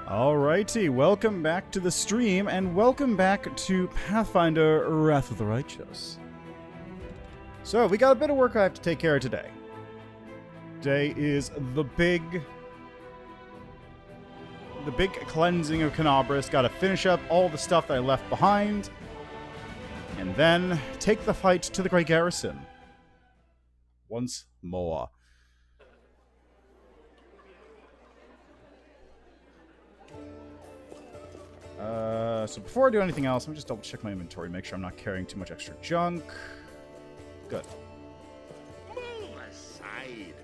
Alrighty, welcome back to the stream, and welcome back to Pathfinder Wrath of the Righteous. So, we got a bit of work I have to take care of today. Today is the big cleansing of Kenabres. Gotta finish up all the stuff that I left behind, and then take the fight to the Great Garrison. Once more. So before I do anything else, let me just double check my inventory, make sure I'm not carrying too much extra junk. Good. Move aside.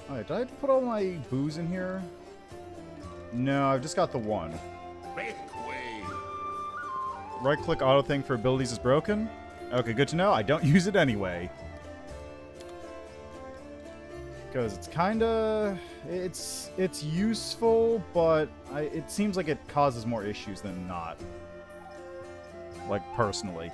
Alright, did I put all my booze in here? No, I've just got the one. Make way. Right-click auto thing for abilities is broken? Okay, good to know. I don't use it anyway. Because it's kinda... It's useful, but it seems like it causes more issues than not. Like, personally.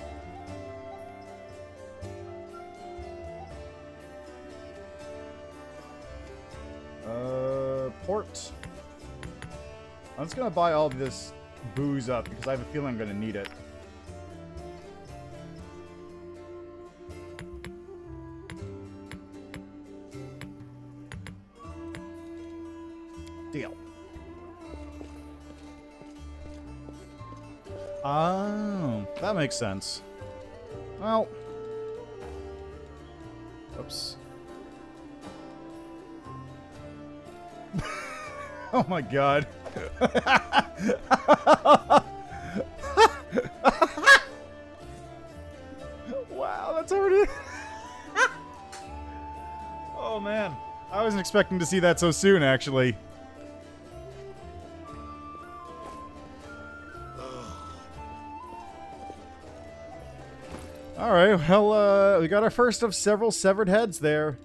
Port. I'm just gonna buy all of this booze up, because I have a feeling I'm gonna need it. Deal. Oh, that makes sense. Well. Oops. Oh my god. Wow, that's already... Oh man. I wasn't expecting to see that so soon, actually. Alright, well, we got our first of several severed heads there.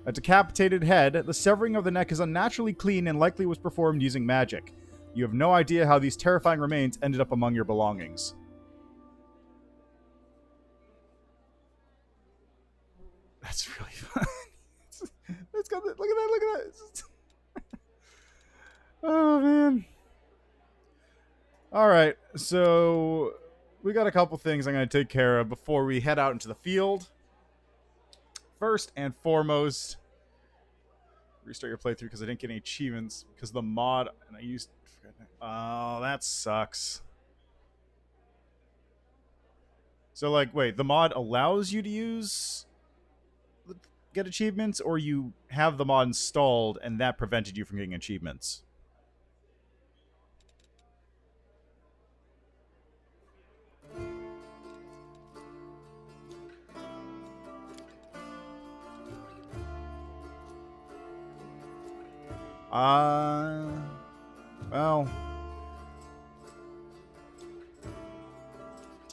A decapitated head. The severing of the neck is unnaturally clean and likely was performed using magic. You have no idea how these terrifying remains ended up among your belongings. That's really fun. Look at that, look at that. Oh, man. Alright, so we got a couple things I'm going to take care of before we head out into the field. First and foremost, restart your playthrough because I didn't get any achievements because of the mod, and I used... Oh, that sucks. So, like, wait, the mod allows you to get achievements, or you have the mod installed and that prevented you from getting achievements?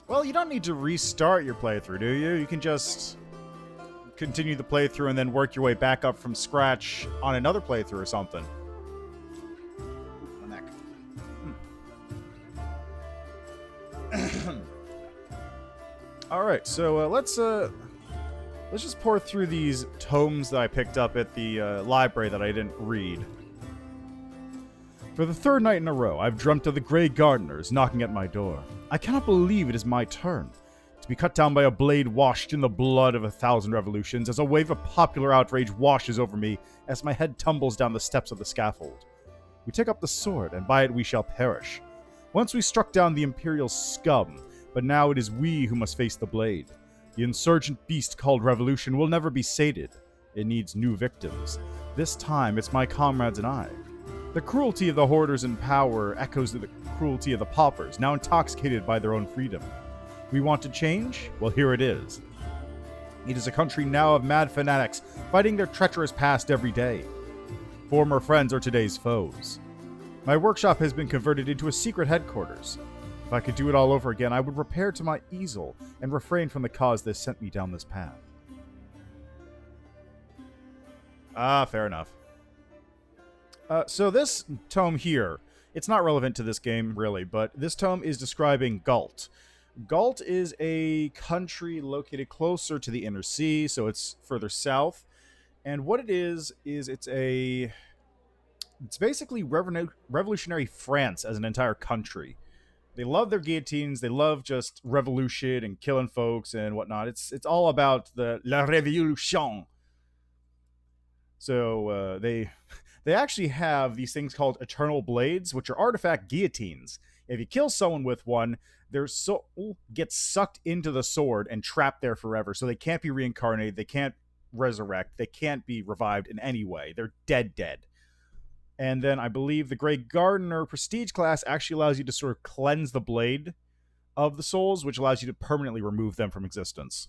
Well, you don't need to restart your playthrough, do you? You can just continue the playthrough and then work your way back up from scratch on another playthrough or something. My neck. Alright, so let's just pour through these tomes that I picked up at the library that I didn't read. For the third night in a row, I've dreamt of the Grey Gardeners knocking at my door. I cannot believe it is my turn to be cut down by a blade washed in the blood of 1,000 revolutions as a wave of popular outrage washes over me as my head tumbles down the steps of the scaffold. We take up the sword, and by it we shall perish. Once we struck down the Imperial scum, but now it is we who must face the blade. The insurgent beast called Revolution will never be sated. It needs new victims. This time, it's my comrades and I. The cruelty of the hoarders in power echoes to the cruelty of the paupers, now intoxicated by their own freedom. We want to change? Well, here it is. It is a country now of mad fanatics, fighting their treacherous past every day. Former friends are today's foes. My workshop has been converted into a secret headquarters. If I could do it all over again, I would repair to my easel and refrain from the cause that sent me down this path. Ah, fair enough. So this tome here, it's not relevant to this game, really, but this tome is describing Galt, Galt is a country located closer to the inner sea, so it's further south. And what it is it's basically revolutionary France as an entire country. They love their guillotines. They love just revolution and killing folks and whatnot. It's all about the la révolution. So they actually have these things called eternal blades, which are artifact guillotines. If you kill someone with one, their soul gets sucked into the sword and trapped there forever. So they can't be reincarnated. They can't resurrect. They can't be revived in any way. They're dead. And then I believe the Grey Gardener prestige class actually allows you to sort of cleanse the blade of the souls, which allows you to permanently remove them from existence.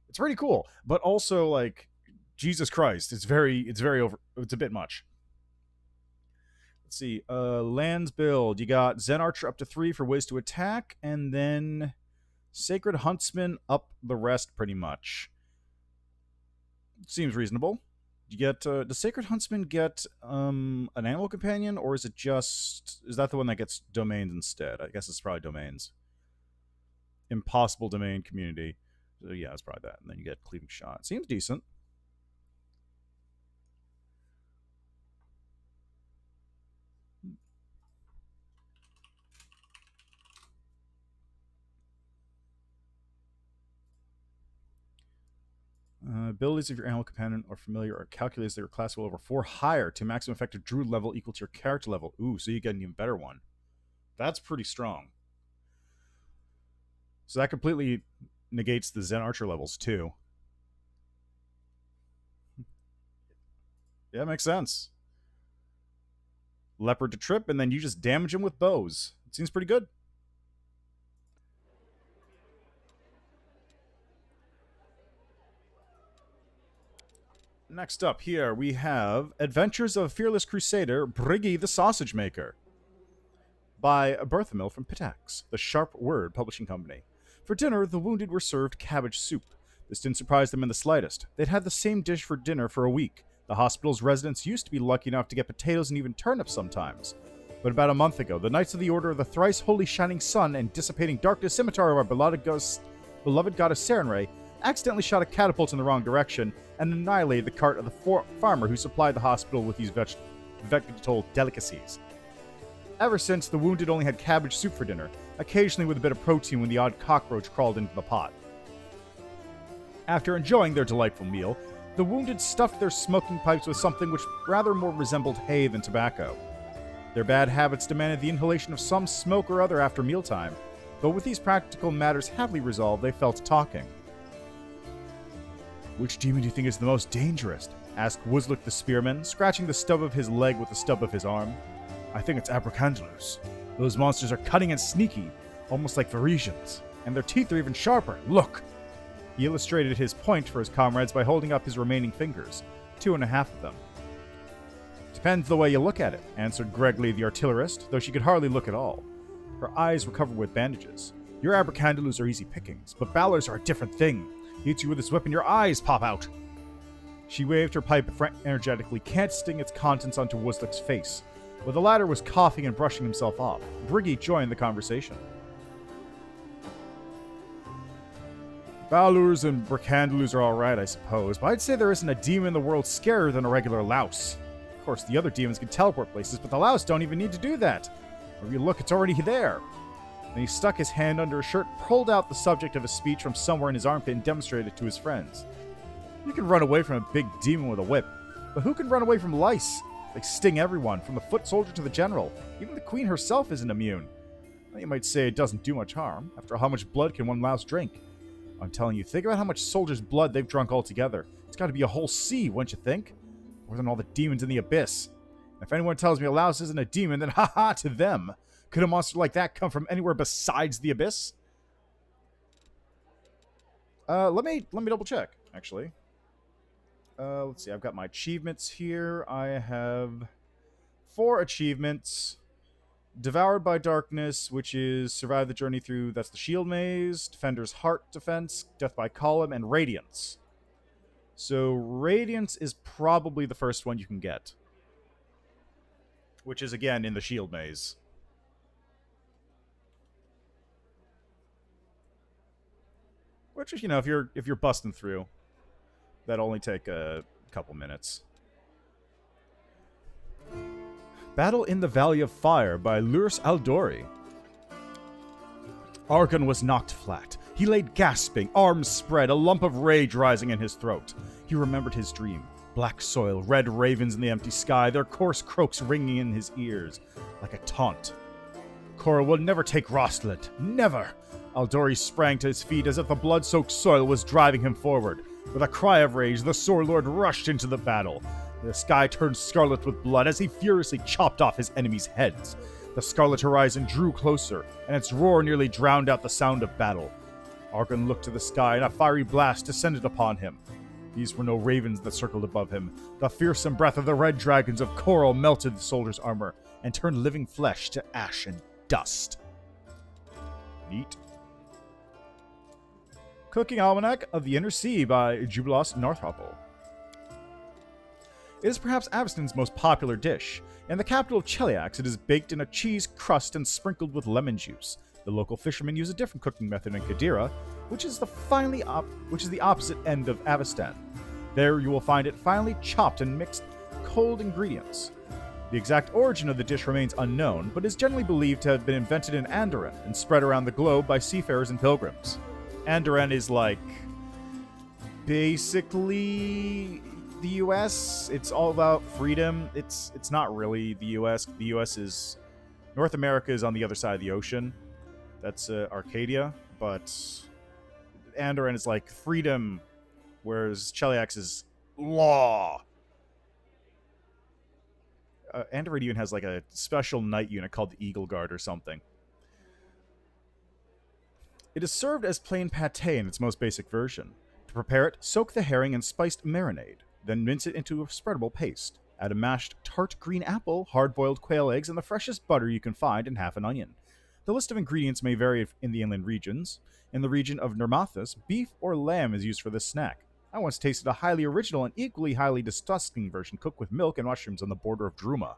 It's pretty cool, but also like Jesus Christ, it's very over. It's a bit much. Let's see. Lands build. You got Zen Archer up to 3 for ways to attack, and then Sacred Huntsman up the rest pretty much. Seems reasonable. You get does Sacred Huntsman get an animal companion, or is that the one that gets domains instead? I guess it's probably domains. Impossible domain community. So yeah, it's probably that. And then you get cleaving shot. Seems decent. Abilities of your animal companion or familiar are calculated as they were class level over 4 higher to maximum effective druid level equal to your character level. Ooh, so you get an even better one. That's pretty strong. So that completely negates the Zen Archer levels too. Yeah, makes sense. Leopard to trip, and then you just damage him with bows. It seems pretty good. Next up here, we have Adventures of a Fearless Crusader, Briggy the Sausage Maker, by Berthamil from Pitax, the Sharp Word Publishing Company. For dinner, the wounded were served cabbage soup. This didn't surprise them in the slightest. They'd had the same dish for dinner for a week. The hospital's residents used to be lucky enough to get potatoes and even turnips sometimes. But about a month ago, the Knights of the Order of the Thrice Holy Shining Sun and Dissipating Darkness Scimitar of our beloved goddess Sarenrae accidentally shot a catapult in the wrong direction and annihilated the cart of the farmer who supplied the hospital with these vegetable delicacies. Ever since, the wounded only had cabbage soup for dinner, occasionally with a bit of protein when the odd cockroach crawled into the pot. After enjoying their delightful meal, the wounded stuffed their smoking pipes with something which rather more resembled hay than tobacco. Their bad habits demanded the inhalation of some smoke or other after mealtime, but with these practical matters happily resolved, they fell to talking. "Which demon do you think is the most dangerous?" asked Wuzluk the spearman, scratching the stub of his leg with the stub of his arm. "I think it's Abracandalus. Those monsters are cunning and sneaky, almost like Varisians, and their teeth are even sharper. Look!" He illustrated his point for his comrades by holding up his remaining fingers, 2.5 of them. "Depends the way you look at it," answered Gregley the artillerist, though she could hardly look at all. Her eyes were covered with bandages. "Your Abracandalus are easy pickings, but Balor's are a different thing. He hits you with his whip and your eyes pop out." She waved her pipe energetically, casting its contents onto Wuzluk's face, but the latter was coughing and brushing himself off. Briggy joined the conversation. "Balors and Bracandalus are alright, I suppose, but I'd say there isn't a demon in the world scarier than a regular louse. Of course, the other demons can teleport places, but the louse don't even need to do that. Wherever you look, it's already there." Then he stuck his hand under his shirt, pulled out the subject of his speech from somewhere in his armpit, and demonstrated it to his friends. "You can run away from a big demon with a whip, but who can run away from lice? They sting everyone, from the foot soldier to the general. Even the queen herself isn't immune. Well, you might say it doesn't do much harm. After all, how much blood can one louse drink? I'm telling you, think about how much soldier's blood they've drunk altogether. It's got to be a whole sea, wouldn't you think? More than all the demons in the abyss. And if anyone tells me a louse isn't a demon, then ha-ha to them. Could a monster like that come from anywhere besides the abyss?" Let me double check, actually. Let's see, I've got my achievements here. I have 4 achievements. Devoured by Darkness, which is survive the journey through, that's the shield maze, Defender's Heart Defense, Death by Column, and Radiance. So Radiance is probably the first one you can get, which is, again, in the shield maze. Which is, if you're busting through, that'll only take a couple minutes. Battle in the Valley of Fire by Lurs Aldori. Argon was knocked flat. He laid gasping, arms spread, a lump of rage rising in his throat. He remembered his dream. Black soil, red ravens in the empty sky, their coarse croaks ringing in his ears, like a taunt. Cora will never take Rostlet. Never! Aldori sprang to his feet as if the blood-soaked soil was driving him forward. With a cry of rage, the Sword Lord rushed into the battle. The sky turned scarlet with blood as he furiously chopped off his enemies' heads. The scarlet horizon drew closer, and its roar nearly drowned out the sound of battle. Argon looked to the sky, and a fiery blast descended upon him. These were no ravens that circled above him. The fearsome breath of the red dragons of Coral melted the soldier's armor and turned living flesh to ash and dust. Neat. Cooking Almanac of the Inner Sea by Jubilos Northhoppel. It is perhaps Aveston's most popular dish. In the capital of Cheliax, it is baked in a cheese crust and sprinkled with lemon juice. The local fishermen use a different cooking method in Kadira, which is the opposite end of Avestan. There you will find it finely chopped and mixed cold ingredients. The exact origin of the dish remains unknown, but is generally believed to have been invented in Andoran and spread around the globe by seafarers and pilgrims. Andoran is like basically the US. It's all about freedom. It's not really the US. The US is North America is on the other side of the ocean. That's Arcadia, but Andoran is like freedom, whereas Cheliax is law. Andoran even has like a special night unit called the Eagle Guard or something. It is served as plain pate in its most basic version. To prepare it, soak the herring in spiced marinade, then mince it into a spreadable paste. Add a mashed tart green apple, hard-boiled quail eggs, and the freshest butter you can find, and half an onion. The list of ingredients may vary in the inland regions. In the region of Nermathus, beef or lamb is used for this snack. I once tasted a highly original and equally highly disgusting version cooked with milk and mushrooms on the border of Druma.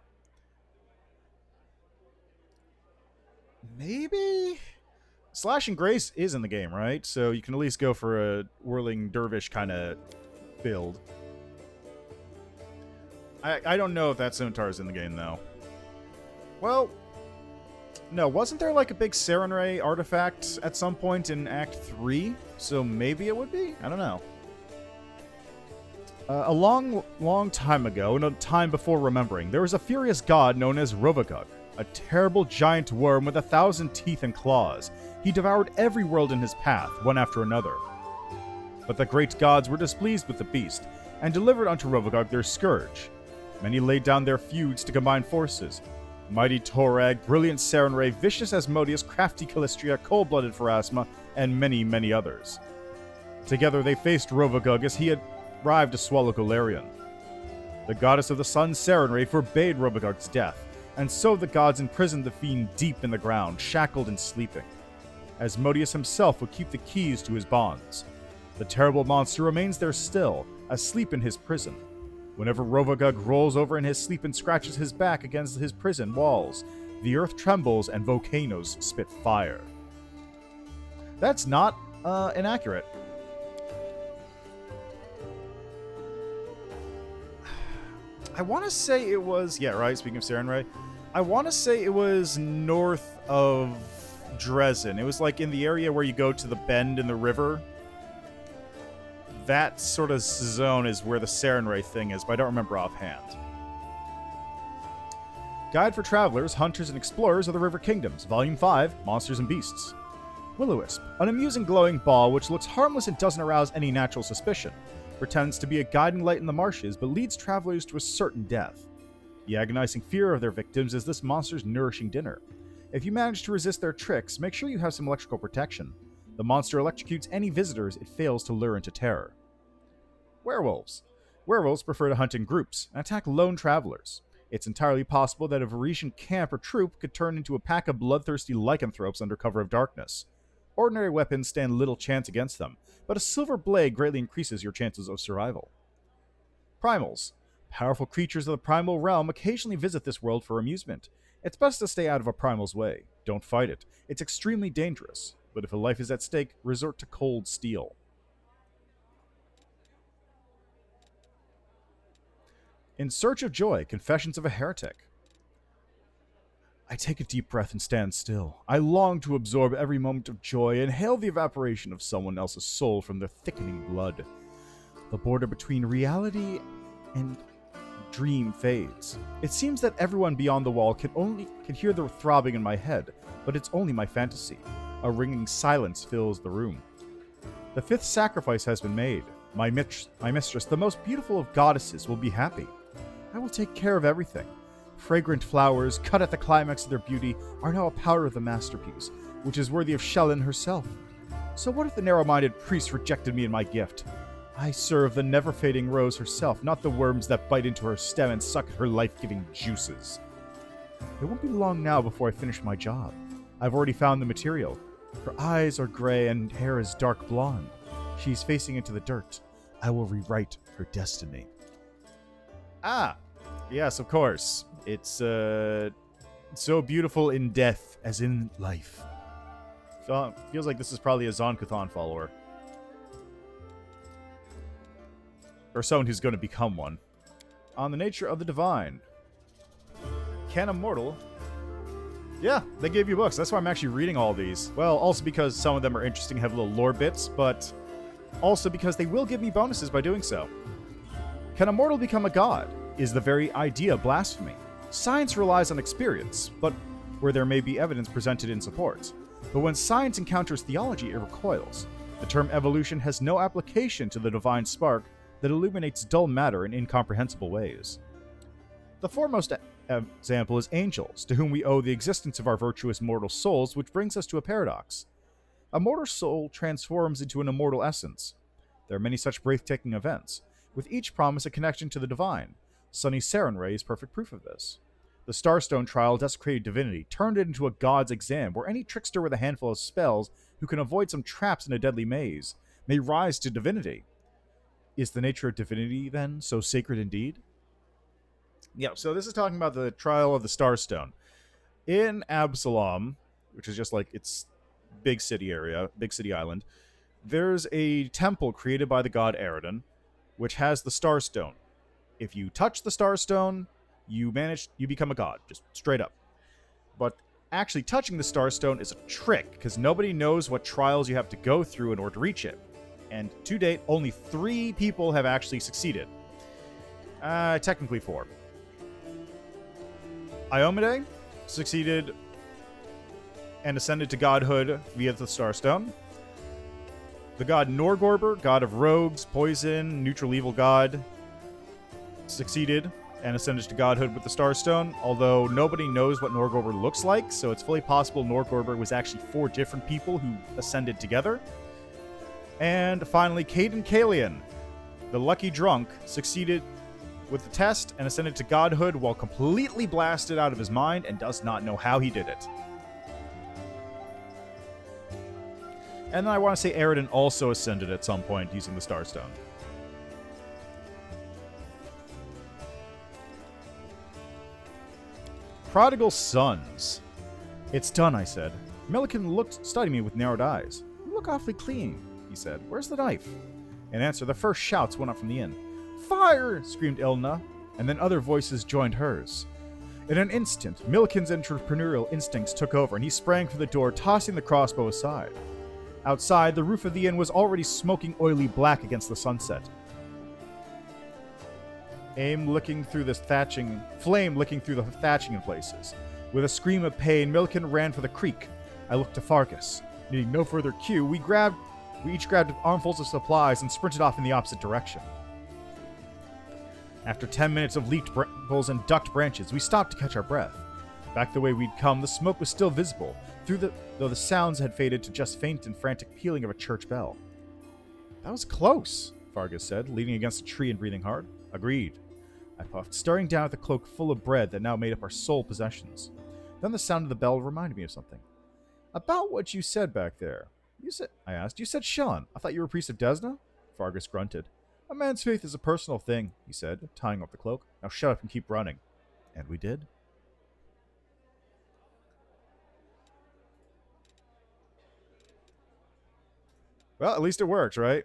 Maybe? Slash and Grace is in the game, right? So you can at least go for a whirling dervish kind of build. I don't know if that scimitar is in the game, though. Well, no, wasn't there like a big Sarenrae artifact at some point in Act 3? So maybe it would be? I don't know. A long time ago, in a time before remembering, there was a furious god known as Rovagug, a terrible giant worm with 1,000 teeth and claws. He devoured every world in his path, one after another. But the great gods were displeased with the beast, and delivered unto Rovagug their scourge. Many laid down their feuds to combine forces. Mighty Torag, brilliant Sarenrae, vicious Asmodeus, crafty Calistria, cold-blooded Pharasma, and many, many others. Together they faced Rovagug as he had arrived to swallow Golarion. The goddess of the sun, Sarenrae, forbade Rovagug's death, and so the gods imprisoned the fiend deep in the ground, shackled and sleeping. Asmodeus himself would keep the keys to his bonds. The terrible monster remains there still, asleep in his prison. Whenever Rovagug rolls over in his sleep and scratches his back against his prison walls, the earth trembles and volcanoes spit fire. That's not inaccurate. I want to say it was... Yeah, right, speaking of Sarenrae. I want to say it was north of Dresden. It was like in the area where you go to the bend in the river. That sort of zone is where the Sarenrae thing is, but I don't remember offhand. Guide for Travelers, Hunters, and Explorers of the River Kingdoms, Volume 5, Monsters and Beasts. Will-O-Wisp, an amusing glowing ball which looks harmless and doesn't arouse any natural suspicion. Pretends to be a guiding light in the marshes, but leads travelers to a certain death. The agonizing fear of their victims is this monster's nourishing dinner. If you manage to resist their tricks, make sure you have some electrical protection. The monster electrocutes any visitors it fails to lure into terror. Werewolves. Werewolves prefer to hunt in groups and attack lone travelers. It's entirely possible that a Varisian camp or troop could turn into a pack of bloodthirsty lycanthropes under cover of darkness. Ordinary weapons stand little chance against them, but a silver blade greatly increases your chances of survival. Primals. Powerful creatures of the primal realm occasionally visit this world for amusement. It's best to stay out of a primal's way. Don't fight it. It's extremely dangerous. But if a life is at stake, resort to cold steel. In Search of Joy, Confessions of a Heretic. I take a deep breath and stand still. I long to absorb every moment of joy and hail the evaporation of someone else's soul from their thickening blood. The border between reality and dream fades. It seems that everyone beyond the wall can hear the throbbing in my head, but it's only my fantasy. A ringing silence fills the room. The fifth sacrifice has been made. My mistress, the most beautiful of goddesses, will be happy. I will take care of everything. Fragrant flowers, cut at the climax of their beauty, are now a part of the masterpiece, which is worthy of Shellen herself. So what if the narrow-minded priest rejected me and my gift? I serve the never-fading rose herself, not the worms that bite into her stem and suck at her life-giving juices. It won't be long now before I finish my job. I've already found the material. Her eyes are gray and hair is dark blonde. She's facing into the dirt. I will rewrite her destiny. Ah, yes, of course. It's so beautiful in death as in life. Feels like this is probably a Zon-Kuthon follower. Or someone who's going to become one. On the nature of the divine. Can a mortal... Yeah, they gave you books. That's why I'm actually reading all these. Well, also because some of them are interesting, have little lore bits, but also because they will give me bonuses by doing so. Can a mortal become a god? Is the very idea blasphemy? Science relies on experience, but where there may be evidence presented in support. But when science encounters theology, it recoils. The term evolution has no application to the divine spark that illuminates dull matter in incomprehensible ways. The foremost example is angels, to whom we owe the existence of our virtuous mortal souls, which brings us to a paradox. A mortal soul transforms into an immortal essence. There are many such breathtaking events, with each promise a connection to the divine. Sunny Sarenrae is perfect proof of this. The Starstone trial desecrated divinity, turned it into a god's exam, where any trickster with a handful of spells who can avoid some traps in a deadly maze may rise to divinity. Is the nature of divinity, then, so sacred indeed? Yeah, so this is talking about the trial of the Starstone. In Absalom, which is just like its big city area, big city island, there's a temple created by the god Eridan, which has the Starstone. If you touch the Starstone, you become a god, just straight up. But actually touching the Starstone is a trick, because nobody knows what trials you have to go through in order to reach it. And to date, only 3 people have actually succeeded. Technically 4. Iomade succeeded and ascended to godhood via the Starstone. The god Norgorber, god of rogues, poison, neutral evil god, succeeded and ascended to godhood with the Starstone, although nobody knows what Norgorber looks like, so it's fully possible Norgorber was actually 4 different people who ascended together. And finally, Caden Kalian, the lucky drunk, succeeded with the test and ascended to godhood while completely blasted out of his mind and does not know how he did it. And then I want to say Eridan also ascended at some point using the Starstone. Prodigal Sons. It's done, I said. Milliken studied me with narrowed eyes. You look awfully clean, he said. Where's the knife? In answer, the first shouts went up from the inn. Fire! Screamed Ilna, and then other voices joined hers. In an instant, Milliken's entrepreneurial instincts took over, and he sprang for the door, tossing the crossbow aside. Outside, the roof of the inn was already smoking oily black against the sunset. Flame licking through the thatching in places. With a scream of pain, Milliken ran for the creek. I looked to Fargus. Needing no further cue, we each grabbed armfuls of supplies and sprinted off in the opposite direction. After 10 minutes of leaped brambles and ducked branches, we stopped to catch our breath. Back the way we'd come, the smoke was still visible, though the sounds had faded to just faint and frantic pealing of a church bell. That was close, Fargus said, leaning against a tree and breathing hard. Agreed. I puffed, staring down at the cloak full of bread that now made up our sole possessions. Then the sound of the bell reminded me of something. About what you said back there. I asked. You said Shellen. I thought you were a priest of Desna? Fargus grunted. A man's faith is a personal thing, he said, tying up the cloak. Now shut up and keep running. And we did. Well, at least it worked, right?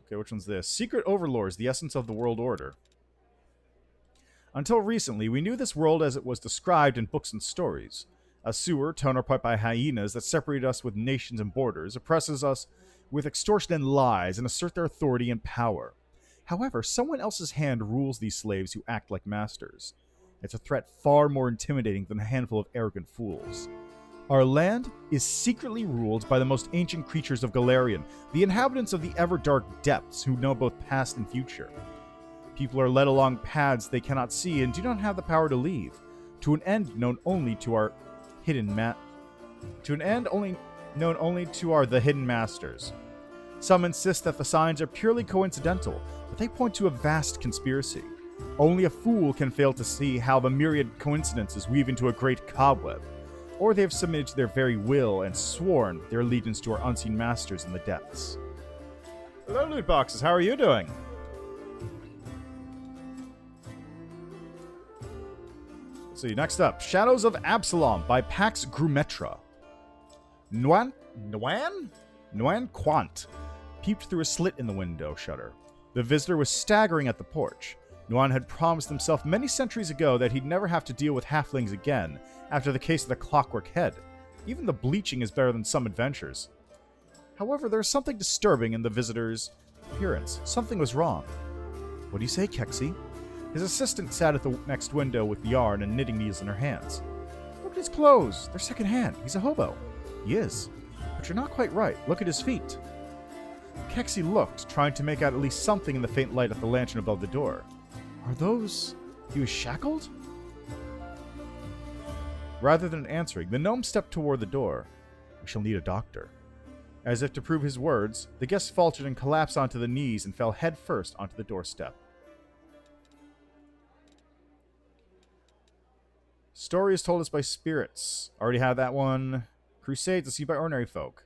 Okay, which one's this? Secret overlords, the essence of the world order. Until recently, we knew this world as it was described in books and stories. A sewer, torn apart by hyenas that separate us with nations and borders, oppresses us with extortion and lies, and assert their authority and power. However, someone else's hand rules these slaves who act like masters. It's a threat far more intimidating than a handful of arrogant fools. Our land is secretly ruled by the most ancient creatures of Galarian, the inhabitants of the ever-dark depths who know both past and future. People are led along paths they cannot see and do not have the power to leave, to an end known only to our the hidden masters. Some insist that the signs are purely coincidental, but they point to a vast conspiracy. Only a fool can fail to see how the myriad coincidences weave into a great cobweb. Or they have submitted to their very will and sworn their allegiance to our unseen masters in the depths. Hello, loot boxes. How are you doing? Let's see. Next up, Shadows of Absalom by Pax Grumetra. Nguyen Quant peeped through a slit in the window shutter. The visitor was staggering at the porch. Nguyen had promised himself many centuries ago that he'd never have to deal with halflings again after the case of the Clockwork Head. Even the bleaching is better than some adventures. However, there was something disturbing in the visitor's appearance. Something was wrong. What do you say, Kexi? His assistant sat at the next window with yarn and knitting needles in her hands. Look at his clothes. They're secondhand. He's a hobo. He is. But you're not quite right. Look at his feet. Kexi looked, trying to make out at least something in the faint light of the lantern above the door. Are those... He was shackled? Rather than answering, the gnome stepped toward the door. We shall need a doctor. As if to prove his words, the guest faltered and collapsed onto the knees and fell headfirst onto the doorstep. Story is told us by spirits. Already had that one. Crusades is seen by ordinary folk.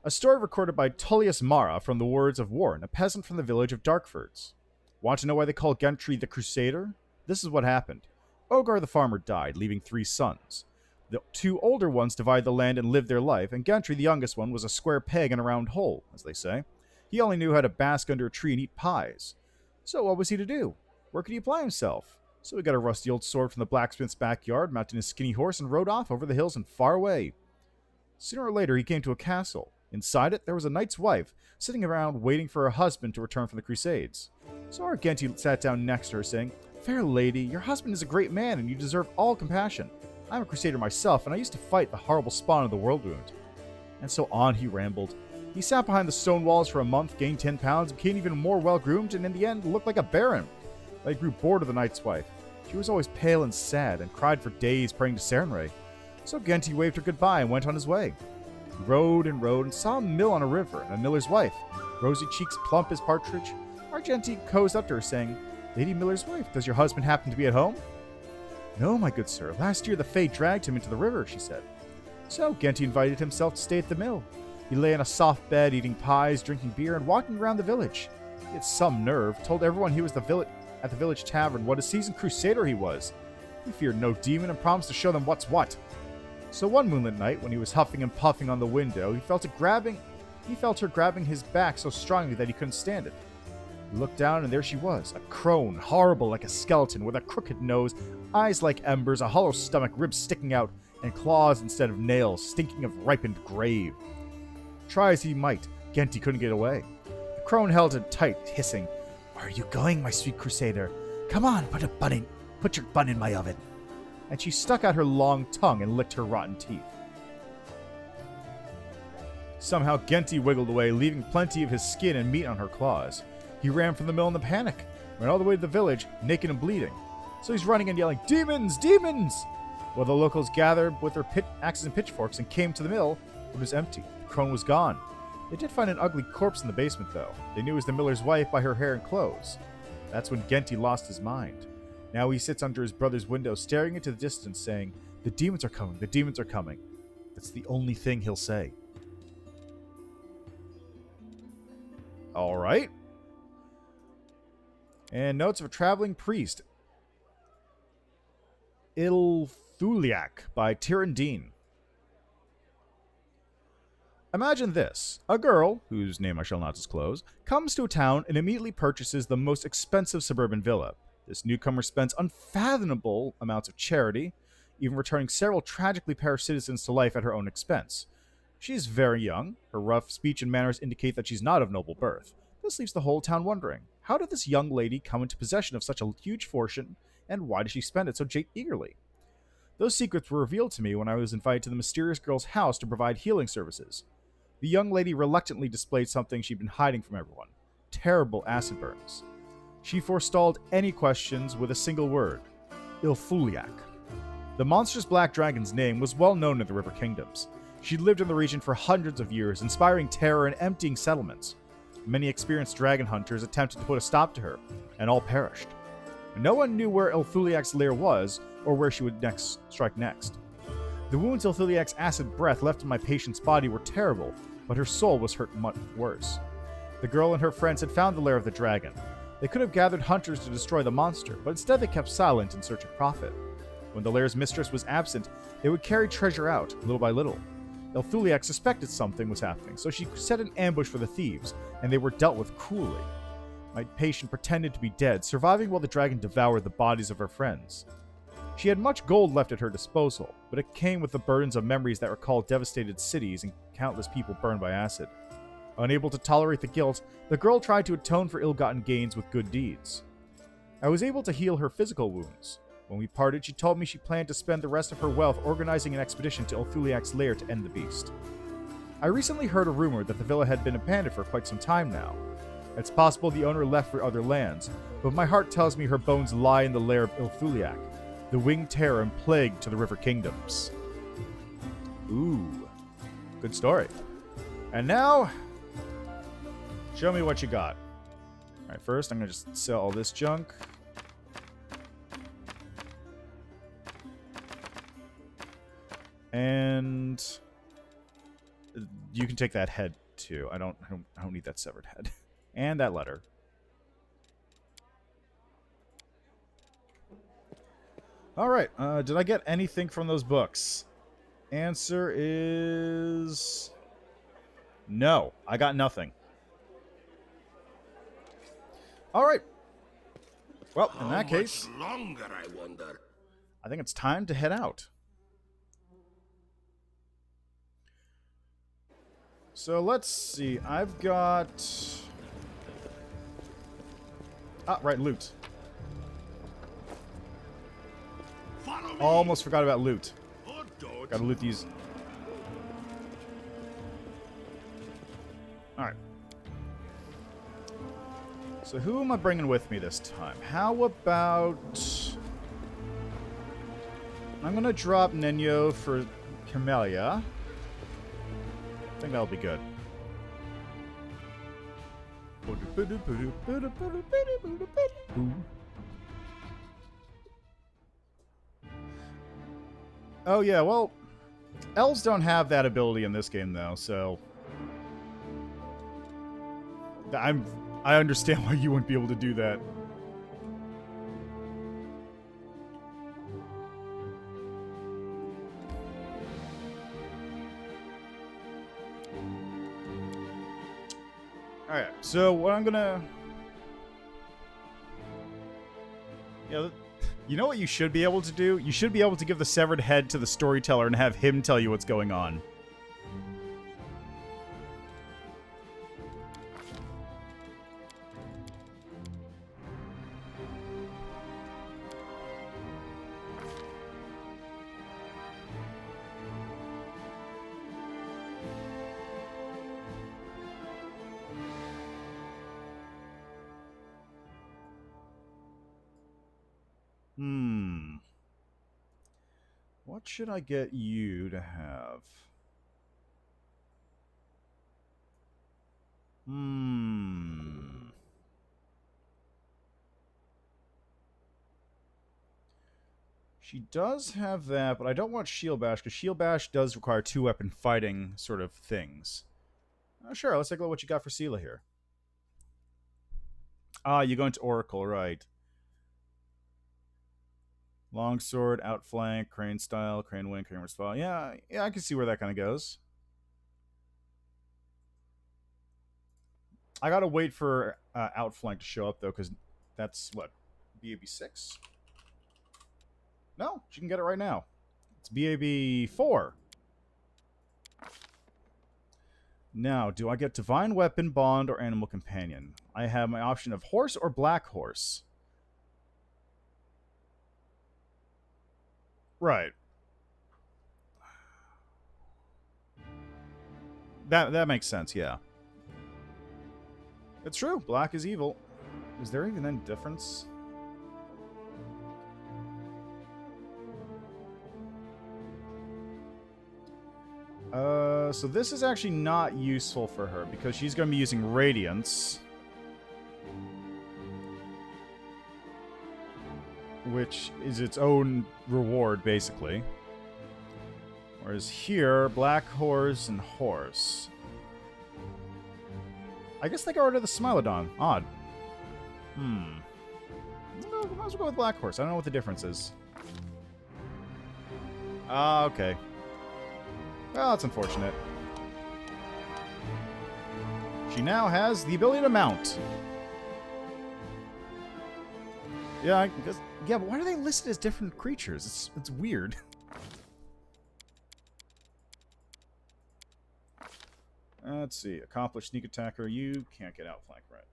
A story recorded by Tullius Mara from the words of Warren, a peasant from the village of Darkfords. Want to know why they call Gentry the Crusader? This is what happened. Ogar the farmer died, leaving 3 sons. The 2 older ones divided the land and lived their life, and Gentry, the youngest one, was a square peg in a round hole, as they say. He only knew how to bask under a tree and eat pies. So what was he to do? Where could he apply himself? So he got a rusty old sword from the blacksmith's backyard, mounted his skinny horse, and rode off over the hills and far away. Sooner or later, he came to a castle. Inside it, there was a knight's wife, sitting around waiting for her husband to return from the Crusades. So Argenti sat down next to her, saying, Fair lady, your husband is a great man, and you deserve all compassion. I'm a crusader myself, and I used to fight the horrible spawn of the Worldwound. And so on he rambled. He sat behind the stone walls for a month, gained 10 pounds, became even more well-groomed, and in the end looked like a baron. I grew bored of the knight's wife. She was always pale and sad, and cried for days praying to Sarenrae. So Genti waved her goodbye and went on his way. He rode and saw a mill on a river, and a miller's wife. Rosy cheeks plump as partridge. Argenti cozy up to her, saying, Lady Miller's wife, does your husband happen to be at home? No, my good sir. Last year the Fae dragged him into the river, she said. So Genti invited himself to stay at the mill. He lay on a soft bed, eating pies, drinking beer, and walking around the village. He had some nerve, told everyone he was at the village tavern what a seasoned crusader he was. He feared no demon and promised to show them what's what. So one moonlit night, when he was huffing and puffing on the window, he felt her grabbing his back so strongly that he couldn't stand it. He looked down, and there she was, a crone, horrible like a skeleton, with a crooked nose, eyes like embers, a hollow stomach, ribs sticking out, and claws instead of nails, stinking of ripened grave. Try as he might, Genti couldn't get away. The crone held him tight, hissing, Where are you going, my sweet crusader? Come on, put your bun in my oven. And she stuck out her long tongue and licked her rotten teeth. Somehow Genti wiggled away, leaving plenty of his skin and meat on her claws. He ran from the mill in a panic, ran all the way to the village, naked and bleeding. So he's running and yelling, Demons! Demons! Well, the locals gathered with their axes and pitchforks and came to the mill. It was empty. The crone was gone. They did find an ugly corpse in the basement, though. They knew it was the miller's wife by her hair and clothes. That's when Genti lost his mind. Now he sits under his brother's window, staring into the distance, saying, The demons are coming, the demons are coming. That's the only thing he'll say. Alright. And Notes of a Traveling Priest. Ilthuliak by Tyrandine. Imagine this. A girl, whose name I shall not disclose, comes to a town and immediately purchases the most expensive suburban villa. This newcomer spends unfathomable amounts of charity, even returning several tragically perished citizens to life at her own expense. She is very young. Her rough speech and manners indicate that she's not of noble birth. This leaves the whole town wondering, how did this young lady come into possession of such a huge fortune, and why did she spend it so eagerly? Those secrets were revealed to me when I was invited to the mysterious girl's house to provide healing services. The young lady reluctantly displayed something she'd been hiding from everyone: terrible acid burns. She forestalled any questions with a single word: Ilfuliak. The monstrous black dragon's name was well known in the River Kingdoms. She'd lived in the region for hundreds of years, inspiring terror and emptying settlements. Many experienced dragon hunters attempted to put a stop to her, and all perished. No one knew where Ilfuliak's lair was, or where she would strike next. The wounds Ilfuliak's acid breath left in my patient's body were terrible, but her soul was hurt much worse. The girl and her friends had found the lair of the dragon. They could have gathered hunters to destroy the monster, but instead they kept silent in search of profit. When the lair's mistress was absent, they would carry treasure out, little by little. Ilfuliak suspected something was happening, so she set an ambush for the thieves, and they were dealt with cruelly. My patient pretended to be dead, surviving while the dragon devoured the bodies of her friends. She had much gold left at her disposal, but it came with the burdens of memories that recalled devastated cities and countless people burned by acid. Unable to tolerate the guilt, the girl tried to atone for ill-gotten gains with good deeds. I was able to heal her physical wounds. When we parted, she told me she planned to spend the rest of her wealth organizing an expedition to Ilfuliak's lair to end the beast. I recently heard a rumor that the villa had been abandoned for quite some time now. It's possible the owner left for other lands, but my heart tells me her bones lie in the lair of Ilfuliak, the winged terror and plague to the River Kingdoms. Ooh, good story. And now, show me what you got. Alright, first I'm going to just sell all this junk. And you can take that head too. I don't need that severed head. And that letter. Alright, did I get anything from those books? Answer is... no, I got nothing. Alright. Well, in that case... How much longer, I wonder? I think it's time to head out. So let's see, I've got... ah, right, loot. Follow me. Almost forgot about loot. Or don't. Gotta loot these. Alright. So who am I bringing with me this time? How about... I'm gonna drop Nenyo for Camellia. I think that'll be good. Oh yeah, well, elves don't have that ability in this game though, so I understand why you wouldn't be able to do that. Alright, so what I'm gonna... yeah, you know what you should be able to do? You should be able to give the severed head to the storyteller and have him tell you what's going on. What should I get you to have? She does have that, but I don't want Shield Bash, because Shield Bash does require two-weapon fighting sort of things. Sure, let's take a look at what you got for Sela here. Ah, you go into Oracle, right. Longsword, outflank, crane style, crane wing, crane style. Yeah, I can see where that kind of goes. I gotta wait for Outflank to show up, though, because that's, what, BAB 6? No, she can get it right now. It's BAB 4. Now, do I get Divine Weapon, Bond, or Animal Companion? I have my option of Horse or Black Horse. Right. That makes sense, yeah. It's true. Black is evil. Is there even any difference? So this is actually not useful for her because she's going to be using Radiance, which is its own reward, basically. Whereas here, Black Horse and Horse. I guess they got rid of the Smilodon. Odd. No, might as well go with Black Horse. I don't know what the difference is. Ah, okay. Well, that's unfortunate. She now has the ability to mount. Yeah, I guess, yeah, but why are they listed as different creatures? It's weird. Let's see. Accomplished sneak attacker. You can't get outflank, right?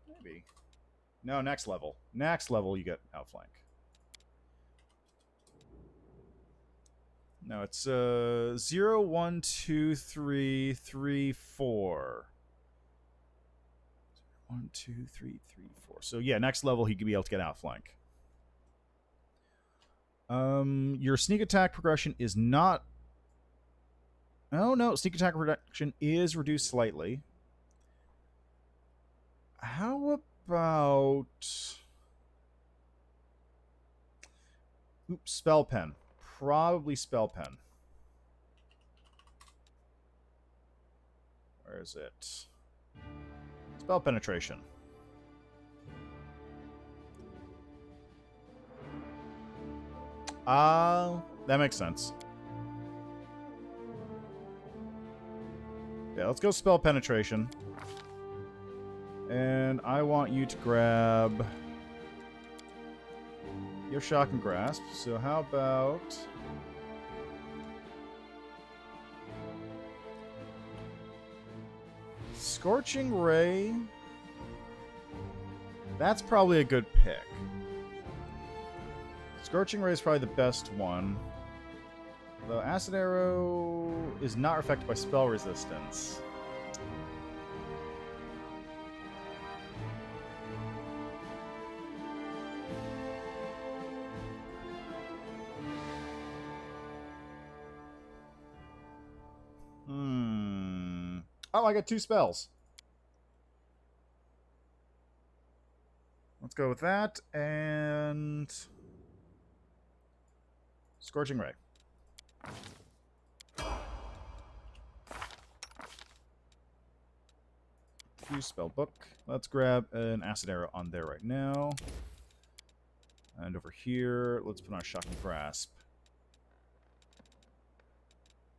Maybe. No, next level. Next level, you get outflank. No, it's 0, 1, 2, 3, 3, 4. 1, 2, 3, 3, 4. So yeah, next level he could be able to get outflank. Your sneak attack progression is not. Oh no, sneak attack progression is reduced slightly. How about? Oops, spell pen. Probably spell pen. Where is it? Spell penetration. That makes sense. Yeah, let's go spell penetration. And I want you to grab your shock and grasp. So how about Scorching Ray? That's probably a good pick. Scorching Ray is probably the best one. Though Acid Arrow is not affected by spell resistance. Oh, I got 2 spells. Let's go with that, and Scorching Ray. Use spell book. Let's grab an Acid Arrow on there right now. And over here, let's put on Shocking Grasp.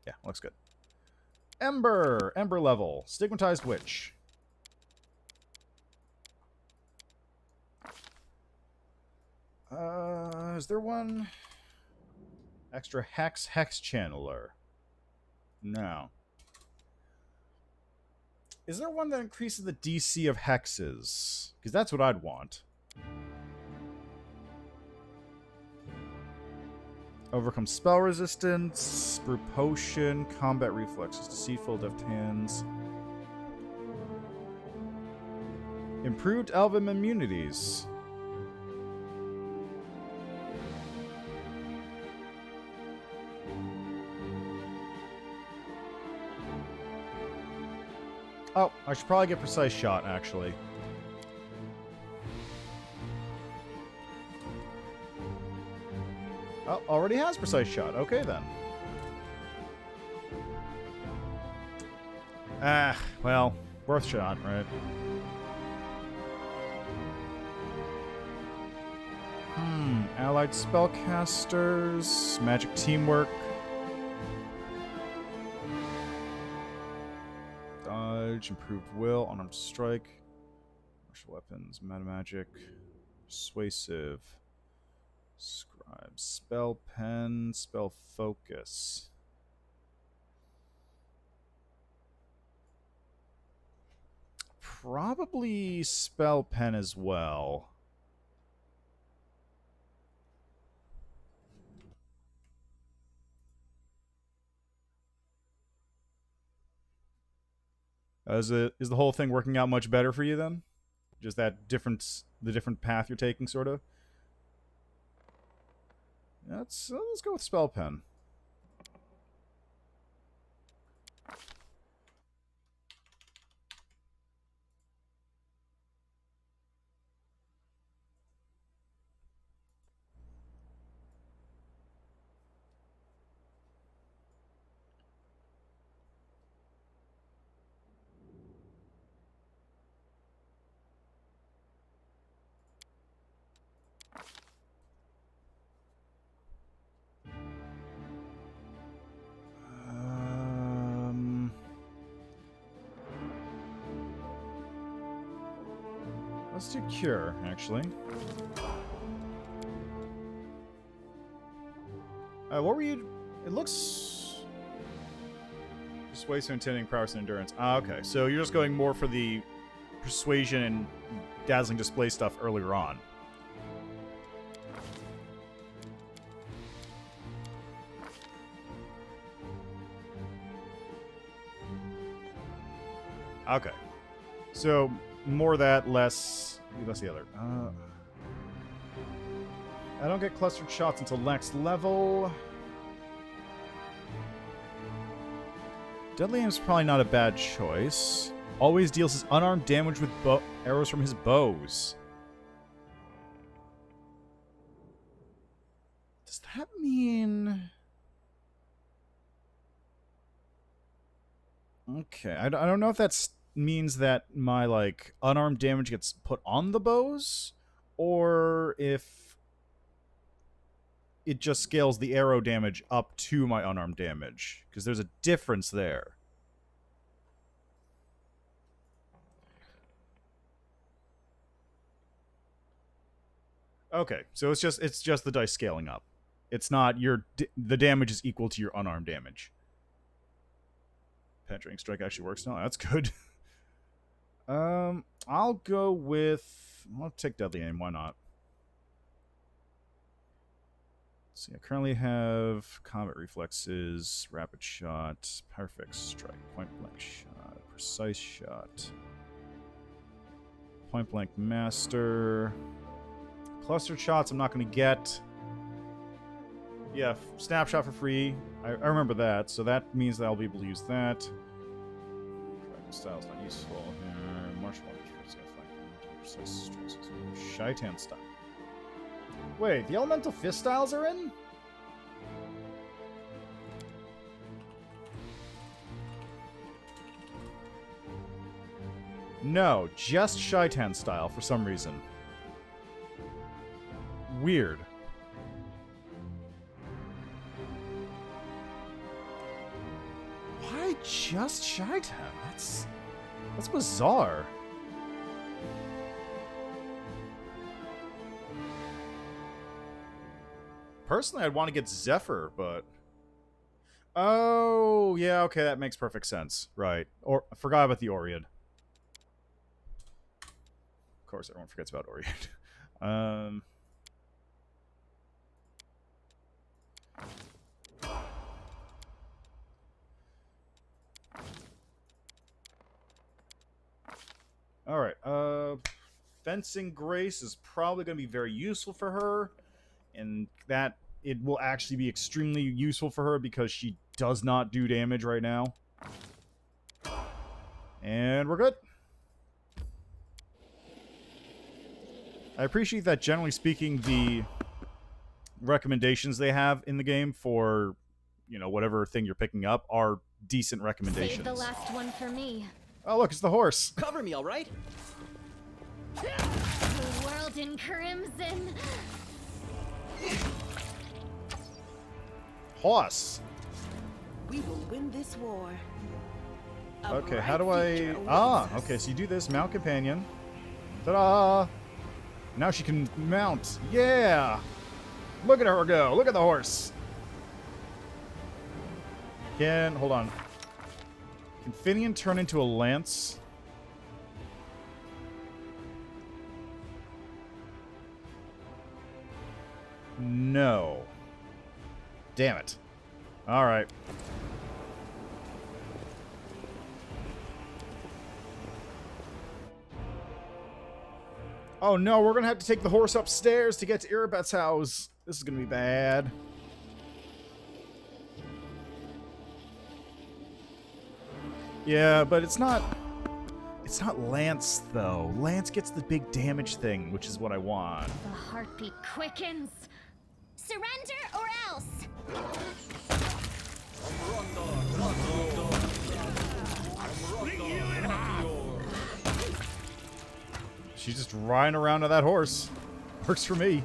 Yeah, looks good. Ember! Ember level. Stigmatized Witch. Is there one? Extra Hex Channeler. No. Is there one that increases the DC of hexes? Because that's what I'd want. Overcome spell resistance, brew potion, combat reflexes, deceitful, deft hands. Improved elven immunities. Oh, I should probably get Precise Shot, actually. Oh, already has Precise Shot. Okay, then. Ah, well, worth shot, right? Allied spellcasters, magic teamwork. damage, improved will, unarmed strike, martial weapons, meta magic, persuasive, scribe, spell pen, spell focus. Probably spell pen as well. Is the whole thing working out much better for you then? Just that difference, the different path you're taking, sort of. Let's go with spell pen. Let's do cure, actually. What were you... It looks... Persuasive, intimidating, prowess, and endurance. Ah, okay. So you're just going more for the persuasion and dazzling display stuff earlier on. Okay. So, more of that, less the other. I don't get clustered shots until next level. Deadly aim is probably not a bad choice. Always deals his unarmed damage with arrows from his bows. Does that mean... Okay, I don't know if that means that my, like, unarmed damage gets put on the bows, or if it just scales the arrow damage up to my unarmed damage, because there's a difference there. Okay, so it's just the dice scaling up. It's not the damage is equal to your unarmed damage. Penetrating strike actually works now. That's good. I'll go with... I'll take deadly aim. Why not? Let's see, I currently have combat reflexes, rapid shot, perfect strike, point blank shot, precise shot, point blank master, clustered shots. I'm not going to get. Yeah, snapshot for free. I remember that, so that means that I'll be able to use that. Dragon style's not useful here. Martial arts, precise strikes, Shaitan style. Wait, the elemental fist styles are in? No, just Shaitan style for some reason. Weird. Why just Shaitan? That's bizarre. Personally, I'd want to get Zephyr, but... Oh, yeah, okay, that makes perfect sense. Right. Or I forgot about the Oread. Of course, everyone forgets about Oread. Alright, Fencing Grace is probably going to be very useful for her. And that it will actually be extremely useful for her because she does not do damage right now. And we're good. I appreciate that, generally speaking, the recommendations they have in the game for, you know, whatever thing you're picking up are decent recommendations. Save the last one for me. Oh, look, it's the horse. Cover me, all right? The world in crimson. Horse. We will win this war. Okay, how do I... Ah, okay, so you do this. Mount companion. Ta-da! Now she can mount. Yeah! Look at her go. Look at the horse. Hold on. Can Finian turn into a lance? No. Damn it. Alright. Oh no, we're gonna have to take the horse upstairs to get to Irabade's house. This is gonna be bad. Yeah, but it's not Lance, though. Lance gets the big damage thing, which is what I want. The heartbeat quickens. Surrender or else. She's just riding around on that horse. Works for me.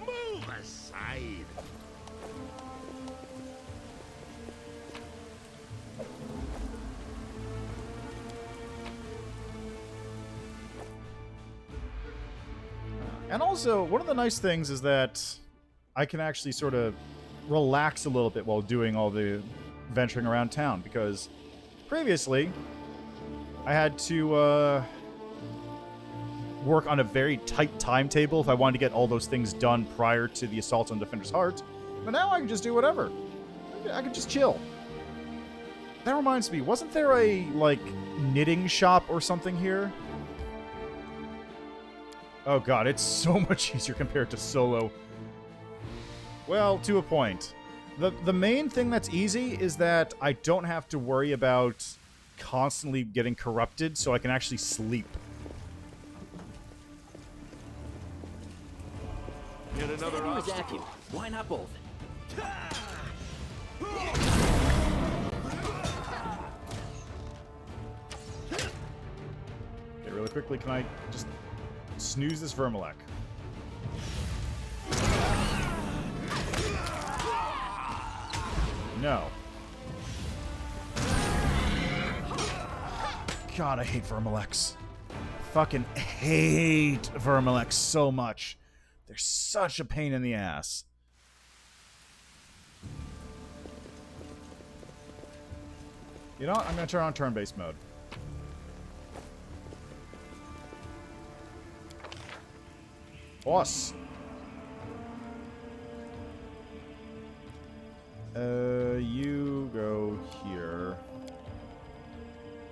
Move aside. And also, one of the nice things is that I can actually sort of relax a little bit while doing all the venturing around town, because previously I had to work on a very tight timetable if I wanted to get all those things done prior to the assault on Defender's Heart. But now I can just do whatever. I can just chill. That reminds me, wasn't there a, like, knitting shop or something here? Oh god, it's so much easier compared to solo. Well, to a point. The main thing that's easy is that I don't have to worry about constantly getting corrupted, so I can actually sleep. Get another obstacle. Why not both? Okay, really quickly, can I just snooze this Vermilek? No. God, I hate Vermileks. Fucking hate Vermileks so much. They're such a pain in the ass. You know what? I'm going to turn on turn-based mode. Boss. You go here.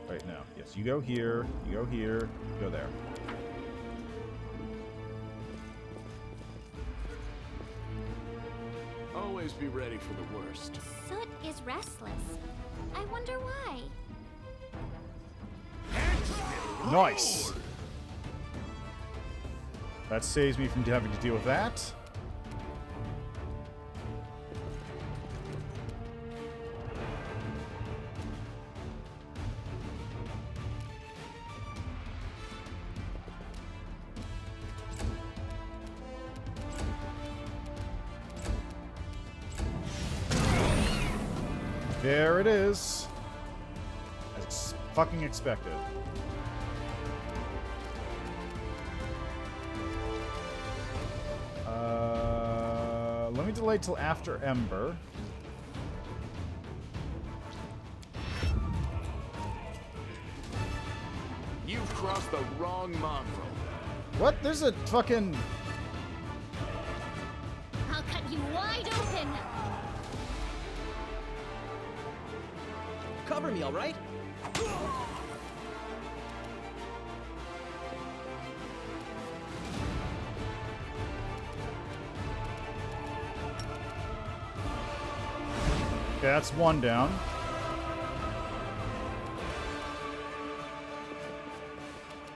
Wait, no. Yes, you go here, you go here, you go there. Always be ready for the worst. Soot is restless. I wonder why. Nice! That saves me from having to deal with that. There it is. As fucking expected. Let me delay till after Ember. You've crossed the wrong mongrel. What? There's a fucking... I'll cut you wide open. Cover me, all right? Okay, that's one down.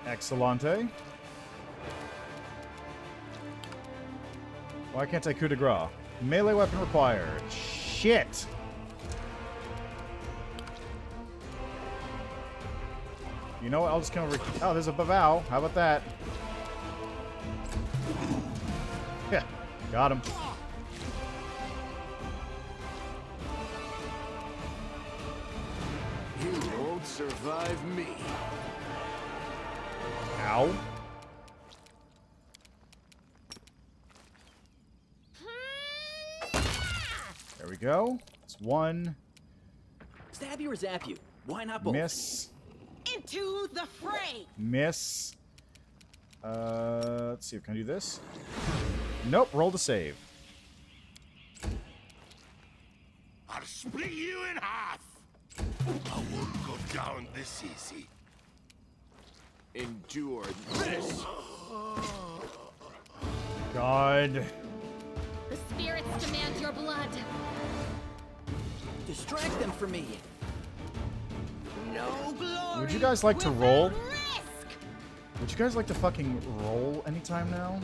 Excellente. Why can't I coup de grace? Melee weapon required. Shit! You know what? I'll just come over. Oh, there's a Bavau. How about that? Yeah, got him. won't survive me. Ow. There we go. It's one. Stab you or zap you? Why not both? Miss. Into the fray! Miss. Let's see. Can I do this? Nope. Roll to save. I'll split you in half. I won't go down this easy. Endure this. God. The spirits demand your blood. Distract them from me. No glory. Would you guys like to roll? without risk. Would you guys like to fucking roll anytime now?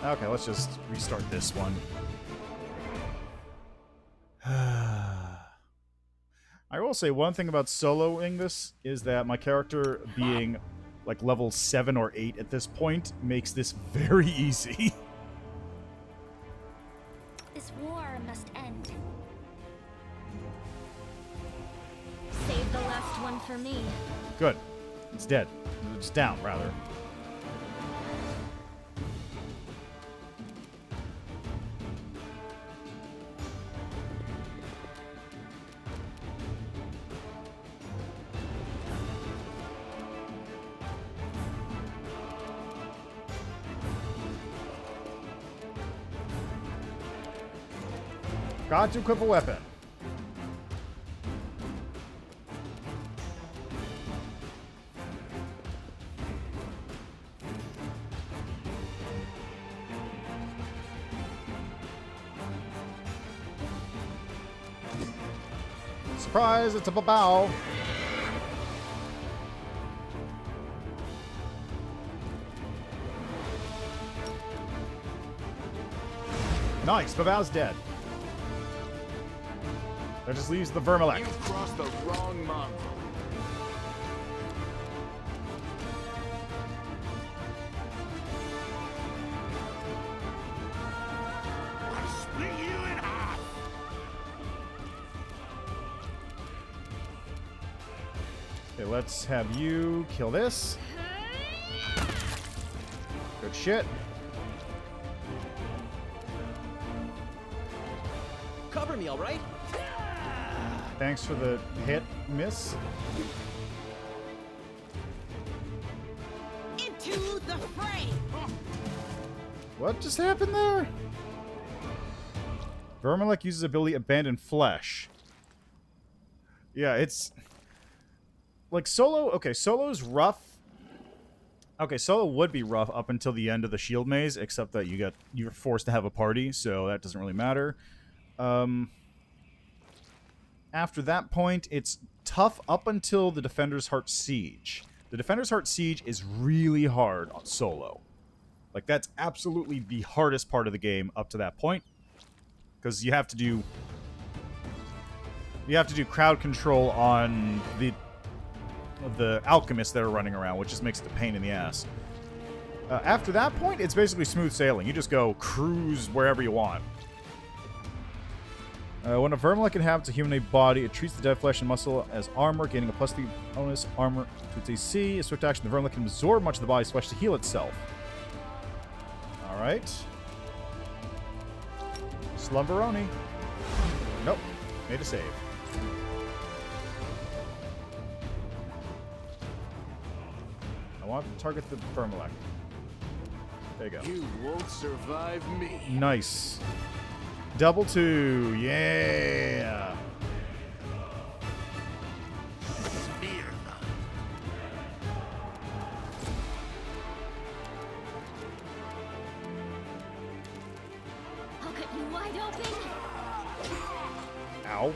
Okay, let's just restart this one. I will say one thing about soloing this is that my character being like level 7 or 8 at this point makes this very easy. This war must end. Save the last one for me. Good. It's dead. It's down, rather. Got to equip a weapon. Surprise, it's a bow. Nice, Babau's dead. That just leaves the Vermilek. You've crossed the wrong month. I'll split you in half. Okay, let's have you kill this. Good shit. Cover me, all right? Thanks for the hit, miss. Into the fray! What just happened there? Vermilek uses ability Abandon Flesh. Yeah, it's... like, solo... okay, solo's rough. Okay, solo would be rough up until the end of the shield maze, except that you're forced to have a party, so that doesn't really matter. After that point, it's tough up until the Defender's Heart Siege. The Defender's Heart Siege is really hard on solo. Like, that's absolutely the hardest part of the game up to that point. Because you have to do crowd control on the alchemists that are running around, which just makes it a pain in the ass. After that point, it's basically smooth sailing. You just go cruise wherever you want. When a Vermilek inhabits a humanoid body, it treats the dead flesh and muscle as armor, gaining a +3 bonus armor to its AC. A swift action, the Vermilek can absorb much of the body's flesh to heal itself. Alright. Slumberoni. Nope. Made a save. I want to target the Vermilek. There you go. You won't survive me. Nice. Double 2, yeah. Spear them. I'll cut you wide open. Ow.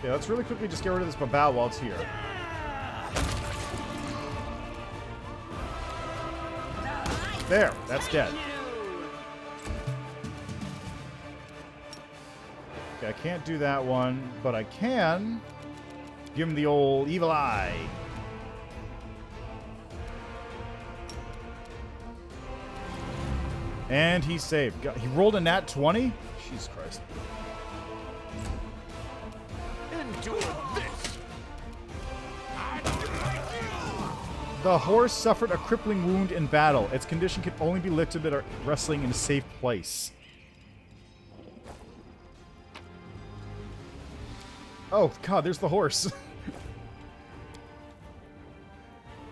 Okay, let's really quickly just get rid of this Babao while it's here. There, that's dead. Okay, I can't do that one, but I can give him the old evil eye. And he saved. God, he rolled a nat 20? Jesus Christ. doing this. I don't like you. The horse suffered a crippling wound in battle. Its condition can only be lifted at wrestling in a safe place. Oh, God, there's the horse.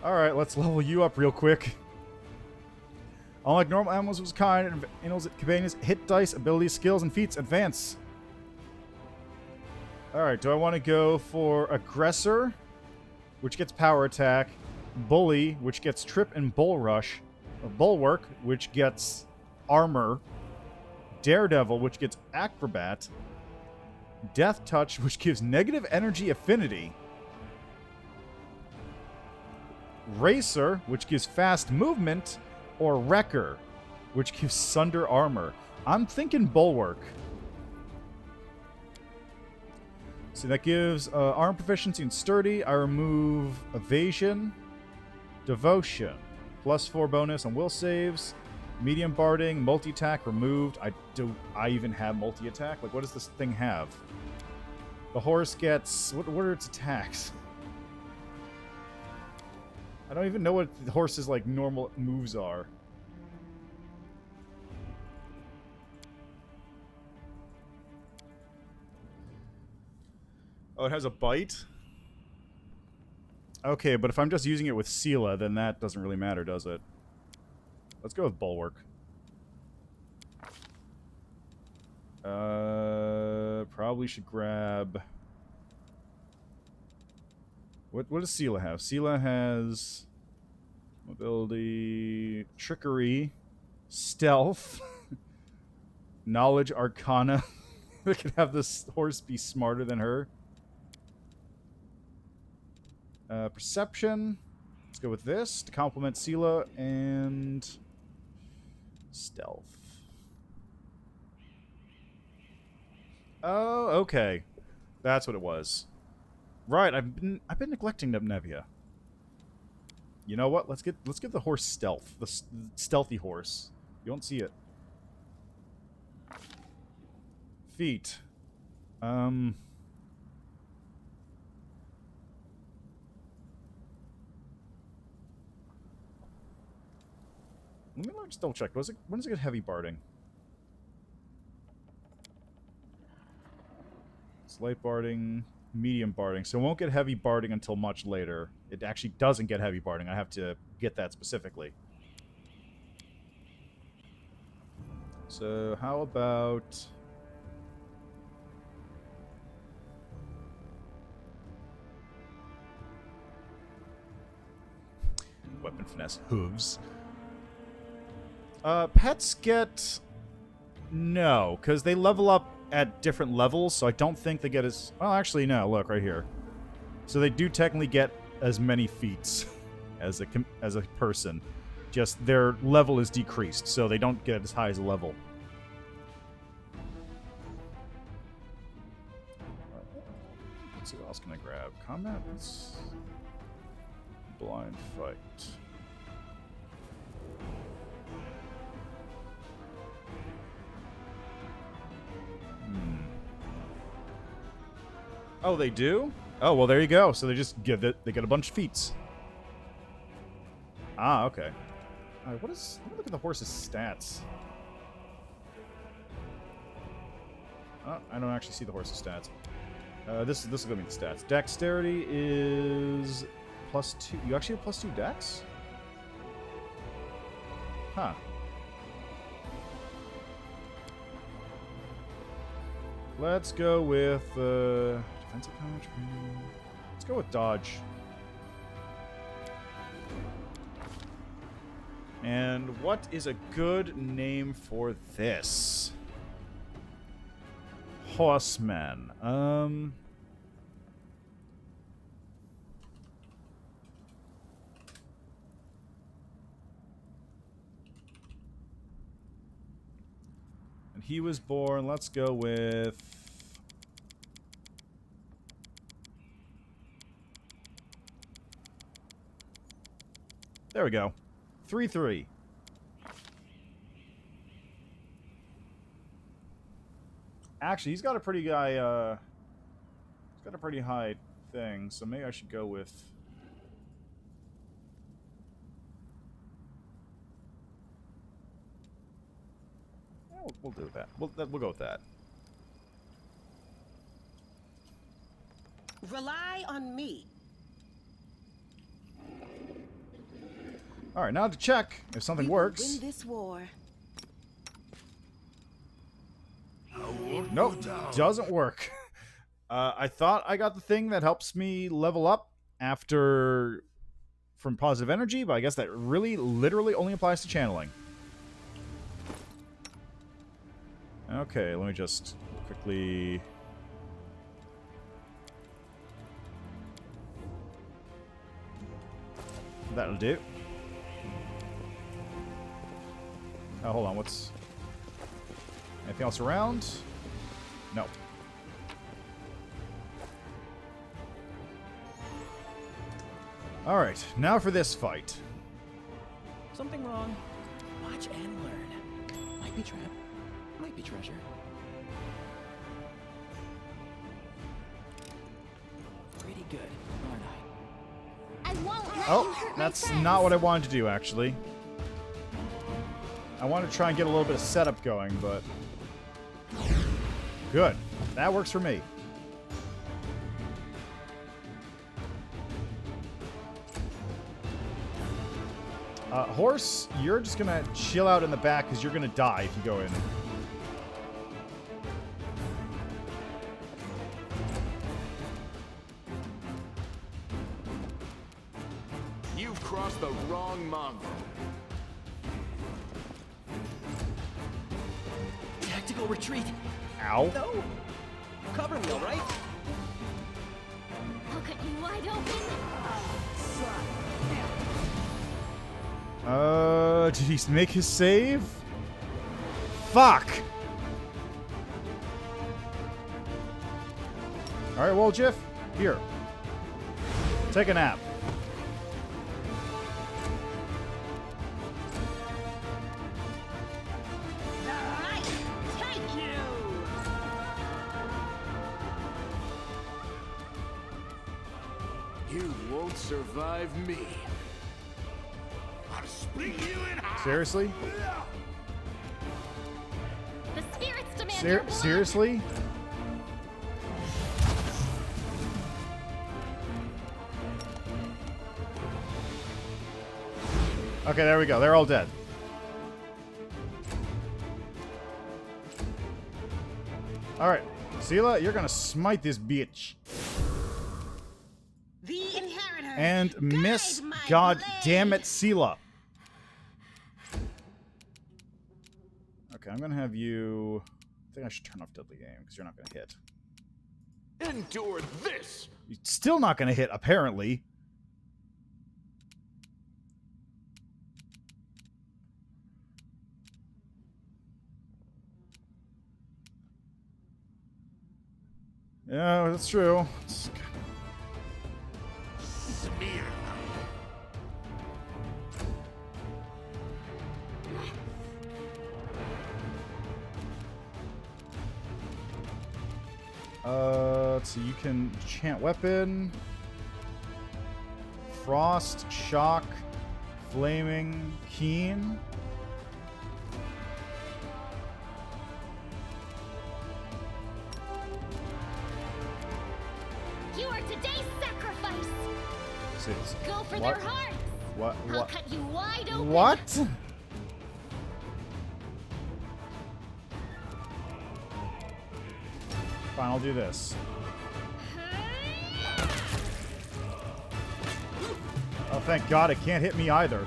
Alright, let's level you up real quick. Unlike normal animals, it was kind and enables companions hit dice, abilities, skills, and feats advance. Alright, do I want to go for Aggressor, which gets Power Attack, Bully, which gets Trip and Bull Rush, Bulwark, which gets Armor, Daredevil, which gets Acrobat, Death Touch, which gives negative energy affinity, Racer, which gives fast movement, or Wrecker, which gives Sunder Armor. I'm thinking Bulwark. So that gives arm proficiency and sturdy. I remove evasion, devotion, +4 bonus on will saves, medium barding, multi-attack removed. Do I even have multi-attack? Like, what does this thing have? The horse gets... What are its attacks? I don't even know what the horse's, like, normal moves are. Oh, it has a bite? Okay, but if I'm just using it with Sela, then that doesn't really matter, does it? Let's go with Bulwark. Probably should grab... What does Sela have? Sela has... Mobility... Trickery... Stealth... Knowledge Arcana. We could have this horse be smarter than her. Perception. Let's go with this to complement Sela, and Stealth. Oh, okay. That's what it was. Right, I've been neglecting Nevia. You know what? Let's get the horse Stealth, the stealthy horse. You don't see it. Feet. Let me just double check. When does it get heavy barding? Light barding, medium barding. So it won't get heavy barding until much later. It actually doesn't get heavy barding. I have to get that specifically. So how about... Weapon finesse. Hooves. Pets get... No, because they level up at different levels, so I don't think they get as... Well, actually, no. Look, right here. So they do technically get as many feats as a person. Just their level is decreased, so they don't get as high as a level. Let's see, what else can I grab? Combat? Blind fight. Oh, they do? Oh, well, there you go. So they just give it. They get a bunch of feats. Ah, okay. All right, let me look at the horse's stats. Oh, I don't actually see the horse's stats. This is gonna be the stats. Dexterity is +2. You actually have +2 dex? Huh. Let's go with defensive damage. Let's go with dodge. And what is a good name for this? Horseman. And he was born. Let's go with... There we go. 3-3. Actually, he's got a pretty guy, It's got a pretty high thing, so maybe I should go with... Yeah, we'll do that. We'll go with that. Rely on me. Alright, now to check if something We will works. win this war. Nope, doesn't work. I thought I got the thing that helps me level up after from positive energy, but I guess that really literally only applies to channeling. Okay, let me just quickly... That'll do. Oh, hold on, what's... Anything else around? No. Alright, now for this fight. Something wrong. Watch and learn. Might be trap. Might be treasure. Pretty good, aren't I? I won't let you Oh, hurt my that's friends. not what I wanted to do, actually. I wanted to try and get a little bit of setup going, but... Good. That works for me. Horse, you're just gonna chill out in the back because you're gonna die if you go in. You've crossed the wrong mongrel. Tactical retreat. Ow. No. Cover me, all right? I'll cut you wide open. Did he make his save? Fuck! Alright, well, Jiff, here. Take a nap. I take you. You won't survive me. I'll split you in half. Seriously? The spirits demand your blood. Seriously? Okay, there we go. They're all dead. Alright. Sela, you're gonna smite this bitch. The inheritor. And Guide miss. my God blade. damn it, Sela. Okay, I'm gonna have you... I think I should turn off Deadly Aim, because you're not gonna hit. Endure this. You're still not gonna hit, apparently. Yeah, that's true. Smear. Let's see, you can chant weapon. Frost, shock, flaming, keen. You are today's sacrifice. Six. Go for What? their hearts. What? I'll What? cut you wide open. What? Fine, I'll do this. Oh, thank God, it can't hit me either.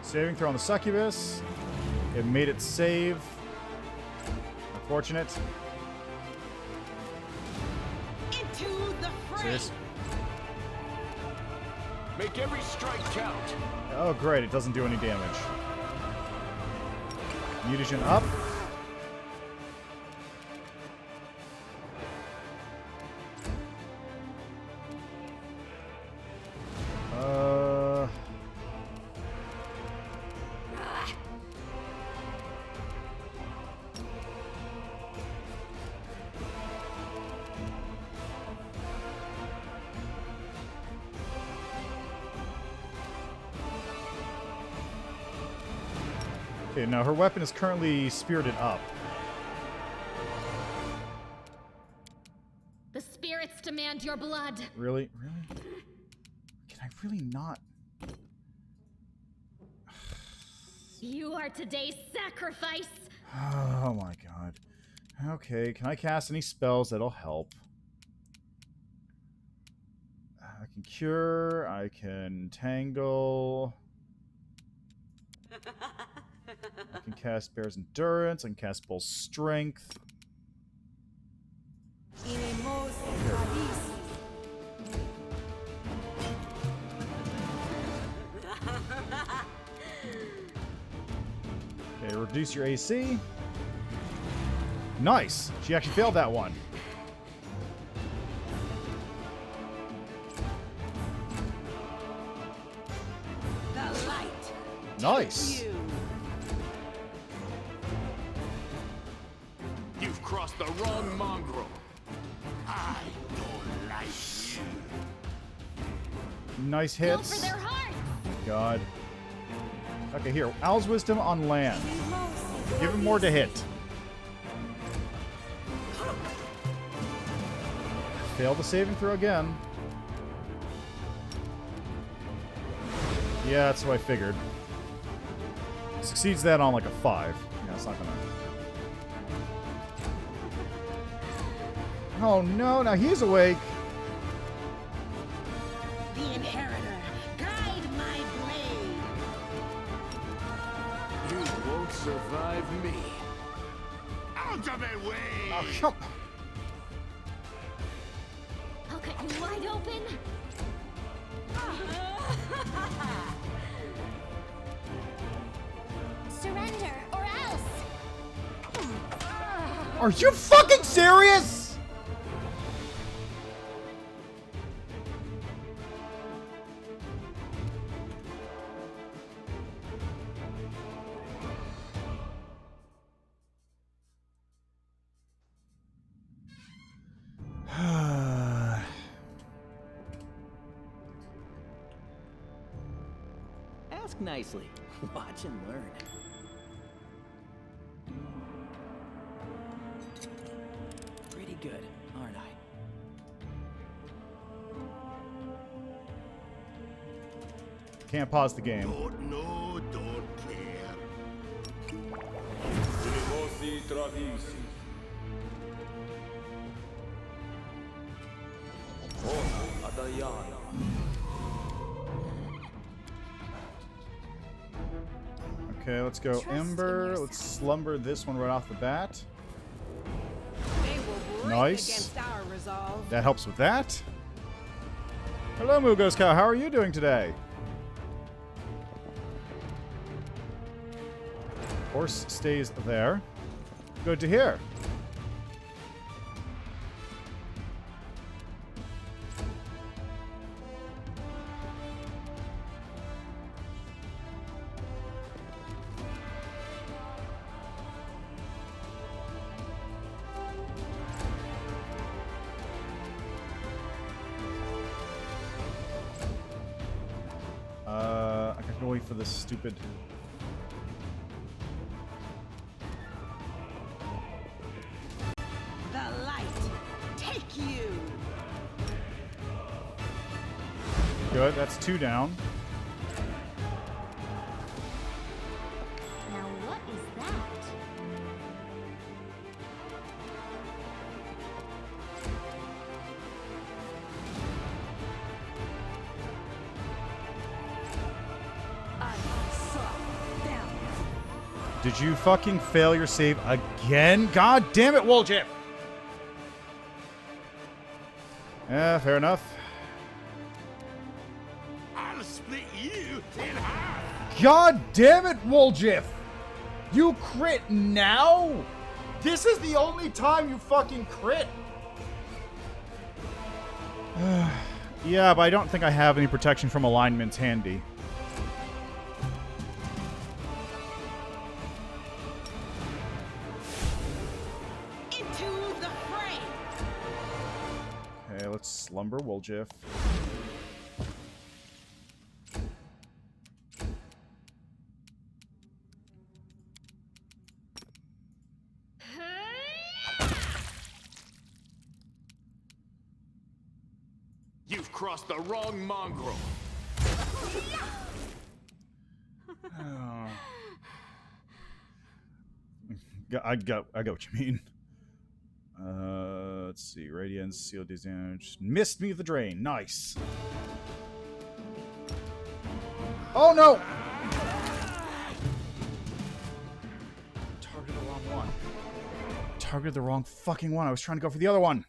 Saving throw on the succubus. It made it save. Unfortunate. Into the fray. Serious? Make every strike count. Oh, great, it doesn't do any damage. Mutagen up. Okay, now her weapon is currently spirited up. The spirits demand your blood. Really? Really? Can I really not? You are today's sacrifice. Oh my god. Okay, can I cast any spells that'll help? I can cure, I can tangle. I can cast Bear's Endurance, I can cast Bull's Strength. Okay, reduce your AC. Nice! She actually failed that one. The light. Nice! You. You've crossed the wrong mongrel. I don't like you. Nice Go hits. for their hearts. God. Okay, here. Owl's Wisdom on land. Give him more to hit. Fail the saving throw again. Yeah, that's what I figured. Succeeds that on like a 5. Yeah, it's not gonna... Oh no, now he's awake. The inheritor. Guide my blade. You won't survive me. Out of my way! Oh, come... I'll cut you wide open. Surrender or else. Are you fucking serious? Ask nicely. Watch and learn. Pretty good, aren't I? Can't pause the game. Don't know, don't care. Okay, let's go Trust in Ember. yourself. Let's slumber this one right off the bat. They will break Nice. against our resolve. That helps with that. Hello, Mugos Cow. How are you doing today? Horse stays there. Good to hear. I can wait for this stupid... The light. Take you. Good, that's 2 down. Now what is that? I saw them. Did you fucking fail your save again? God damn it, Woljip! Yeah, fair enough. I'll split you in half. God damn it, Woljif! You crit now? This is the only time you fucking crit. Yeah, but I don't think I have any protection from alignments handy. Into the fray. Okay, let's slumber Woljif. You've crossed the wrong mongrel. I got what you mean. Let's see. Radiance, seal damage. Missed me with the drain. Nice. Oh no! Targeted the wrong one. Targeted the wrong fucking one. I was trying to go for the other one.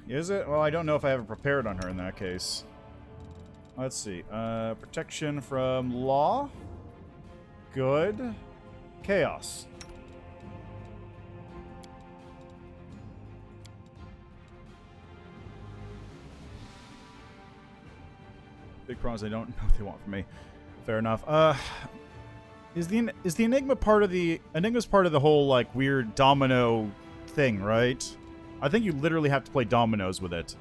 Is it? Well, I don't know if I have it prepared on her in that case. Let's see. Protection from law. Good. Chaos. Big problems I don't know what they want from me. Fair enough. Is the Enigma part of the Enigma's part of the whole like weird domino thing, right? I think you literally have to play dominoes with it.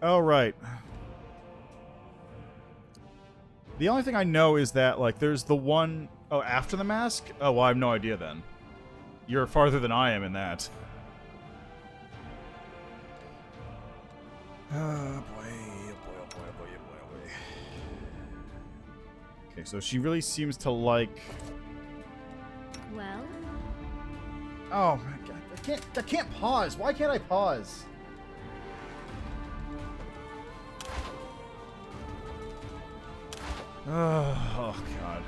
Oh, right. The only thing I know is that, like, there's the one... Oh, after the mask? Oh, well, I have no idea then. You're farther than I am in that. Oh, boy. Okay, so she really seems to like... Well? Oh, my God. I can't pause. Why can't I pause? Oh, God.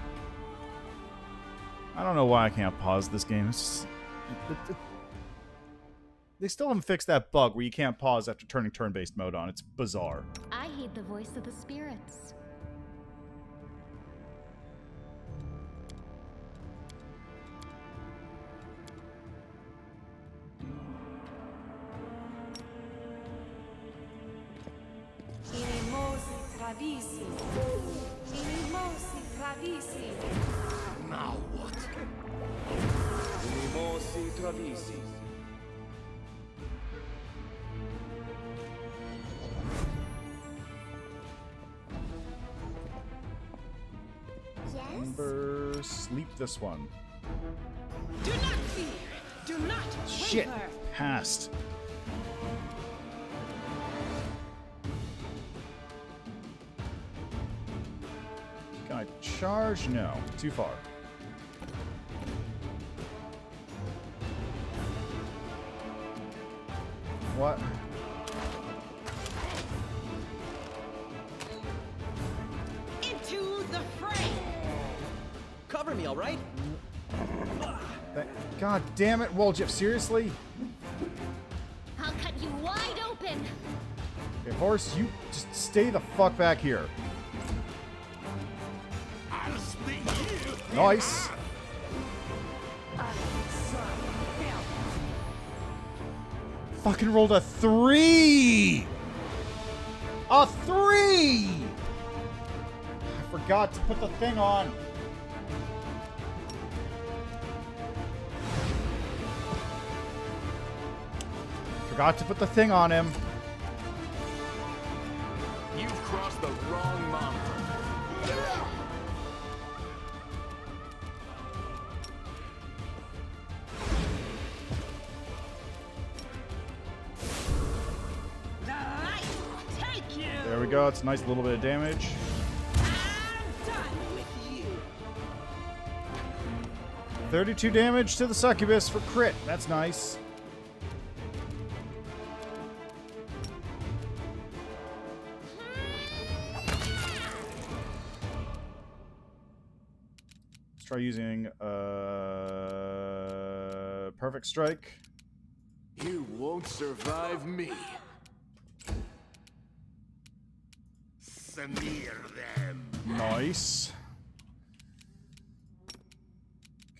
I don't know why I can't pause this game. It's just, they still haven't fixed that bug where you can't pause after turning turn-based mode on. It's bizarre. I heed the voice of the spirits. Now what? Yes? Ember, sleep this one. Do not fear. Do not Shit. waver. Passed. Can I charge? No. Too far. What? Into the fray. Cover me, all right? God damn it, Woljif, seriously? I'll cut you wide open. Okay, horse, you just stay the fuck back here. I'll split you. Nice. Fucking rolled a 3! A 3! I forgot to put the thing on. Forgot to put the thing on him. You've crossed the wrong mongrel. The light take you. There we go. It's a nice little bit of damage. I'm done with you. 32 damage to the succubus for crit. That's nice. Let's try using perfect strike. You won't survive me. Smear them. Nice.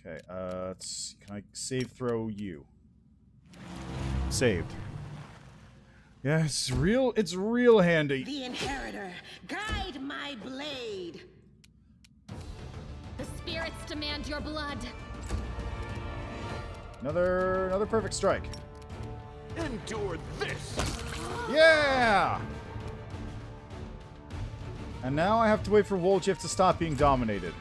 Okay, let's see. Can I save throw you? Saved. Yeah, it's real handy. The inheritor, guide my blade. The spirits demand your blood. Another perfect strike. Endure this. Yeah! And now I have to wait for Woljif to stop being dominated.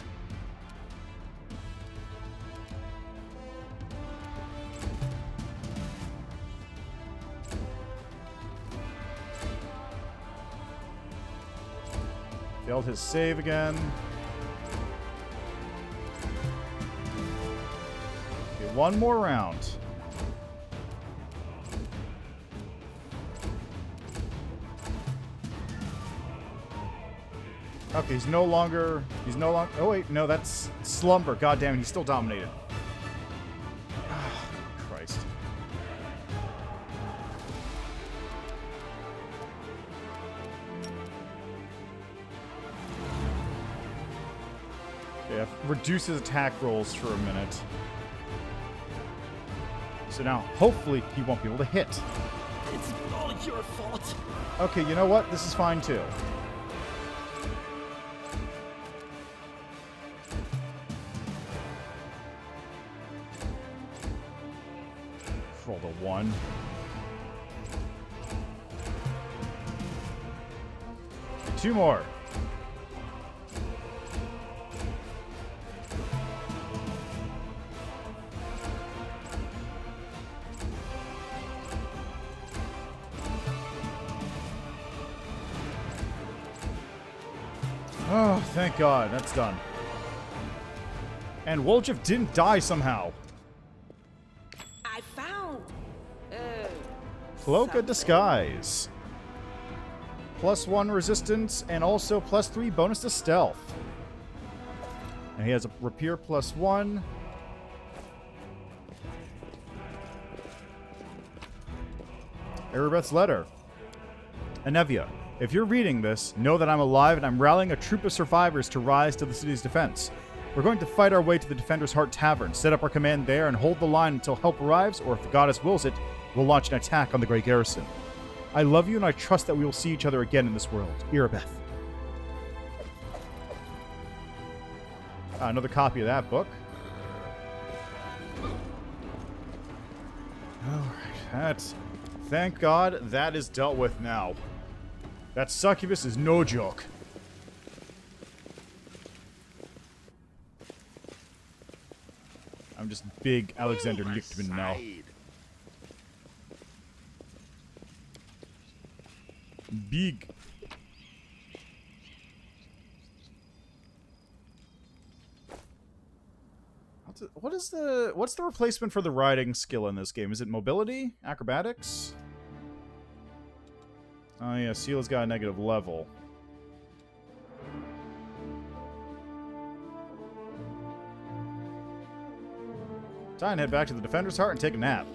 Failed his save again. Okay, one more round. Okay, he's no longer... Oh, wait. No, that's Slumber. God damn it. He's still dominated. Christ. Okay, I've reduced his attack rolls for a minute. So now, hopefully, he won't be able to hit. It's all your fault. Okay, you know what? This is fine, too. Rolled a 1. Two more. Oh, thank God. That's done. And Woljif didn't die somehow. I found. Cloak of something. Disguise. +1 resistance and also +3 bonus to stealth. And he has a rapier +1. Erebeth's letter. Anevia, if you're reading this, know that I'm alive and I'm rallying a troop of survivors to rise to the city's defense. We're going to fight our way to the Defender's Heart Tavern, set up our command there, and hold the line until help arrives, or if the goddess wills it, we'll launch an attack on the Grey Garrison. I love you, and I trust that we will see each other again in this world. Erebeth. Another copy of that book. Alright, thank God that is dealt with now. That succubus is no joke. I'm just big Alexander Lichtman now. Big. What's the replacement for the riding skill in this game? Is it mobility? Acrobatics? Oh yeah, Seal's got a negative level. Time to head back to the Defender's Heart and take a nap.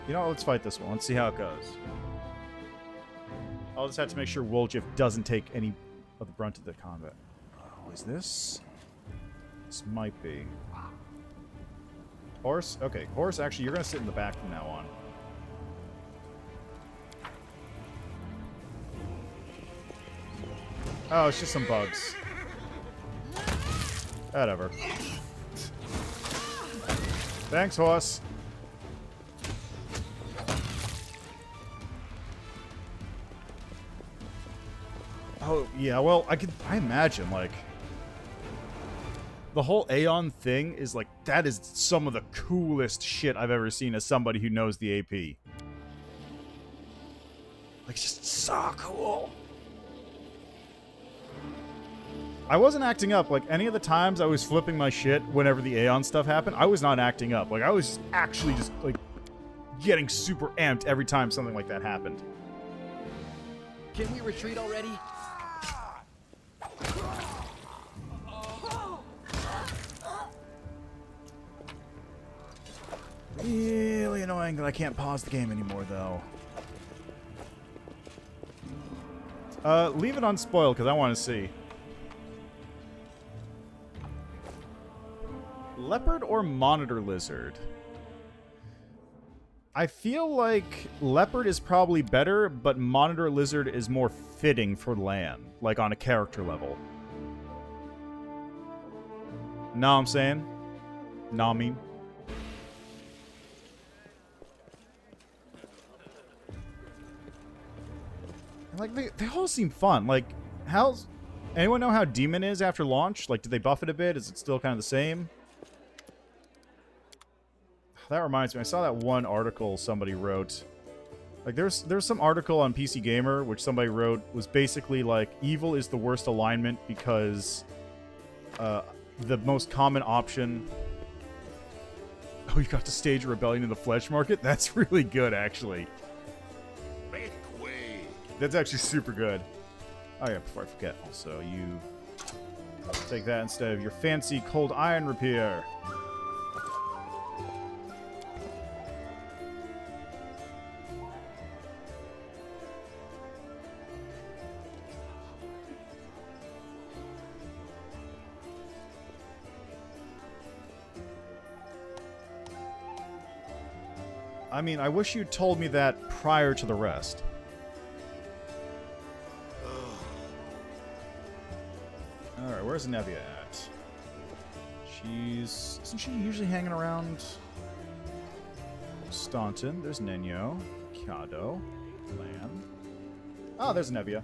You know, let's fight this one. Let's see how it goes. I'll just have to make sure Woljif doesn't take any of the brunt of the combat. Oh, is this? This might be. Horse? Okay, Horse, actually, you're going to sit in the back from now on. Oh, it's just some bugs. Whatever. Thanks, Horse. Oh, yeah, well, I imagine, like, the whole Aeon thing is, like, that is some of the coolest shit I've ever seen as somebody who knows the AP. Like, it's just so cool. I wasn't acting up. Like, any of the times I was flipping my shit whenever the Aeon stuff happened, I was not acting up. Like, I was actually just, like, getting super amped every time something like that happened. Can we retreat already? Really annoying that I can't pause the game anymore, though. Leave it unspoiled, because I want to see. Leopard or monitor lizard? I feel like Leopard is probably better, but Monitor Lizard is more fitting for land, like on a character level. Know what I'm saying? Know what I mean? Like, they all seem fun. Like, how's... Anyone know how Demon is after launch? Like, did they buff it a bit? Is it still kind of the same? That reminds me, I saw that one article somebody wrote. Like, there's some article on PC Gamer which somebody wrote was basically like, evil is the worst alignment because the most common option... Oh, you got to stage a rebellion in the flesh market? That's really good, actually. Make way. That's actually super good. Oh yeah, before I forget, also, you take that instead of your fancy cold iron rapier. I mean, I wish you told me that prior to the rest. Alright, where's Nevia at? Isn't she usually hanging around Staunton? There's Nenyo, Kado, Lan. Oh, there's Nevia.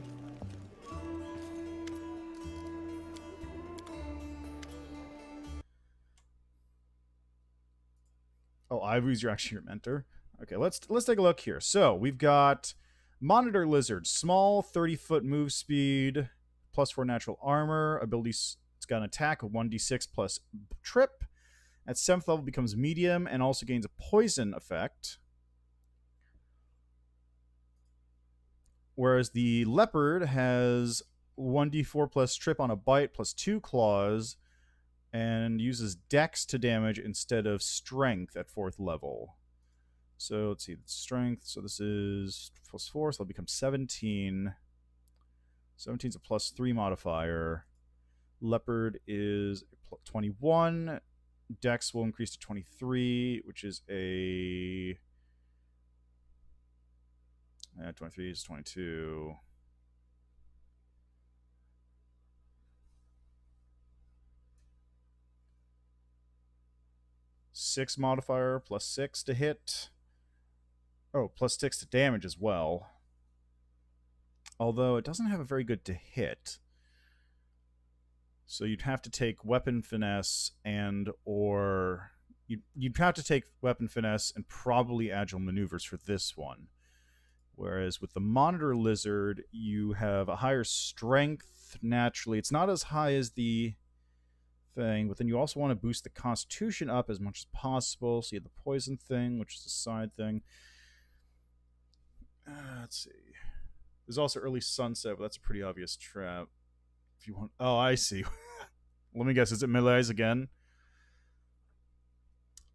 Oh, Ivy's actually your mentor. Okay, let's take a look here. So we've got Monitor Lizard, small, 30-foot move speed, +4 natural armor. Abilities, it's got an attack of 1d6 plus trip. At 7th level becomes medium and also gains a poison effect. Whereas the Leopard has 1d4 plus trip on a bite plus 2 claws and uses dex to damage instead of strength at 4th level. So let's see, strength. So this is +4, so it'll become 17. 17 is a +3 modifier. Leopard is 21. Dex will increase to 23, which is a... 23 is 22. +6 modifier, +6 to hit. Oh, +6 to damage as well. Although it doesn't have a very good to hit. So you'd have to take weapon finesse and or you'd have to take weapon finesse and probably agile maneuvers for this one. Whereas with the Monitor Lizard, you have a higher strength naturally. It's not as high as the thing, but then you also want to boost the Constitution up as much as possible. So you have the poison thing, which is a side thing. Let's see. There's also early sunset, but that's a pretty obvious trap. If you want, oh, I see. Let me guess. Is it melees again?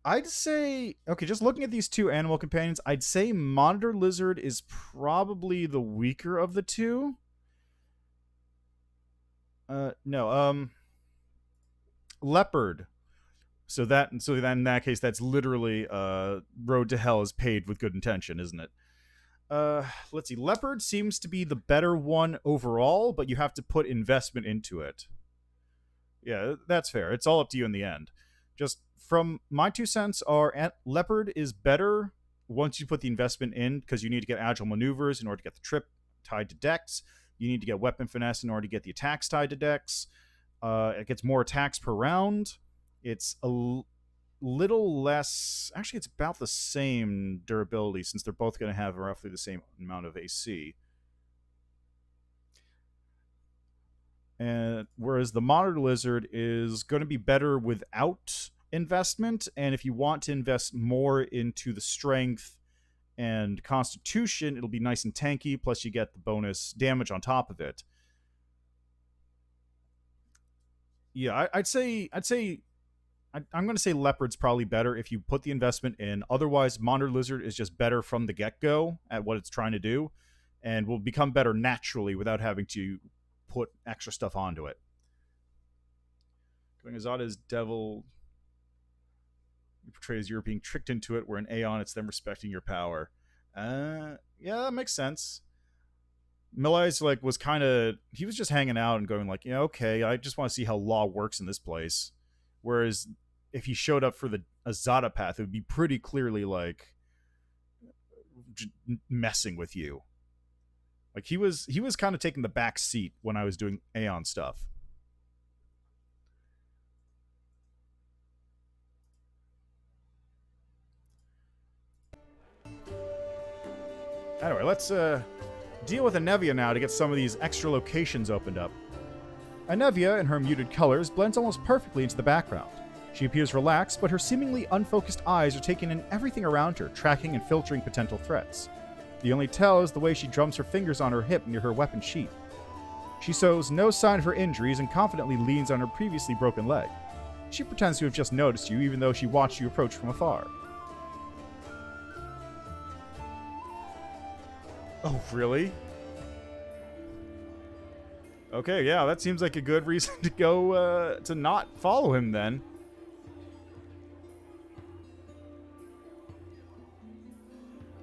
I'd say, okay, just looking at these two animal companions, I'd say Monitor Lizard is probably the weaker of the two. No, Leopard. So then in that case, that's literally Road to Hell is paved with good intention, isn't it? Let's see. Leopard seems to be the better one overall, but you have to put investment into it. Yeah, that's fair. It's all up to you in the end. Just from my 2 cents are Leopard is better once you put the investment in, because you need to get agile maneuvers in order to get the trip tied to dex. You need to get weapon finesse in order to get the attacks tied to dex. It gets more attacks per round. It's a little less... Actually, it's about the same durability, since they're both going to have roughly the same amount of AC. And whereas the Monitor Lizard is going to be better without investment, and if you want to invest more into the strength and constitution, it'll be nice and tanky, plus you get the bonus damage on top of it. Yeah, I'm going to say Leopard's probably better if you put the investment in. Otherwise, Monitor Lizard is just better from the get-go at what it's trying to do, and will become better naturally without having to put extra stuff onto it. Going Azada's Devil... It portrays you're being tricked into it, where in Aeon it's them respecting your power. Yeah, that makes sense. Millais, like, was kind of... He was just hanging out and going like, yeah, okay, I just want to see how law works in this place. Whereas if he showed up for the Azada path, it would be pretty clearly, like, messing with you. Like, he was kind of taking the back seat when I was doing Aeon stuff. Anyway, let's deal with Anevia now to get some of these extra locations opened up. Anevia, in her muted colors, blends almost perfectly into the background. She appears relaxed, but her seemingly unfocused eyes are taking in everything around her, tracking and filtering potential threats. The only tell is the way she drums her fingers on her hip near her weapon sheath. She shows no sign of her injuries and confidently leans on her previously broken leg. She pretends to have just noticed you, even though she watched you approach from afar. Oh, really? Okay, yeah, that seems like a good reason to go, to not follow him then.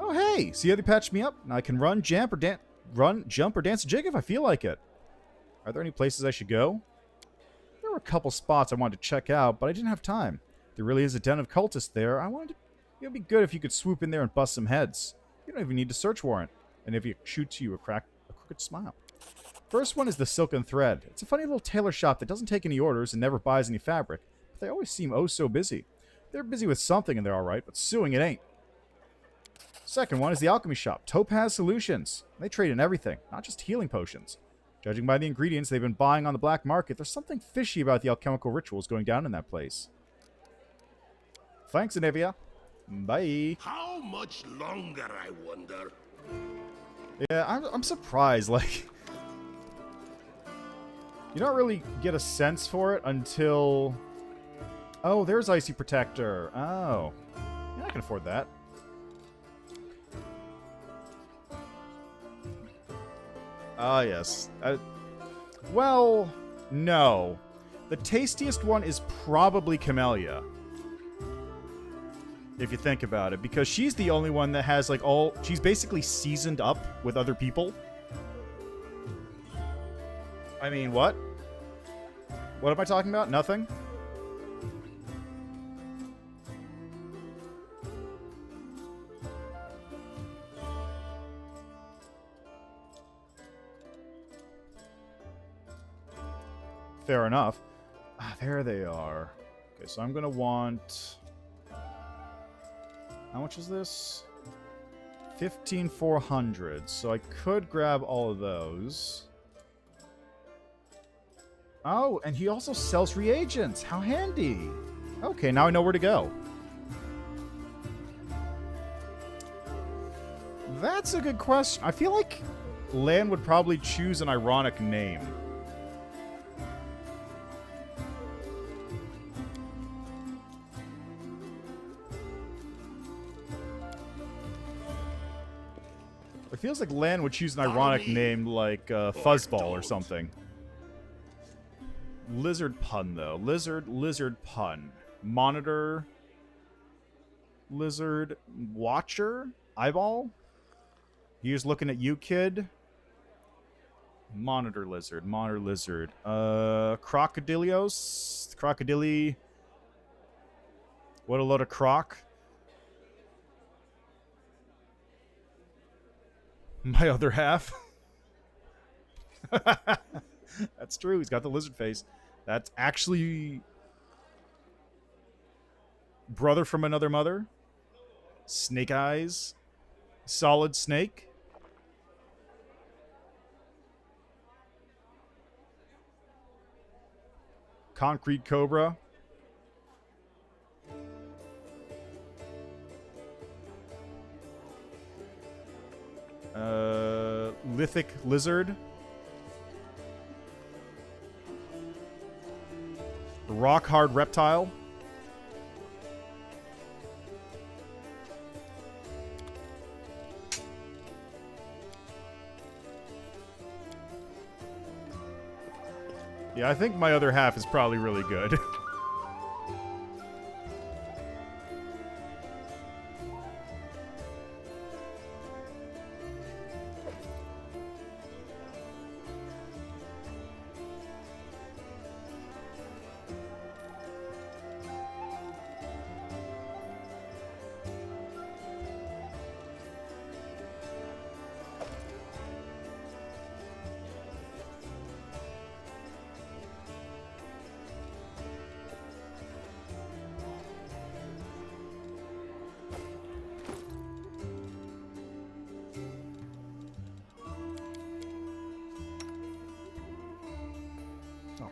Oh, hey! See how they patched me up? Now I can run, jump, or dance a jig if I feel like it. Are there any places I should go? There were a couple spots I wanted to check out, but I didn't have time. There really is a den of cultists there. It would be good if you could swoop in there and bust some heads. You don't even need a search warrant. And if you shoots you a crooked smile. First one is the Silken Thread. It's a funny little tailor shop that doesn't take any orders and never buys any fabric, but they always seem oh so busy. They're busy with something and they're alright, but suing it ain't. Second one is the alchemy shop, Topaz Solutions. They trade in everything, not just healing potions. Judging by the ingredients they've been buying on the black market, there's something fishy about the alchemical rituals going down in that place. Thanks, Anevia. Bye. How much longer, I wonder? Yeah, I'm surprised, like... You don't really get a sense for it until... Oh, there's Icy Protector. Oh. Yeah, I can afford that. Ah, yes. Well, no. The tastiest one is probably Camellia. If you think about it, because she's the only one that has, like, she's basically seasoned up with other people. I mean, what? What am I talking about? Nothing? Fair enough. Ah, there they are. Okay, so I'm gonna want... How much is this? 15,400. So I could grab all of those. Oh, and he also sells reagents. How handy. Okay, now I know where to go. That's a good question. I feel like Lan would probably choose an ironic name. It feels like Lan would choose an ironic name like Fuzzball or something. Lizard Pun, though. Lizard Pun. Monitor. Lizard. Watcher? Eyeball? He's looking at you, kid. Monitor Lizard. Monitor Lizard. Crocodilios? Crocodili. What a load of croc. My other half. That's true. He's got the lizard face. That's actually brother from another mother. Snake eyes. Solid snake. Concrete cobra. Lithic lizard. Rock hard reptile. Yeah, I think my other half is probably really good.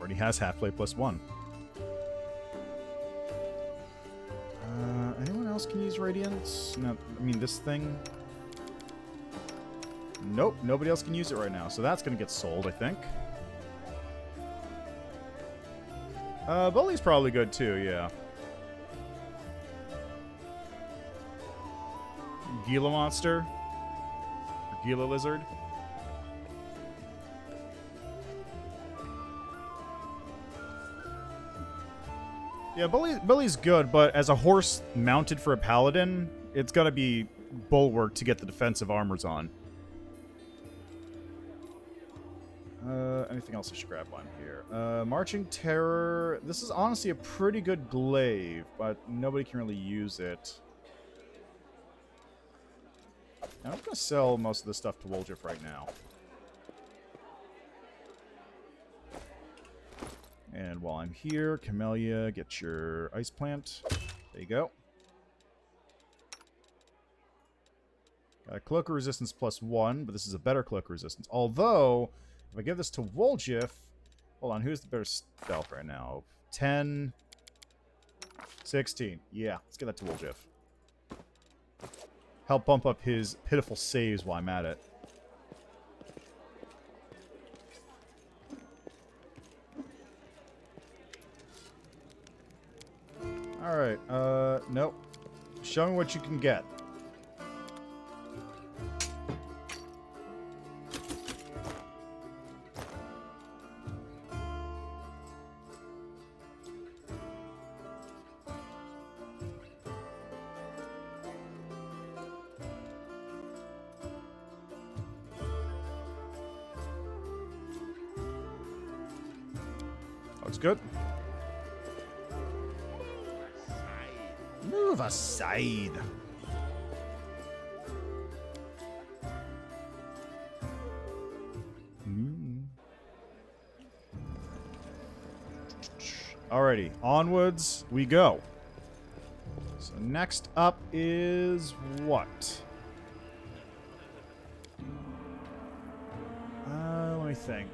Already has half-play +1. Anyone else can use Radiance? No, I mean, this thing... Nope, nobody else can use it right now, so that's gonna get sold, I think. Bully's probably good too, yeah. Gila monster? Or Gila lizard? Yeah, Bully's good, but as a horse mounted for a paladin, it's gotta be bulwark to get the defensive armors on. Anything else I should grab on here? Marching Terror. This is honestly a pretty good glaive, but nobody can really use it. I'm going to sell most of this stuff to Woljif right now. And while I'm here, Camellia, get your ice plant. There you go. Got cloak resistance +1, but this is a better cloak resistance. Although, if I give this to Woljif... Hold on, who's the better stealth right now? 10... 16. Yeah, let's get that to Woljif. Help bump up his pitiful saves while I'm at it. Alright, nope. Show me what you can get. Looks good. Move aside. Alrighty, onwards we go. So next up is what? Let me think.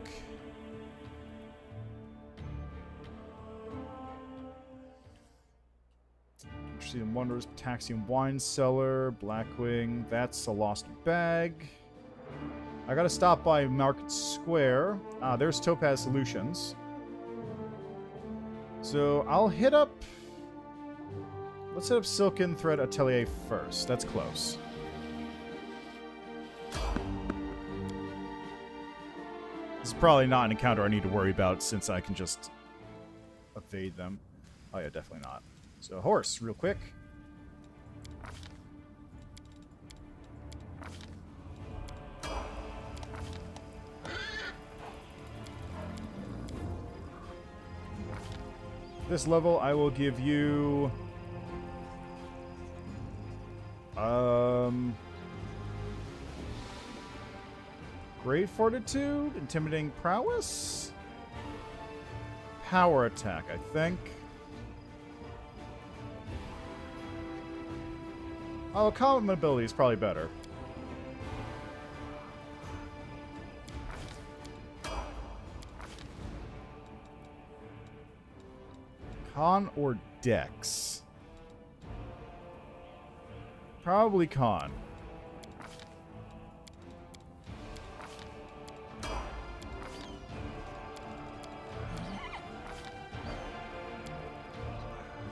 Interesting Wonders, Potassium Wine Cellar, Blackwing. That's a lost bag. I gotta stop by Market Square. There's Topaz Solutions. So I'll hit up... Let's hit up Silken Thread Atelier first. That's close. This is probably not an encounter I need to worry about since I can just evade them. Oh yeah, definitely not. So horse, real quick. This level, I will give you... Great Fortitude? Intimidating Prowess? Power Attack, I think. Oh, combat mobility is probably better. Con or Dex? Probably Con.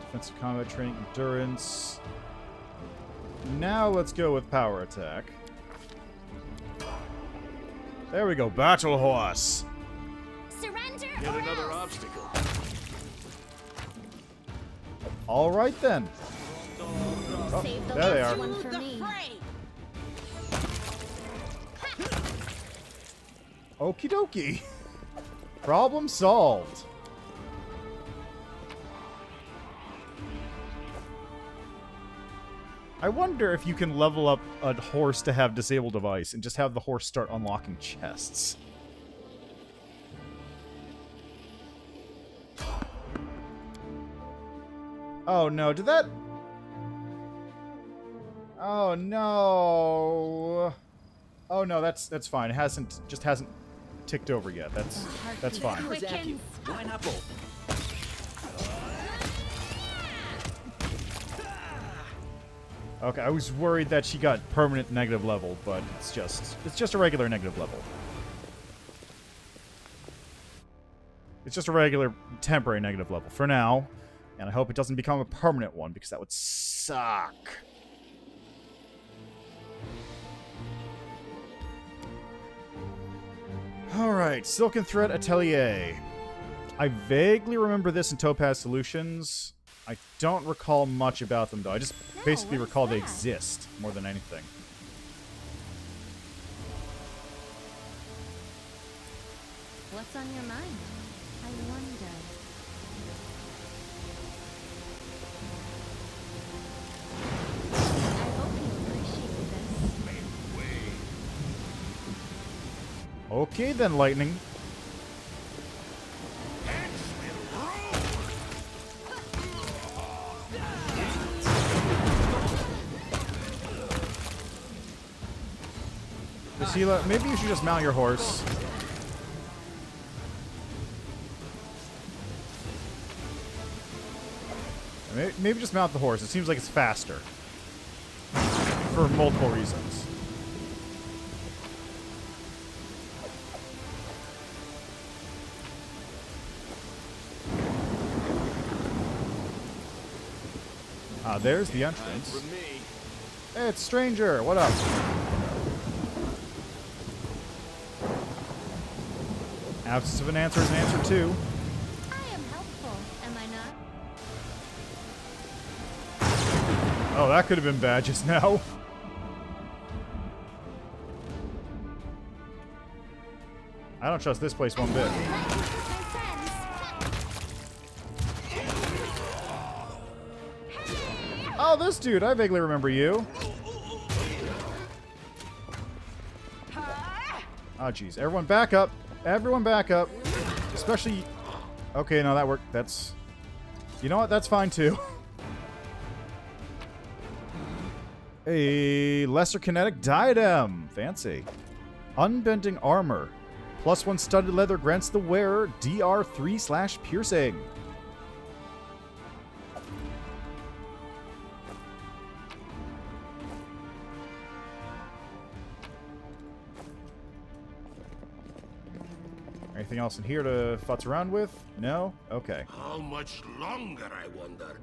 Defensive combat training, endurance. Now let's go with power attack. There we go, Battle Horse. Surrender Yet or another else. obstacle. All right then. Oh, Save the there they last are. one for The me. fray. Okie dokie. Problem solved. I wonder if you can level up a horse to have disable device and just have the horse start unlocking chests. Oh no, did that... Oh no. Oh no, that's fine. It hasn't ticked over yet. That's fine. Zap you. Why not both? Okay, I was worried that she got permanent negative level, but it's just a regular negative level. It's just a regular temporary negative level for now, and I hope it doesn't become a permanent one because that would suck. Alright, Silken Thread Atelier. I vaguely remember this in Topaz Solutions. I don't recall much about them, though. I just basically what is recall they that? exist more than anything. What's on your mind? I wonder. I hope you appreciate this. Make way. Okay then, Lightning. Heads will roll. Basila, maybe you should just mount your horse. Maybe just mount the horse. It seems like it's faster. For multiple reasons. Ah, there's the entrance. From me. Hey, it's Stranger. What up? Absence of an answer is an answer too. I am helpful, am I not? Oh, that could have been bad just now. I don't trust this place one bit. Let me with my friends. Oh, this dude. I vaguely remember you. Oh, jeez. Everyone back up. Everyone back up. Especially... Okay, no, that worked. That's... You know what? That's fine, too. A lesser kinetic diadem. Fancy. Unbending armor. +1 studded leather grants the wearer DR3/piercing. Anything else in here to futz around with? No? Okay. How much longer, I wonder?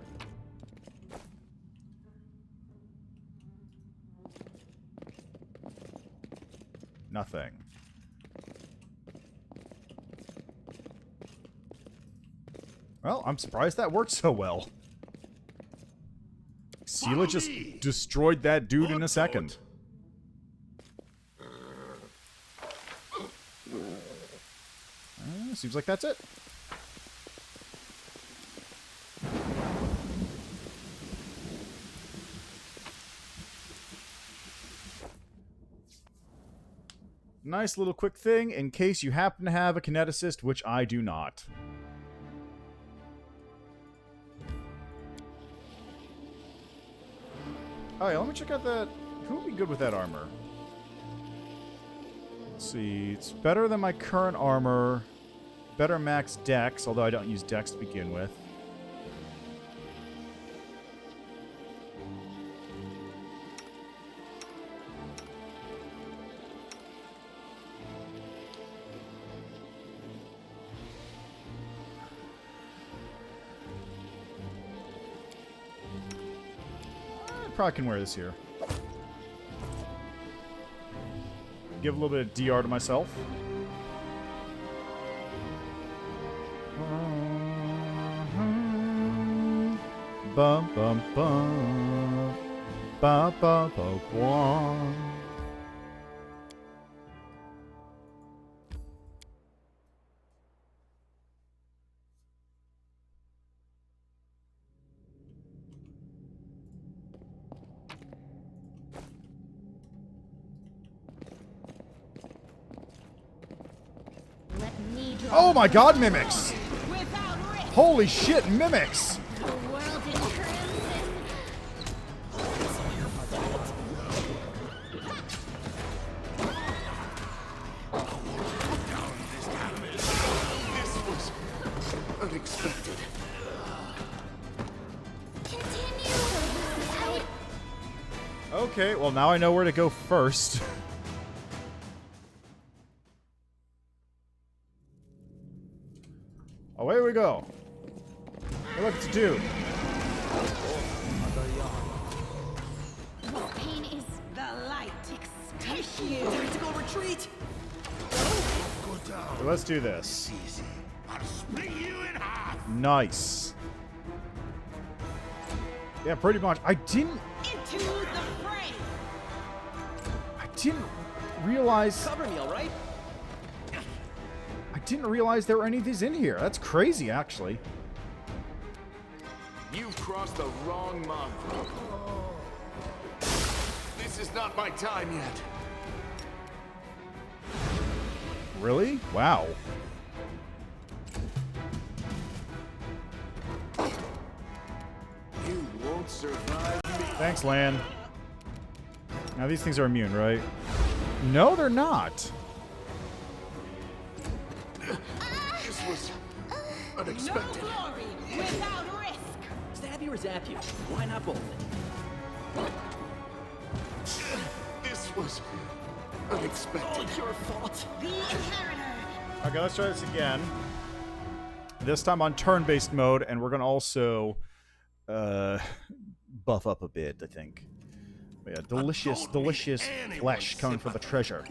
Nothing. Well, I'm surprised that worked so well. Follow Sela just me. destroyed that dude in a second. Seems like that's it. Nice little quick thing in case you happen to have a kineticist, which I do not. Oh yeah, let me check out that. Who would be good with that armor? Let's see. It's better than my current armor. Better max dex, although I don't use dex to begin with. I probably can wear this here. Give a little bit of DR to myself. Bum bum bum. Ba ba ba bum. Let me draw Oh my god, mimics! Without risk. Holy shit, mimics! the world in crimson. Okay, well now I know where to go first. Away we go. Hey, look, it's a dude. This pain is The light. Take you. Tactical retreat! Go down. So let's do this. Easy. I'll split you in half. Nice. Yeah, pretty much. I didn't Into the fray. realize Cover me, alright? there were any of these in here. That's crazy, actually. You've crossed the wrong mongrel. This is not my time yet. Really? Wow. You won't survive me. Thanks, Lan. Now these things are immune, right? No, they're not. This was No unexpected. glory without risk. Stab you or zap you? Why not both? This was unexpected. It's your fault. The inheritor. Okay, let's try this again. This time on turn-based mode, and we're gonna also buff up a bit, I think. But yeah, delicious flesh coming for the treasure.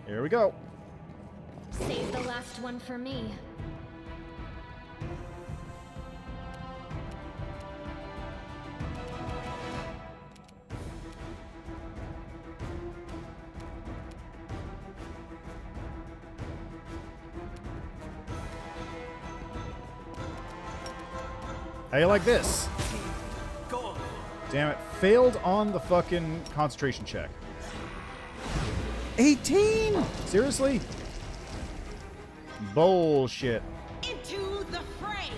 Here we go. save the last one for me. How you like this? Go. Damn it. Failed on the fucking concentration check. 18? Seriously? Bullshit. Into the fray.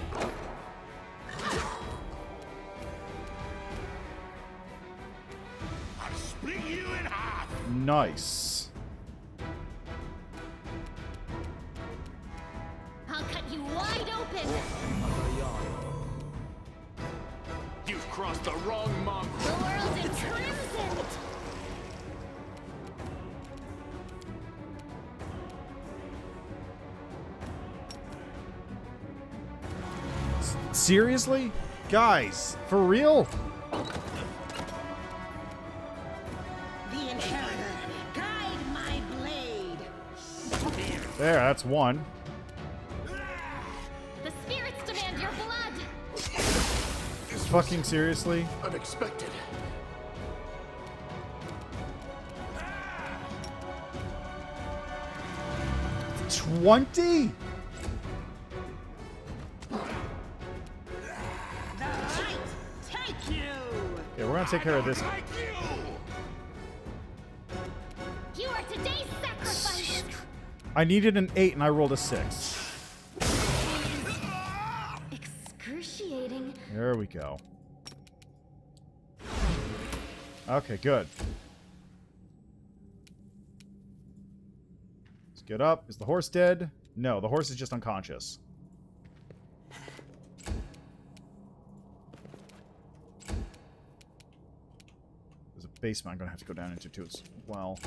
I'll split you in half. Nice. I'll cut you wide open. You've crossed the wrong mongrel. The world is crimson. Seriously? Guys, for real? The inheritor. Guide my blade. There, that's one. The spirits demand your blood. This Fucking seriously? unexpected. $20? The light. Take you. Yeah, we're gonna take care of this. Like you. You are today's sacrifice. I needed an 8 and I rolled a 6. Excruciating. There we go. Okay, good. Let's get up. Is the horse dead? No, the horse is just unconscious. There's a basement I'm gonna have to go down into too as well.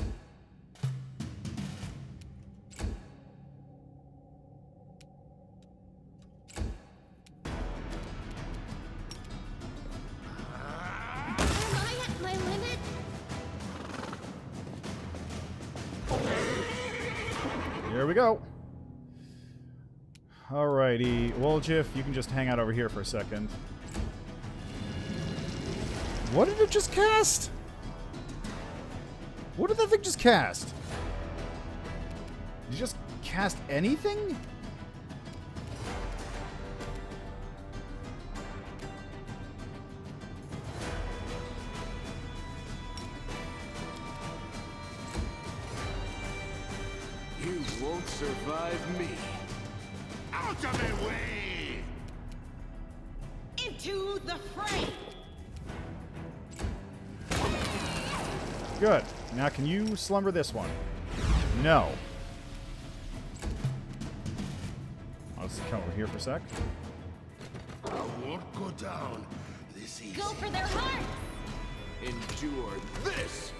Am I at my limit? Here we go. Alrighty. Well, Jiff, you can just hang out over here for a second. What did it just cast? What did that thing just cast? Did you just cast anything? You won't survive me. Out of my way. Into the fray. Good. Now, can you slumber this one? No. Let's come over here for a sec. I won't go down this easy. Go for their hearts! Endure this!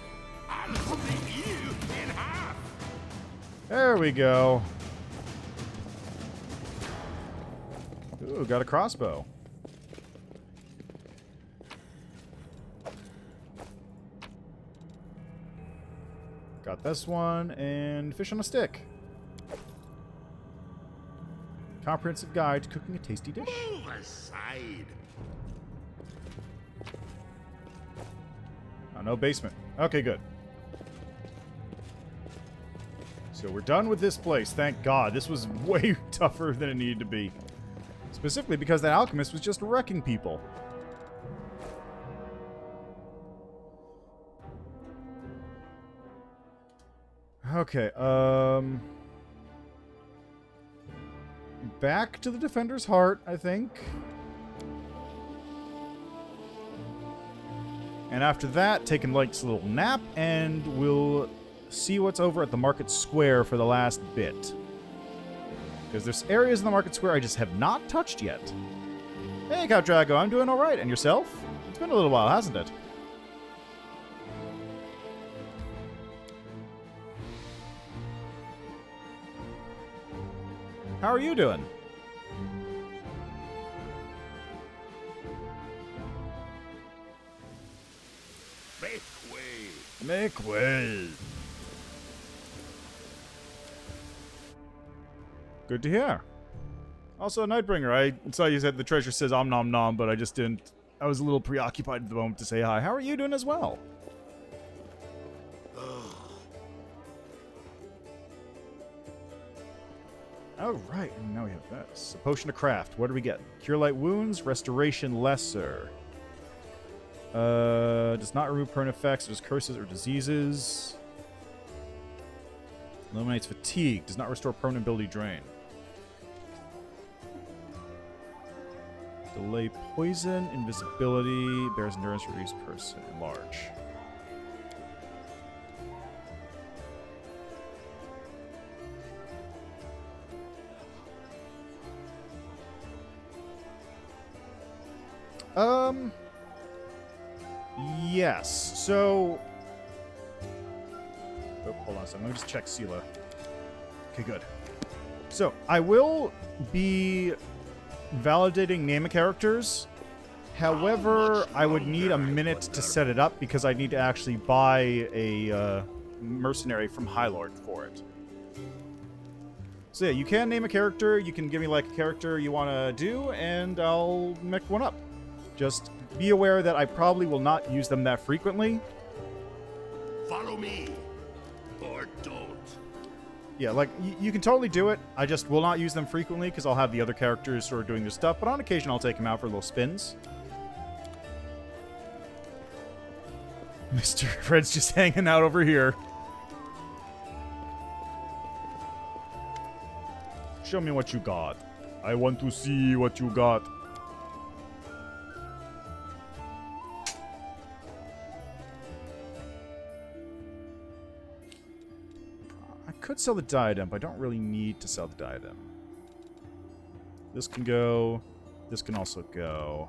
I'll split you in half. There we go. Ooh, got a crossbow. Got this one, and fish on a stick. Comprehensive guide to cooking a tasty dish. Move aside. Oh, no basement. Okay, good. So we're done with this place, thank God. This was way tougher than it needed to be. Specifically because that alchemist was just wrecking people. Okay, back to the Defender's Heart, I think. And after that, take Light's little nap, and we'll see what's over at the Market Square for the last bit. Because there's areas in the Market Square I just have not touched yet. Hey, Count Drago, I'm doing alright. And yourself? It's been a little while, hasn't it? How are you doing? Make way. Make way. Good to hear. Also, Nightbringer, I saw you said the treasure says om nom nom, but I just didn't. I was a little preoccupied at the moment to say hi. How are you doing as well? Oh, right. And now we have this. A potion of craft. What do we get? Cure light wounds, restoration lesser. Does not remove permanent effects, does curses or diseases. Eliminates fatigue, does not restore permanent ability drain. Delay poison, invisibility, bears endurance, reduce person, enlarge. Yes. So, oh, hold on a second. Let me just check Sela. Okay, good. So, I will be validating name of characters. However, I would need a minute to set it up because I need to actually buy a mercenary from High Lord for it. So yeah, you can name a character. You can give me like a character you want to do, and I'll make one up. Just be aware that I probably will not use them that frequently. Follow me, or don't. Yeah, like, you can totally do it. I just will not use them frequently because I'll have the other characters sort of doing their stuff, but on occasion I'll take them out for little spins. Mr. Fred's just hanging out over here. Show me what you got. I want to see what you got. I could sell the diadem, but I don't really need to sell the diadem. This can go. This can also go.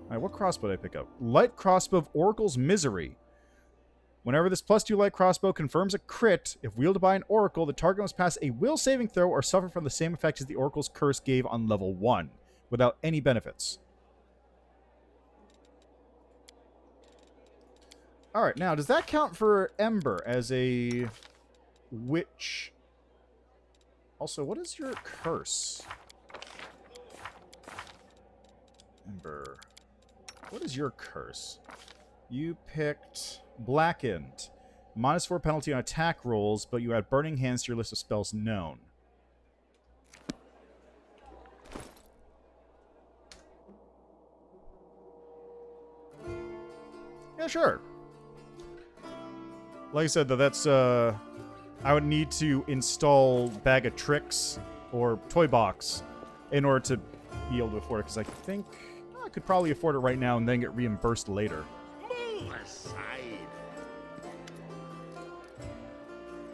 Alright, what crossbow did I pick up? Light crossbow of Oracle's Misery. Whenever this +2 light crossbow confirms a crit, if wielded by an oracle, the target must pass a will saving throw or suffer from the same effect as the oracle's curse gave on level 1, without any benefits. Alright, now, does that count for Ember as a witch? Also, what is your curse? Ember. What is your curse? You picked Blackened. -4 penalty on attack rolls, but you add Burning Hands to your list of spells known. Yeah, sure. Like I said, though, that's, I would need to install Bag of Tricks or Toy Box in order to be able to afford it, because I think I could probably afford it right now and then get reimbursed later. Move aside.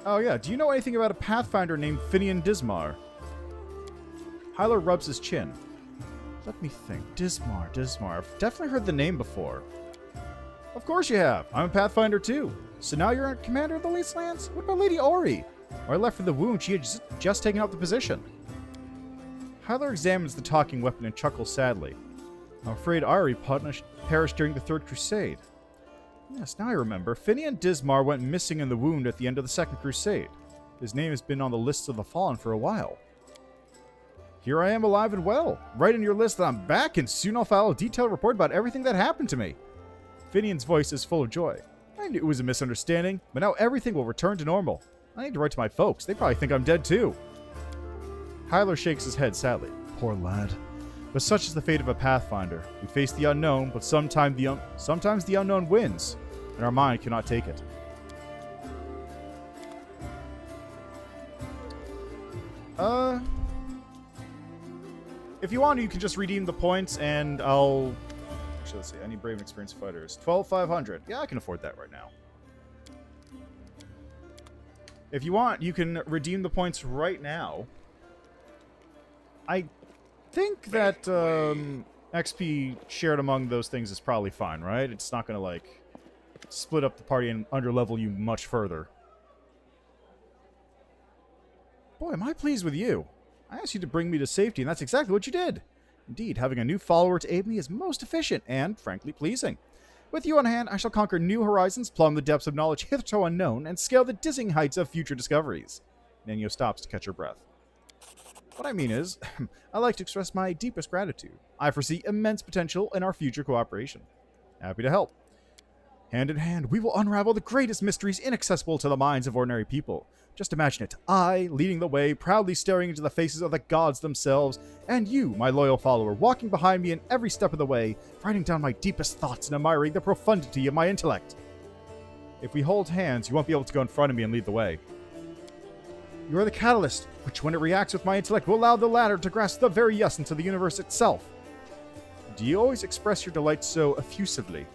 Oh, yeah. Do you know anything about a Pathfinder named Finian Dismar? Hyler rubs his chin. Let me think. Dismar. I've definitely heard the name before. Of course you have. I'm a Pathfinder too. So now you're a commander of the Wastelands? What about Lady Ori? When I left for the wound, she had just taken up the position. Hyler examines the talking weapon and chuckles sadly. I'm afraid Ori perished during the Third Crusade. Yes, now I remember. Finian Dismar went missing in the wound at the end of the Second Crusade. His name has been on the lists of the fallen for a while. Here I am alive and well. Write in your list that I'm back, and soon I'll file a detailed report about everything that happened to me. Finian's voice is full of joy. I knew it was a misunderstanding, but now everything will return to normal. I need to write to my folks. They probably think I'm dead too. Hyler shakes his head sadly. Poor lad. But such is the fate of a Pathfinder. We face the unknown, but sometimes the unknown wins, and our mind cannot take it. If you want, you can just redeem the points, and I'll... Actually, let's see. I need brave and experienced fighters. 12,500. Yeah, I can afford that right now. If you want, you can redeem the points right now. I think that XP shared among those things is probably fine, right? It's not going to, like, split up the party and underlevel you much further. Boy, am I pleased with you. I asked you to bring me to safety, and that's exactly what you did. Indeed, having a new follower to aid me is most efficient and, frankly, pleasing. With you on hand, I shall conquer new horizons, plumb the depths of knowledge hitherto unknown, and scale the dizzying heights of future discoveries. Nenyo stops to catch her breath. What I mean is, I'd like to express my deepest gratitude. I foresee immense potential in our future cooperation. Happy to help. Hand in hand, we will unravel the greatest mysteries inaccessible to the minds of ordinary people. Just imagine it. I, leading the way, proudly staring into the faces of the gods themselves, and you, my loyal follower, walking behind me in every step of the way, writing down my deepest thoughts and admiring the profundity of my intellect. If we hold hands, you won't be able to go in front of me and lead the way. You are the catalyst, which when it reacts with my intellect will allow the latter to grasp the very essence of the universe itself. Do you always express your delight so effusively?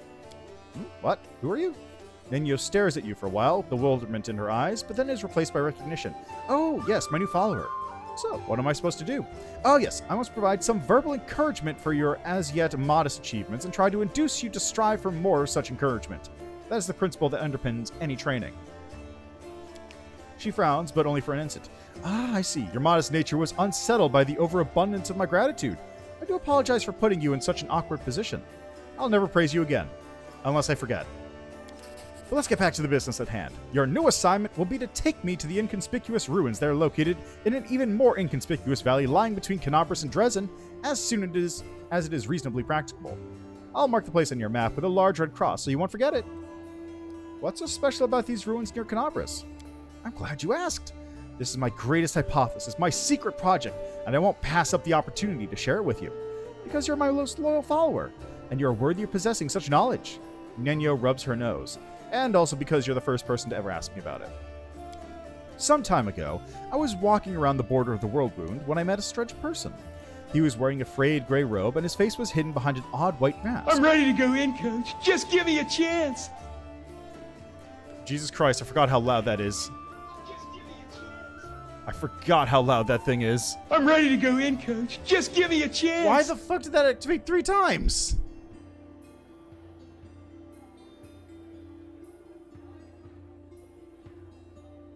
What? Who are you? Nenyo stares at you for a while, bewilderment in her eyes, but then is replaced by recognition. Oh, yes, my new follower. So, what am I supposed to do? Oh, yes, I must provide some verbal encouragement for your as-yet modest achievements and try to induce you to strive for more of such encouragement. That is the principle that underpins any training. She frowns, but only for an instant. Ah, I see. Your modest nature was unsettled by the overabundance of my gratitude. I do apologize for putting you in such an awkward position. I'll never praise you again, unless I forget. But let's get back to the business at hand. Your new assignment will be to take me to the inconspicuous ruins that are located in an even more inconspicuous valley lying between Kenabres and Dresden as soon as it is reasonably practicable. I'll mark the place on your map with a large red cross so you won't forget it. What's so special about these ruins near Kenabres? I'm glad you asked. This is my greatest hypothesis, my secret project, and I won't pass up the opportunity to share it with you. Because you're my most loyal follower, and you're worthy of possessing such knowledge. Nenyo rubs her nose. And also because you're the first person to ever ask me about it. Some time ago, I was walking around the border of the world wound when I met a strange person. He was wearing a frayed gray robe and his face was hidden behind an odd white mask. I'm ready to go in, Coach. Just give me a chance. Jesus Christ, I forgot how loud that is. I forgot how loud that thing is. I'm ready to go in, Coach. Just give me a chance. Why the fuck did that activate 3 times?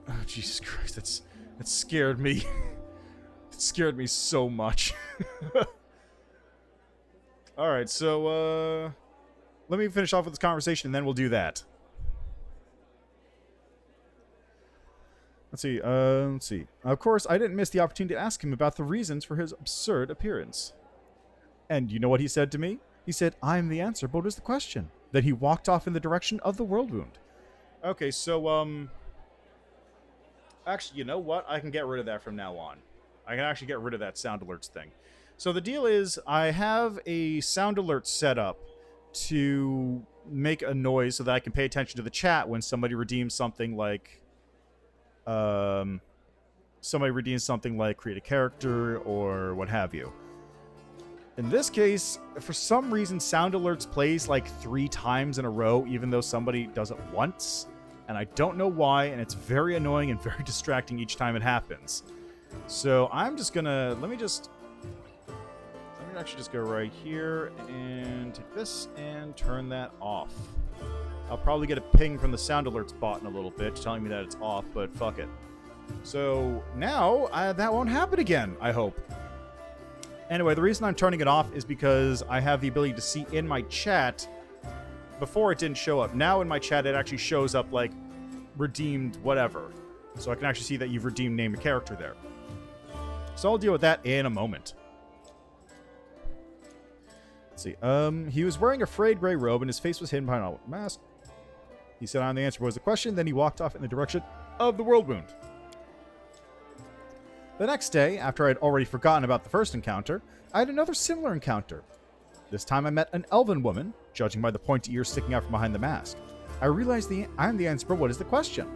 Oh, Jesus Christ, that scared me. It scared me so much. Alright, so, let me finish off with this conversation and then we'll do that. Let's see. Of course, I didn't miss the opportunity to ask him about the reasons for his absurd appearance. And you know what he said to me? He said, I'm the answer, but what is the question? Then he walked off in the direction of the world wound. Okay, so, actually, you know what? I can get rid of that from now on. I can actually get rid of that sound alerts thing. So the deal is, I have a sound alert set up to make a noise so that I can pay attention to the chat when somebody redeems something like... create a character or what have you. In this case, for some reason, sound alerts plays like 3 times in a row, even though somebody does it once. And I don't know why, and it's very annoying and very distracting each time it happens. So I'm just gonna, let me just can actually just go right here and take this and turn that off. I'll probably get a ping from the sound alerts bot in a little bit telling me that it's off, but fuck it. So now that won't happen again, I hope. Anyway, the reason I'm turning it off is because I have the ability to see in my chat. Before it didn't show up. Now in my chat it actually shows up like redeemed whatever. So I can actually see that you've redeemed name a character there. So I'll deal with that in a moment. Let's see. He was wearing a frayed gray robe and his face was hidden behind a mask. He said, "I'm the answer was the question." Then he walked off in the direction of the world wound. The next day, after I had already forgotten about the first encounter, I had another similar encounter. This time I met an elven woman, judging by the pointy ears sticking out from behind the mask. I realized I'm the answer, but what is the question?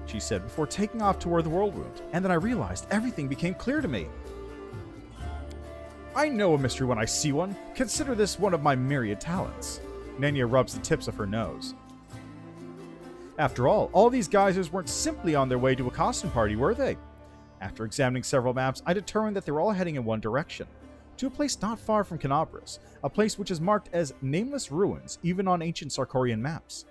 She said before taking off toward the world wound, and then I realized everything became clear to me. I know a mystery when I see one. Consider this one of my myriad talents. Nenya rubs the tips of her nose. After all these geysers weren't simply on their way to a costume party, were they? After examining several maps, I determined that they were all heading in one direction. To a place not far from Kenabres, a place which is marked as Nameless Ruins, even on ancient Sarkorian maps.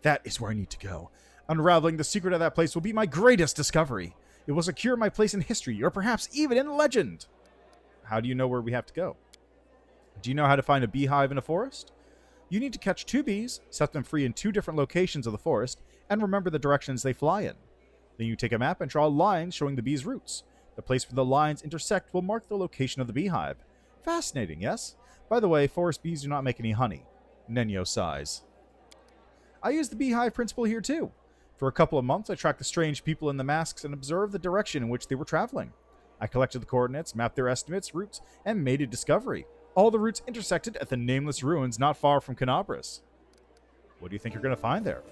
That is where I need to go. Unraveling the secret of that place will be my greatest discovery. It will secure my place in history, or perhaps even in legend. How do you know where we have to go? Do you know how to find a beehive in a forest? You need to catch 2 bees, set them free in 2 different locations of the forest, and remember the directions they fly in. Then you take a map and draw lines showing the bees' routes. The place where the lines intersect will mark the location of the beehive. Fascinating, yes? By the way, forest bees do not make any honey. Nenyo sighs. I use the beehive principle here too. For a couple of months, I tracked the strange people in the masks and observed the direction in which they were traveling. I collected the coordinates, mapped their estimates, routes, and made a discovery. All the routes intersected at the Nameless Ruins not far from Kenabres. What do you think you're going to find there?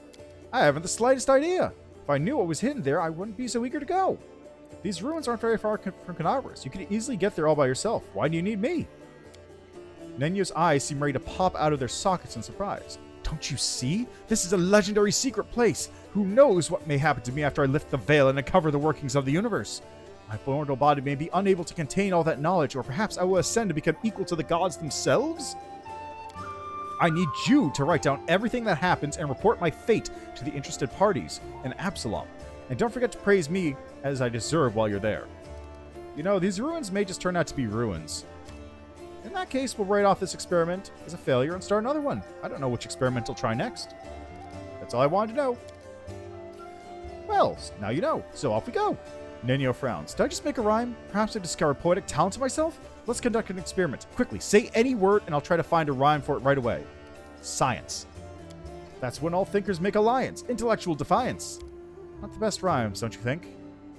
I haven't the slightest idea. If I knew what was hidden there, I wouldn't be so eager to go. These ruins aren't very far from Kenabres. You could easily get there all by yourself. Why do you need me? Nenyo's eyes seem ready to pop out of their sockets in surprise. Don't you see? This is a legendary secret place. Who knows what may happen to me after I lift the veil and uncover the workings of the universe? My mortal body may be unable to contain all that knowledge, or perhaps I will ascend to become equal to the gods themselves? I need you to write down everything that happens and report my fate to the interested parties and Absalom. And don't forget to praise me as I deserve while you're there. You know, these ruins may just turn out to be ruins. In that case, we'll write off this experiment as a failure and start another one. I don't know which experiment I'll try next. That's all I wanted to know. Well, now you know, so off we go. Nenyo frowns. Did I just make a rhyme? Perhaps I discovered poetic talent to myself? Let's conduct an experiment. Quickly, say any word and I'll try to find a rhyme for it right away. Science. That's when all thinkers make alliance. Intellectual defiance. Not the best rhymes, don't you think?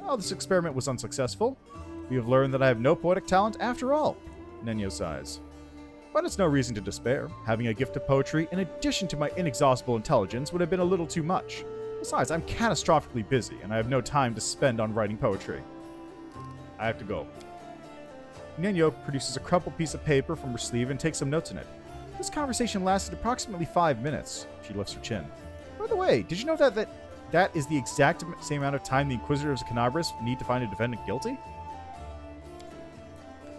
Oh, this experiment was unsuccessful. We have learned that I have no poetic talent after all. Nenyo sighs. But it's no reason to despair. Having a gift of poetry, in addition to my inexhaustible intelligence, would have been a little too much. Besides, I'm catastrophically busy, and I have no time to spend on writing poetry. I have to go. Nenyo produces a crumpled piece of paper from her sleeve and takes some notes in it. This conversation lasted approximately 5 minutes. She lifts her chin. By the way, did you know that is the exact same amount of time the Inquisitors of Kenabres need to find a defendant guilty?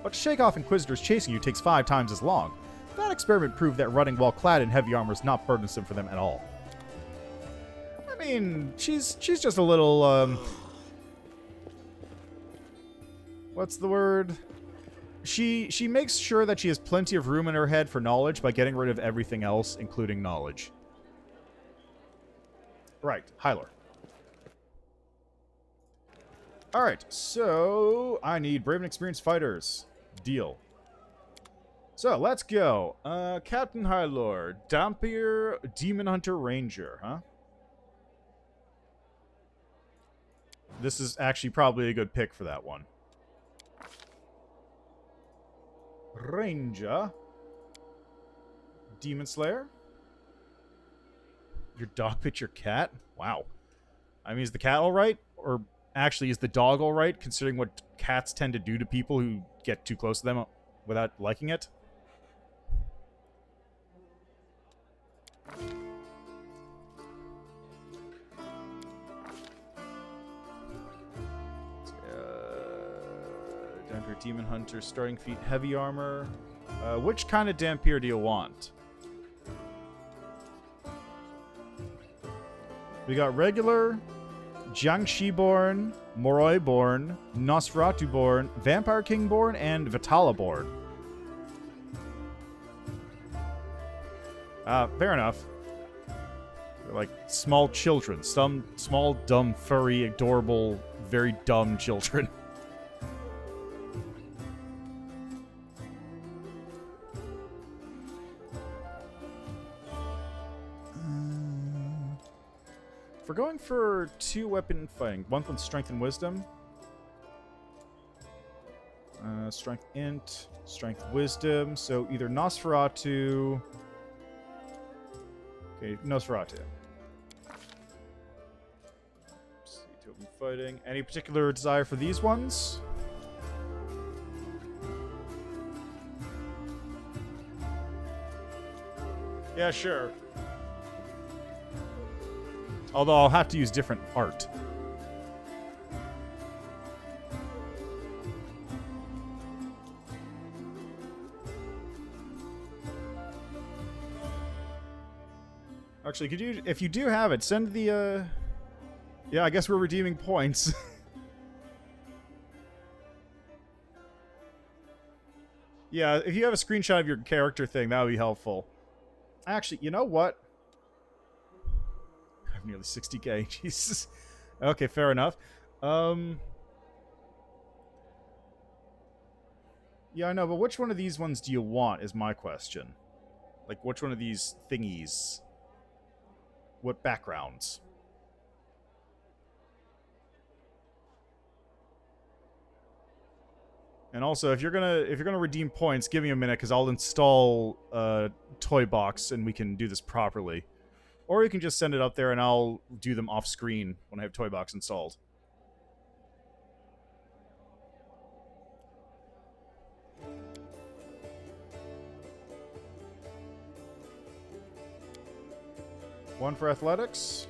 But to shake off Inquisitors chasing you takes 5 times as long. That experiment proved that running while clad in heavy armor is not burdensome for them at all. I mean, she's just a little, what's the word? She makes sure that she has plenty of room in her head for knowledge by getting rid of everything else, including knowledge. Right, Hylar. Alright, so I need brave and experienced fighters. Deal. So, let's go. Captain Hylar, Dampier, Demon Hunter, Ranger, huh? This is actually probably a good pick for that one. Ranger. Demon Slayer. Your dog bit your cat? Wow. I mean, is the cat alright? Or actually, is the dog alright, considering what cats tend to do to people who get too close to them without liking it? Dampier Demon Hunter, Starting Feet, Heavy Armor. Which kind of Dampier do you want? We got regular, Jiangxi-born, Moroi-born, Nosferatu-born, Vampire King-born, and Vitala-born. Fair enough. They're like small children. Some small, dumb, furry, adorable, very dumb children. If we're going for 2 weapon fighting, one with strength and wisdom. Strength int, strength wisdom. So either Nosferatu. Okay, Nosferatu. Let's see, 2 weapon fighting. Any particular desire for these ones? Yeah, sure. Although I'll have to use different art. Actually, could you, if you do have it, send the, yeah, I guess we're redeeming points. Yeah, if you have a screenshot of your character thing, that would be helpful. Actually, you know what? I have nearly 60k, Jesus. Okay, fair enough. Yeah, I know, but which one of these ones do you want is my question. Like, which one of these thingies? What backgrounds? And also, if you're gonna redeem points, give me a minute, because I'll install a toy box and we can do this properly. Or you can just send it up there and I'll do them off screen when I have toy box installed. One for athletics.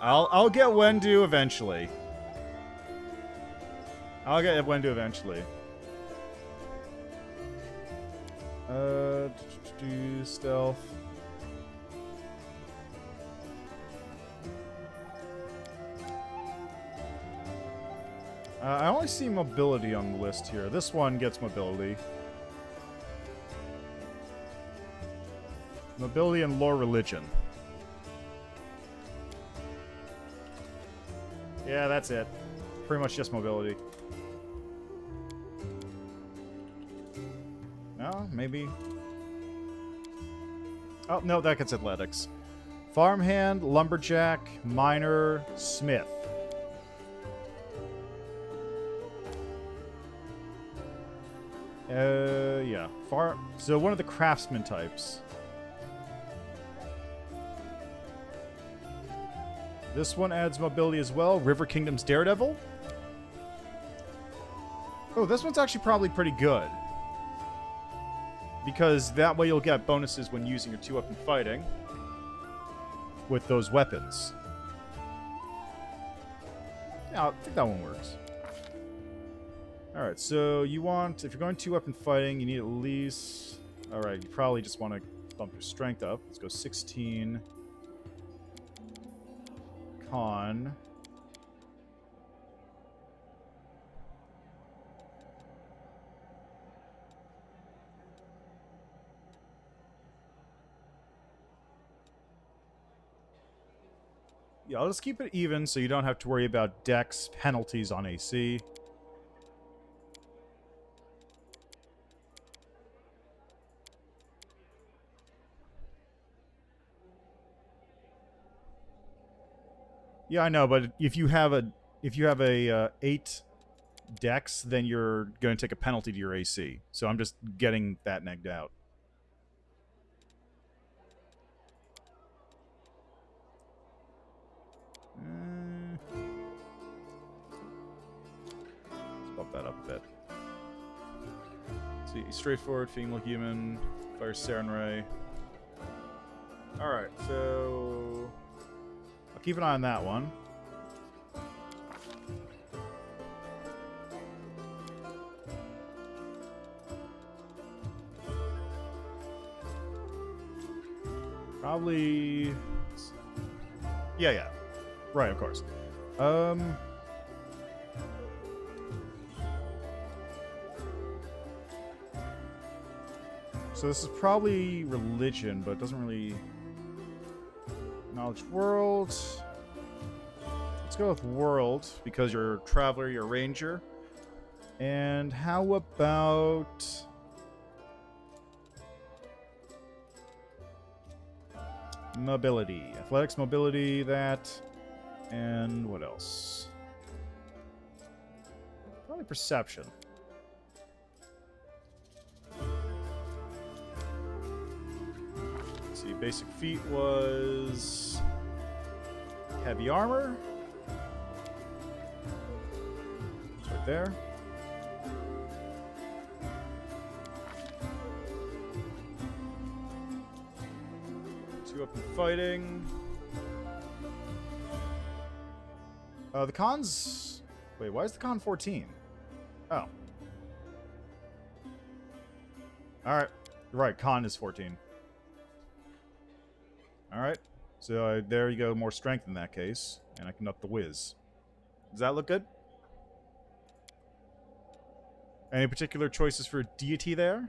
I'll get Wendu eventually. I'll get Wendu eventually. Do stealth. I only see mobility on the list here. This one gets mobility. Mobility and lore religion. Yeah, that's it. Pretty much just mobility. No, maybe. Oh, no, that gets athletics. Farmhand, lumberjack, miner, smith. Yeah. So one of the craftsman types. This one adds mobility as well. River Kingdom's Daredevil. Oh, this one's actually probably pretty good. Because that way you'll get bonuses when using your 2-weapon fighting with those weapons. Yeah, I think that one works. Alright, so you want, if you're going 2-weapon fighting, you need at least... Alright, you probably just want to bump your strength up. Let's go 16. Con. Yeah, I'll just keep it even so you don't have to worry about dex penalties on AC. Yeah, I know, but if you have a 8 dex, then you're going to take a penalty to your AC. So I'm just getting that negged out. bump that up a bit. See, straightforward, female human, fire Saren Ray. Alright, so I'll keep an eye on that one. Probably... Yeah. Right, of course. So this is probably religion, but it doesn't really... Knowledge world. Let's go with world, because you're a traveler, you're a ranger. And how about... mobility. Athletics, mobility, that. And what else? Probably perception. Let's see, basic feat was heavy armor. It's right there. Weapon fighting. The con's... Wait, why is the con 14? Oh. Alright. You're right, con is 14. Alright. So there you go, more strength in that case. And I can up the whiz. Does that look good? Any particular choices for deity there?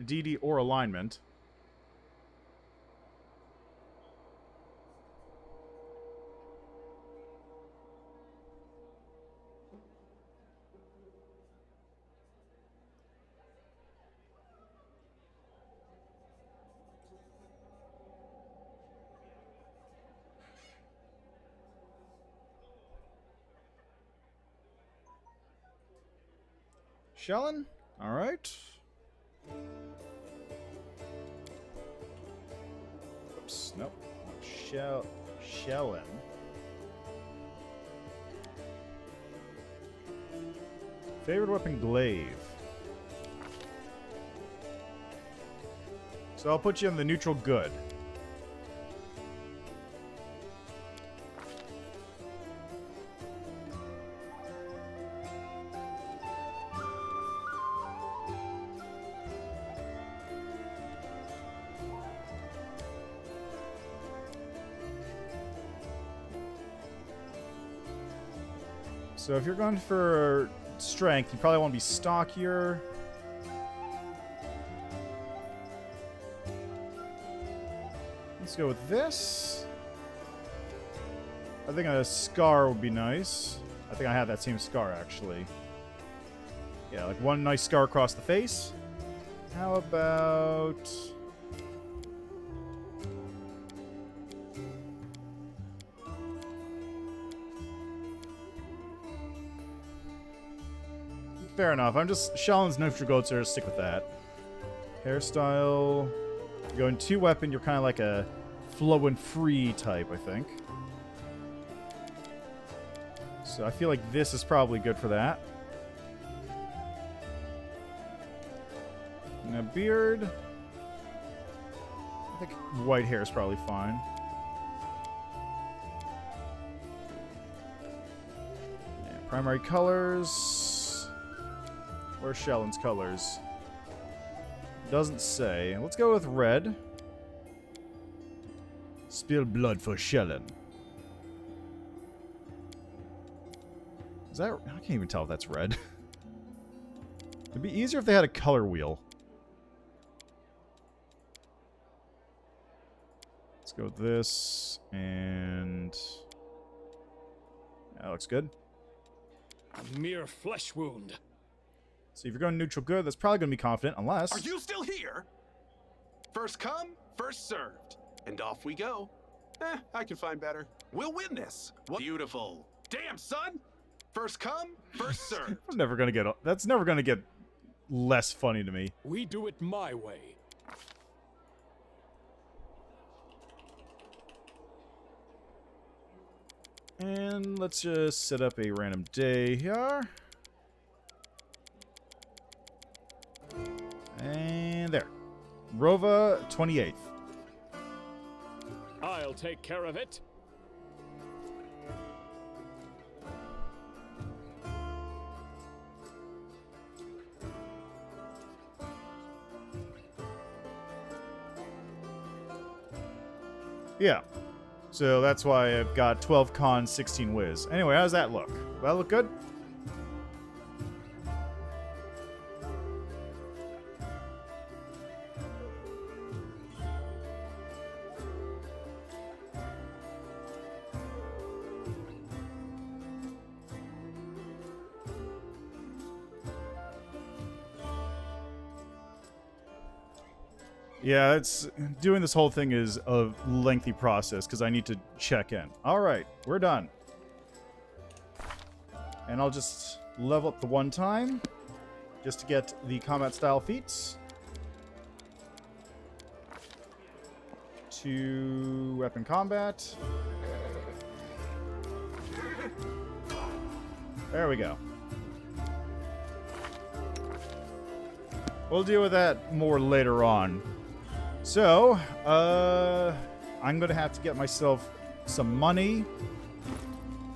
Deity or alignment. Shellen? All right. Oops, nope. Shellen. Favorite weapon, glaive. So I'll put you in the neutral good. So if you're going for strength, you probably want to be stockier. Let's go with this. I think a scar would be nice. I think I have that same scar, actually. Yeah, like one nice scar across the face. How about... Fair enough. I'm just... Shellen's neutral goats are stick with that. Hairstyle... Going 2 weapon, you're kind of like a flow and free type, I think. So I feel like this is probably good for that. And a beard. I think white hair is probably fine. Yeah, primary colors. Where's Shellen's colors? Doesn't say. Let's go with red. Spill blood for Shellen. Is that... I can't even tell if that's red. It'd be easier if they had a color wheel. Let's go with this. And... that looks good. A mere flesh wound. So if you're going neutral good, that's probably going to be confident, unless... Are you still here? First come, first served. And off we go. I can find better. We'll win this. Beautiful. Damn, son! First come, first served. I'm never going to get... That's never going to get less funny to me. We do it my way. And let's just set up a random day here. And there. Rova 28th. I'll take care of it. Yeah. So that's why I've got 12 con, 16 whiz. Anyway, how does that look? That look good? Yeah, it's doing this whole thing is a lengthy process because I need to check in. All right, we're done. And I'll just level up the one time just to get the combat style feats. To weapon combat. There we go. We'll deal with that more later on. So, I'm going to have to get myself some money.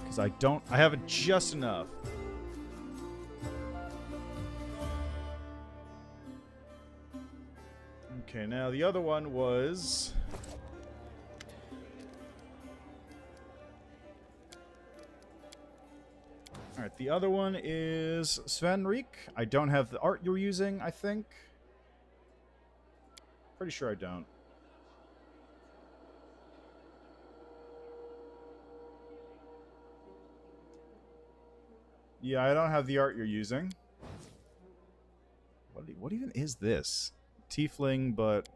Because I haven't just enough. Okay, now the other one was... Alright, the other one is Svenrik. I don't have the art you're using, I think. Pretty sure I don't. Yeah, I don't have the art you're using. What even is this? Tiefling, but...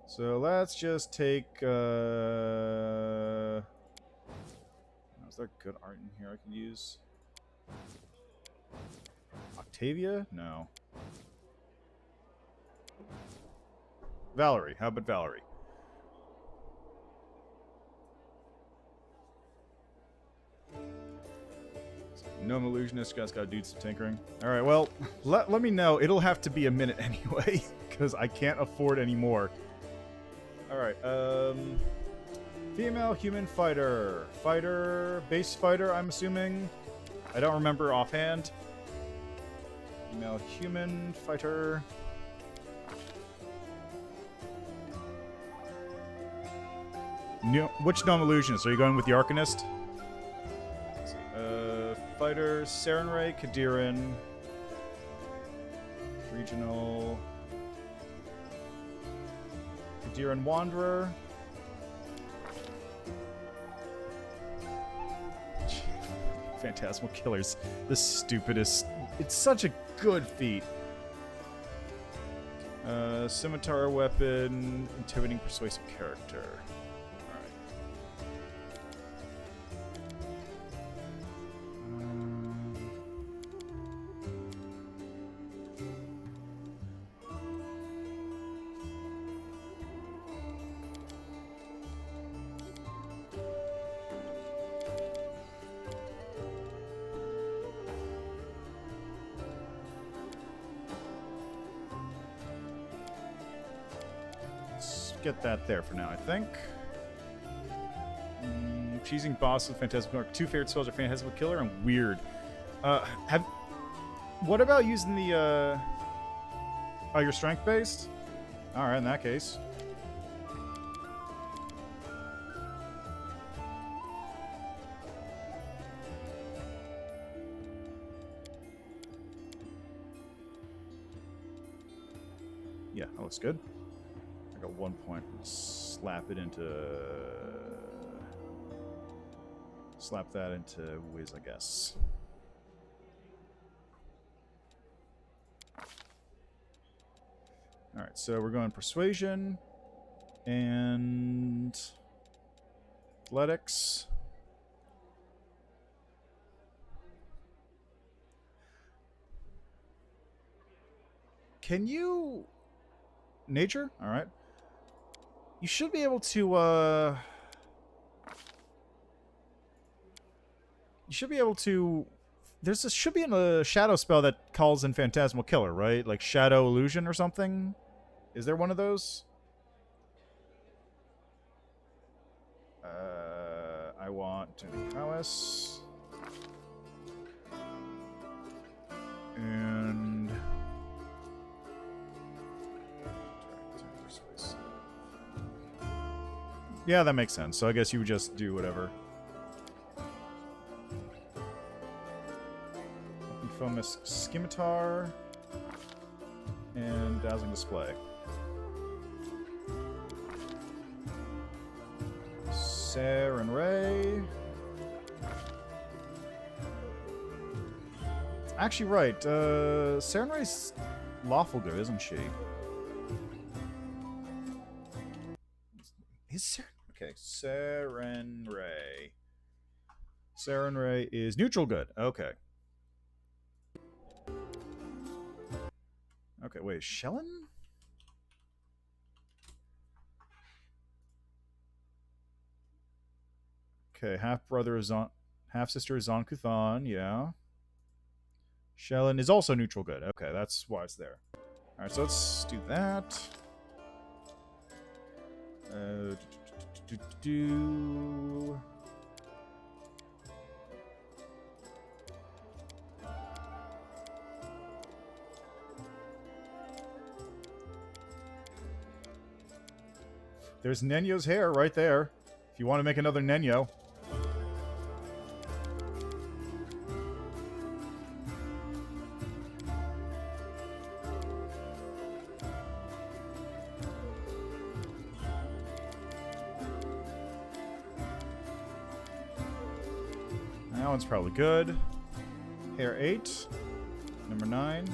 So let's just take... Is there good art in here I can use? Octavia? No. Valerie. How about Valerie? Gnome illusionist, guys gotta do some tinkering. Alright, well, let me know. It'll have to be a minute anyway, because I can't afford any more. Alright, female human fighter. Fighter, base fighter, I'm assuming. I don't remember offhand. Female human fighter. Which gnome illusionist? Are you going with the Arcanist? Fighter, Sarenrae, Kadiran, Regional, Kadiran Wanderer. Phantasmal Killers, the stupidest. It's such a good feat. Scimitar weapon, intimidating persuasive character. Get that there for now, I think. Choosing boss with Phantasmal. Two favorite spells are Phantasmal Killer and Weird. What about using the oh, your strength based? Alright, in that case. Yeah, that looks good. At 1 point, slap that into Wiz, I guess. All right, so we're going persuasion and athletics. Can you nature? All right. You should be able to, You should be able to... should be a shadow spell that calls in Phantasmal Killer, right? Like Shadow Illusion or something? Is there one of those? I want to do prowess. And... yeah, that makes sense. So I guess you would just do whatever. Foamous Scimitar. And Dazzling Display. Saren Ray. Actually, right. Saren Ray's lawful good, isn't she? Is Saren... okay, Saren Ray. Saren Ray is neutral good. Okay. Okay, wait, Shellen? Okay, half-brother is on... half-sister is on Kuthan, yeah. Shellen is also neutral good. Okay, that's why it's there. Alright, so let's do that. There's Nenyo's hair right there. If you want to make another Nenyo. That one's probably good. Hair 8. Number 9.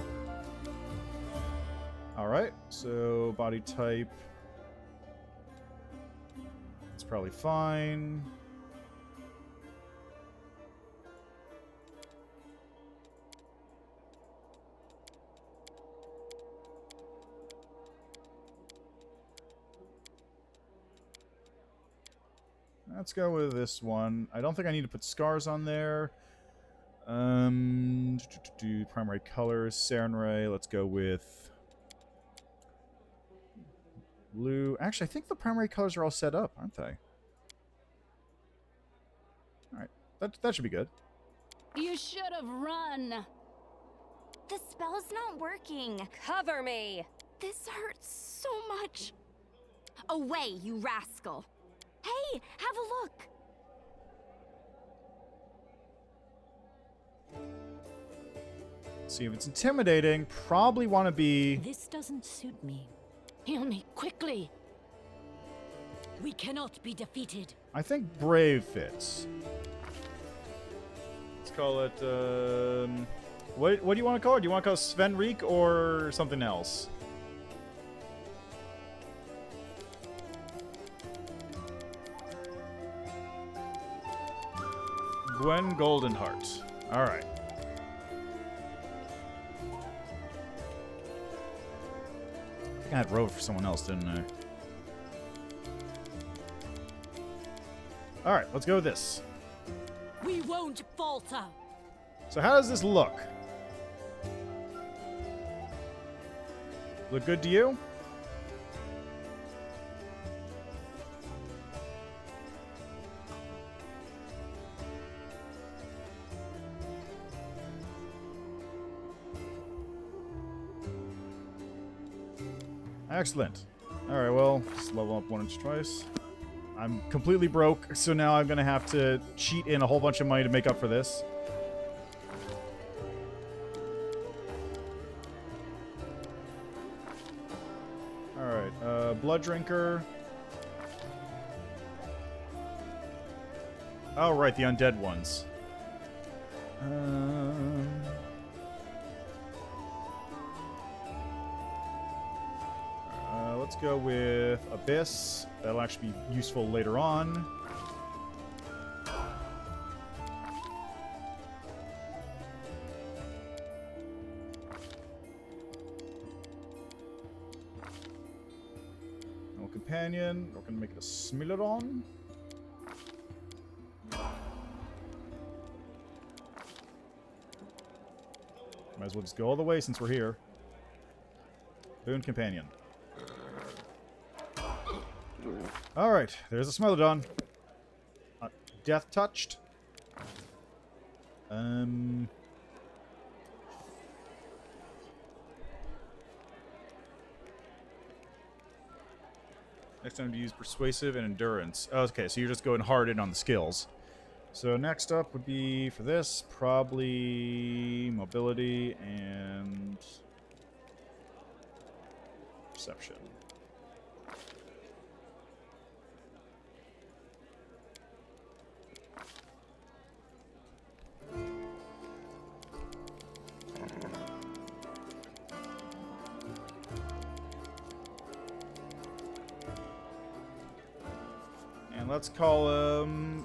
Alright, so body type. It's probably fine. Let's go with this one. I don't think I need to put scars on there. Primary colors, Saren Ray. Let's go with blue. Actually, I think the primary colors are all set up, aren't they? Alright. That should be good. You should have run. The spell's not working. Cover me! This hurts so much. Away, you rascal. Hey, have a look. See, if it's intimidating, probably want to be... This doesn't suit me. Heal me quickly. We cannot be defeated. I think brave fits. Let's call it, what do you want to call it? Do you want to call it Svenreek or something else? Gwen Goldenheart. Alright. I think I had Road for someone else, didn't I? Alright, let's go with this. We won't falter. So how does this look? Look good to you? Excellent. Alright, well, let's level up 1 inch twice. I'm completely broke, so now I'm going to have to cheat in a whole bunch of money to make up for this. Alright, Blood Drinker. Oh, right, the undead ones. Let's go with Abyss. That'll actually be useful later on. No companion. We're gonna make it a Smileron. Might as well just go all the way since we're here. Boon Companion. Alright, there's a Smilodon. Death touched. Next time to use Persuasive and Endurance. Oh, okay, so you're just going hard in on the skills. So next up would be, for this, probably Mobility and Perception. And let's call him,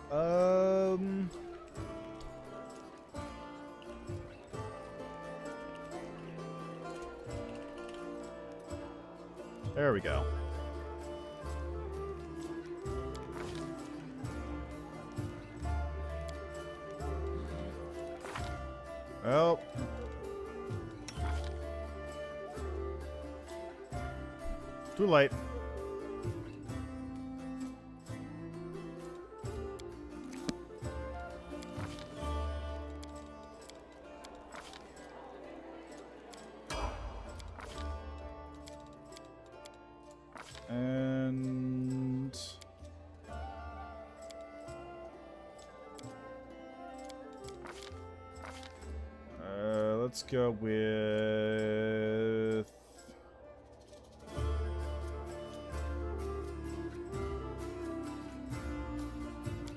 there we go. Well. Too late. And let's go with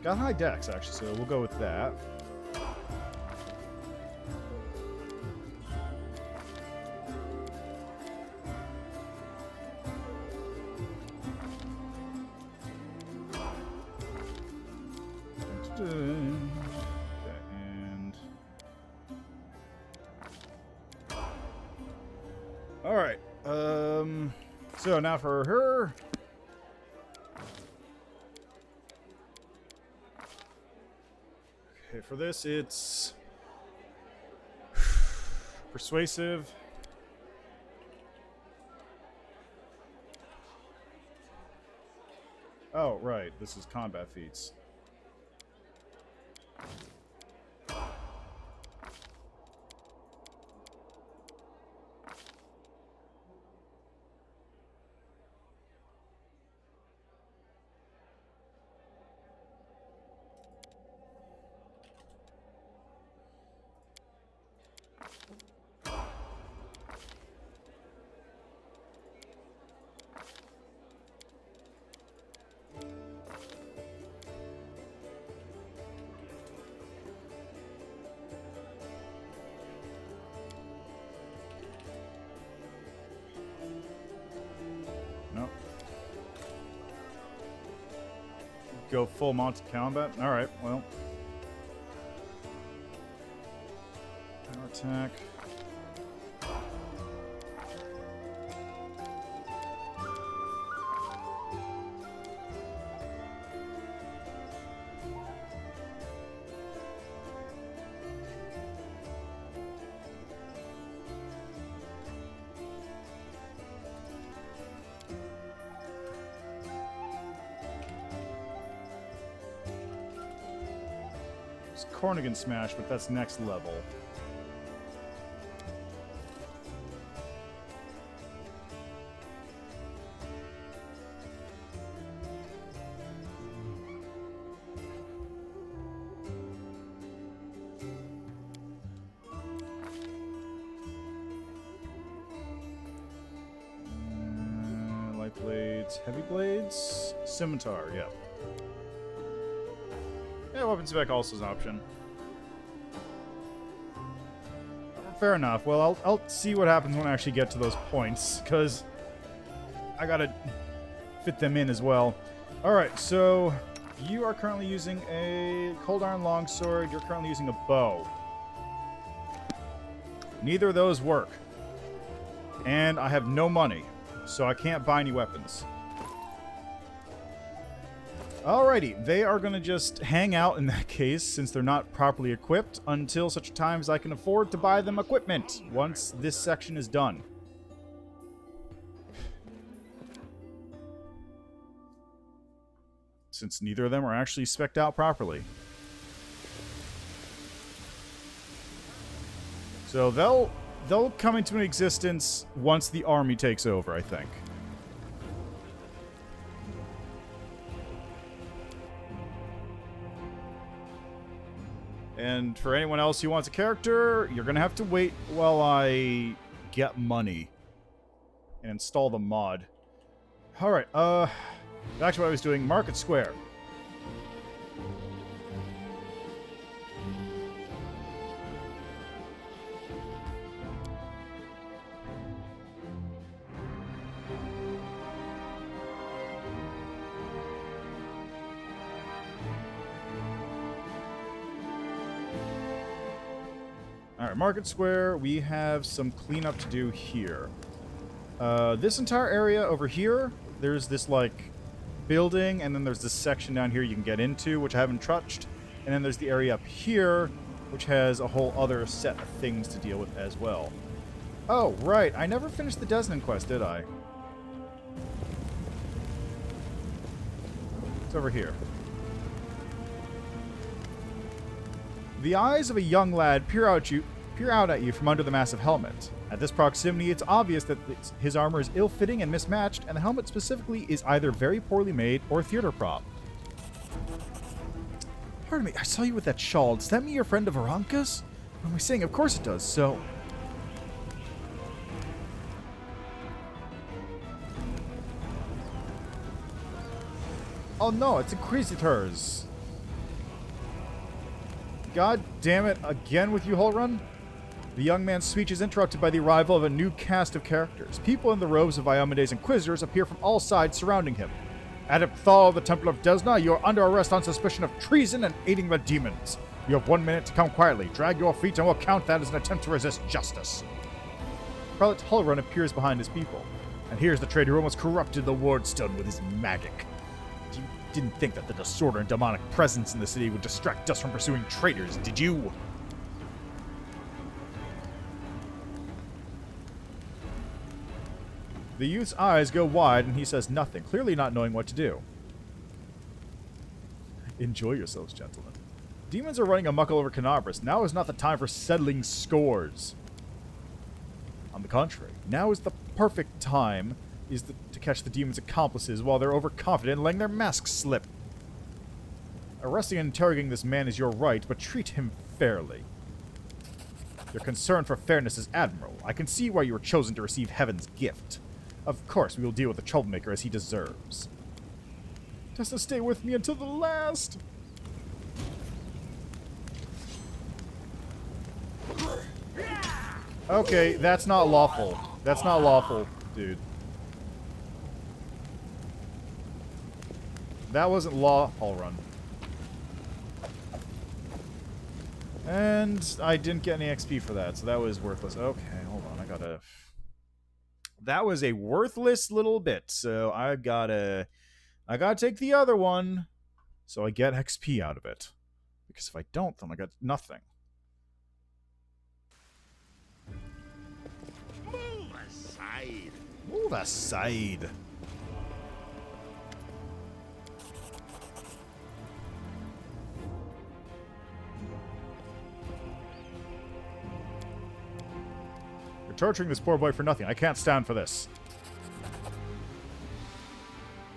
got high dex actually, so we'll go with that. And all right, so now for her. Okay, for this it's Persuasive. Oh, right, this is combat feats. Nope. Go full mounted combat? Alright, well. Power attack. Cornigan Smash, but that's next level. Light blades, heavy blades, scimitar, yeah. Yeah, weapon spec also is an option. Fair enough. Well, I'll see what happens when I actually get to those points, because I gotta fit them in as well. Alright, so you are currently using a Cold Iron Longsword. You're currently using a bow. Neither of those work. And I have no money, so I can't buy any weapons. Alrighty, they are going to just hang out in that case, since they're not properly equipped, until such times I can afford to buy them equipment, once this section is done. Since neither of them are actually spec'd out properly. So they'll come into existence once the army takes over, I think. And for anyone else who wants a character, you're gonna have to wait while I get money and install the mod. Alright, back to what I was doing. Market Square. Alright, Market Square, we have some cleanup to do here. This entire area over here, there's this, like, building, and then there's this section down here you can get into, which I haven't touched. And then there's the area up here, which has a whole other set of things to deal with as well. Oh, right, I never finished the Desmond quest, did I? It's over here. The eyes of a young lad peer out at you from under the massive helmet. At this proximity, it's obvious that his armor is ill-fitting and mismatched, and the helmet specifically is either very poorly made or theater prop. Pardon me, I saw you with that shawl. Does that mean you're a friend of Aranka's? What am I saying? Of course it does, so... Oh no, it's Inquisitors! God damn it, again with you, Holrun? The young man's speech is interrupted by the arrival of a new cast of characters. People in the robes of Iomede's Inquisitors appear from all sides surrounding him. Adept Thal of the Temple of Desna, you are under arrest on suspicion of treason and aiding the demons. You have 1 minute to come quietly. Drag your feet and we'll count that as an attempt to resist justice. Prelate Holrun appears behind his people. And here's the traitor who almost corrupted the Wardstone with his magic. You didn't think that the disorder and demonic presence in the city would distract us from pursuing traitors, did you? The youth's eyes go wide and he says nothing, clearly not knowing what to do. Enjoy yourselves, gentlemen. Demons are running amok all over Kenabres. Now is not the time for settling scores. On the contrary, now is the perfect time to catch the demons' accomplices while they're overconfident and letting their masks slip. Arresting and interrogating this man is your right, but treat him fairly. Your concern for fairness is admirable. I can see why you were chosen to receive heaven's gift. Of course, we will deal with the troublemaker as he deserves. Just to stay with me until the last. Okay, that's not lawful. That's not lawful, dude. That wasn't law. I'll run. And I didn't get any XP for that, so that was worthless. Okay, hold on. I gotta... That was a worthless little bit, so I gotta take the other one so I get XP out of it. Because if I don't, then I got nothing. Move aside. Move aside. Torturing this poor boy for nothing. I can't stand for this.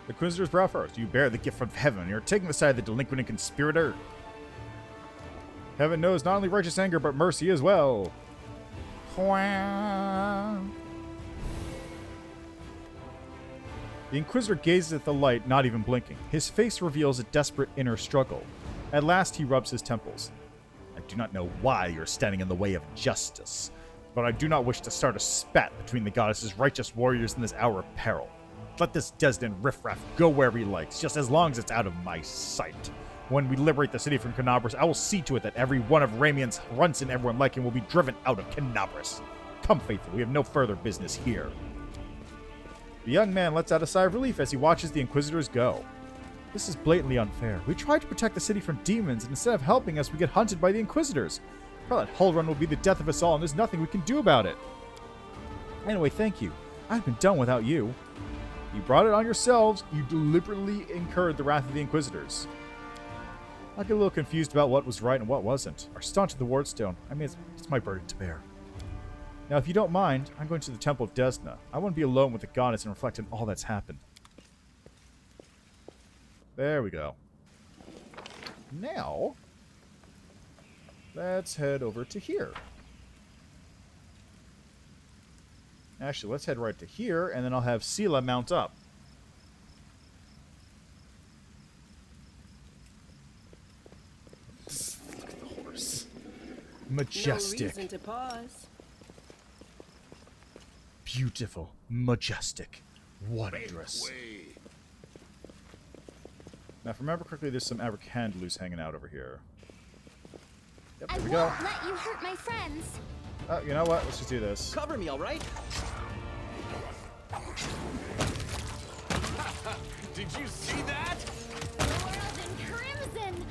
The Inquisitor's brow furrows. You bear the gift from heaven. You're taking the side of the delinquent and conspirator. Heaven knows not only righteous anger, but mercy as well. The Inquisitor gazes at the light, not even blinking. His face reveals a desperate inner struggle. At last, he rubs his temples. I do not know why you're standing in the way of justice, but I do not wish to start a spat between the goddess's righteous warriors in this hour of peril. Let this Desden riffraff go wherever he likes, just as long as it's out of my sight. When we liberate the city from Kenabres, I will see to it that every one of Ramian's runts and everyone like him will be driven out of Kenabres. Come, faithful, we have no further business here. The young man lets out a sigh of relief as he watches the Inquisitors go. This is blatantly unfair. We tried to protect the city from demons, and instead of helping us, we get hunted by the Inquisitors. Well, that Hull Run will be the death of us all, and there's nothing we can do about it. Anyway, thank you. I've been done without you. You brought it on yourselves. You deliberately incurred the wrath of the Inquisitors. I get a little confused about what was right and what wasn't. Our staunch at the Wardstone. I mean, it's my burden to bear. Now, if you don't mind, I'm going to the Temple of Desna. I want to be alone with the goddess and reflect on all that's happened. There we go. Now, let's head over to here. Actually, let's head right to here, and then I'll have Sela mount up. Look at the horse. Majestic. No reason to pause. Beautiful. Majestic. Wondrous. Now, if I remember correctly, there's some Abracandaloos hanging out over here. Yep, there we go. Won't let you hurt my friends. Oh, you know what? Let's just do this. Cover me, all right? Did you see that? Laurels and crimson.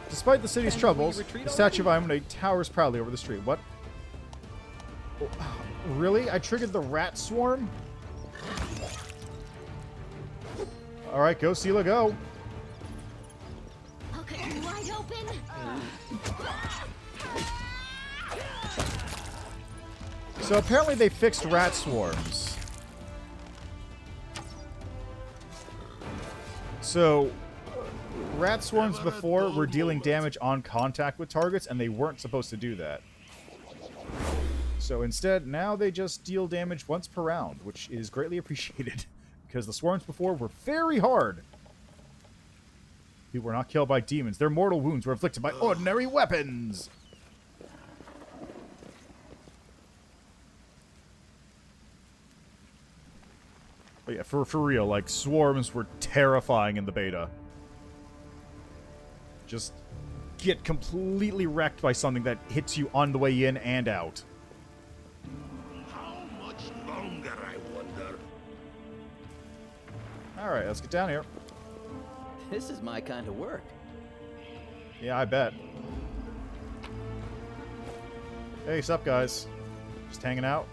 Despite the city's And troubles, we retreat the Statue of Iomonite towers proudly over the street. What? Oh, really? I triggered the rat swarm? Alright, go, Sela, go. I'll cut you wide open. So apparently they fixed rat swarms. So, rat swarms before were dealing damage on contact with targets, and they weren't supposed to do that. So instead, now they just deal damage once per round, which is greatly appreciated, because the swarms before were very hard. People were not killed by demons. Their mortal wounds were inflicted by ordinary weapons. But yeah, for real, like, swarms were terrifying in the beta. Just get completely wrecked by something that hits you on the way in and out. How much longer, I wonder? Alright, let's get down here. This is my kind of work. Yeah, I bet. Hey, sup, guys? Just hanging out?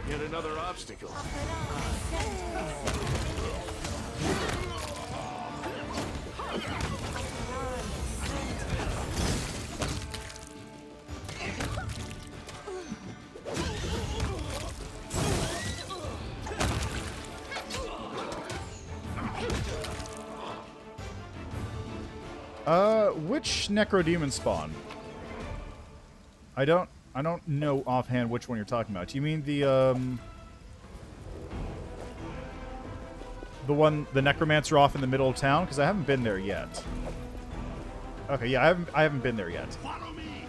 Yet another obstacle. Which necrodemon spawn? I don't know offhand which one you're talking about. Do you mean the necromancer off in the middle of town? Because I haven't been there yet. Okay, yeah, I haven't been there yet. Follow me.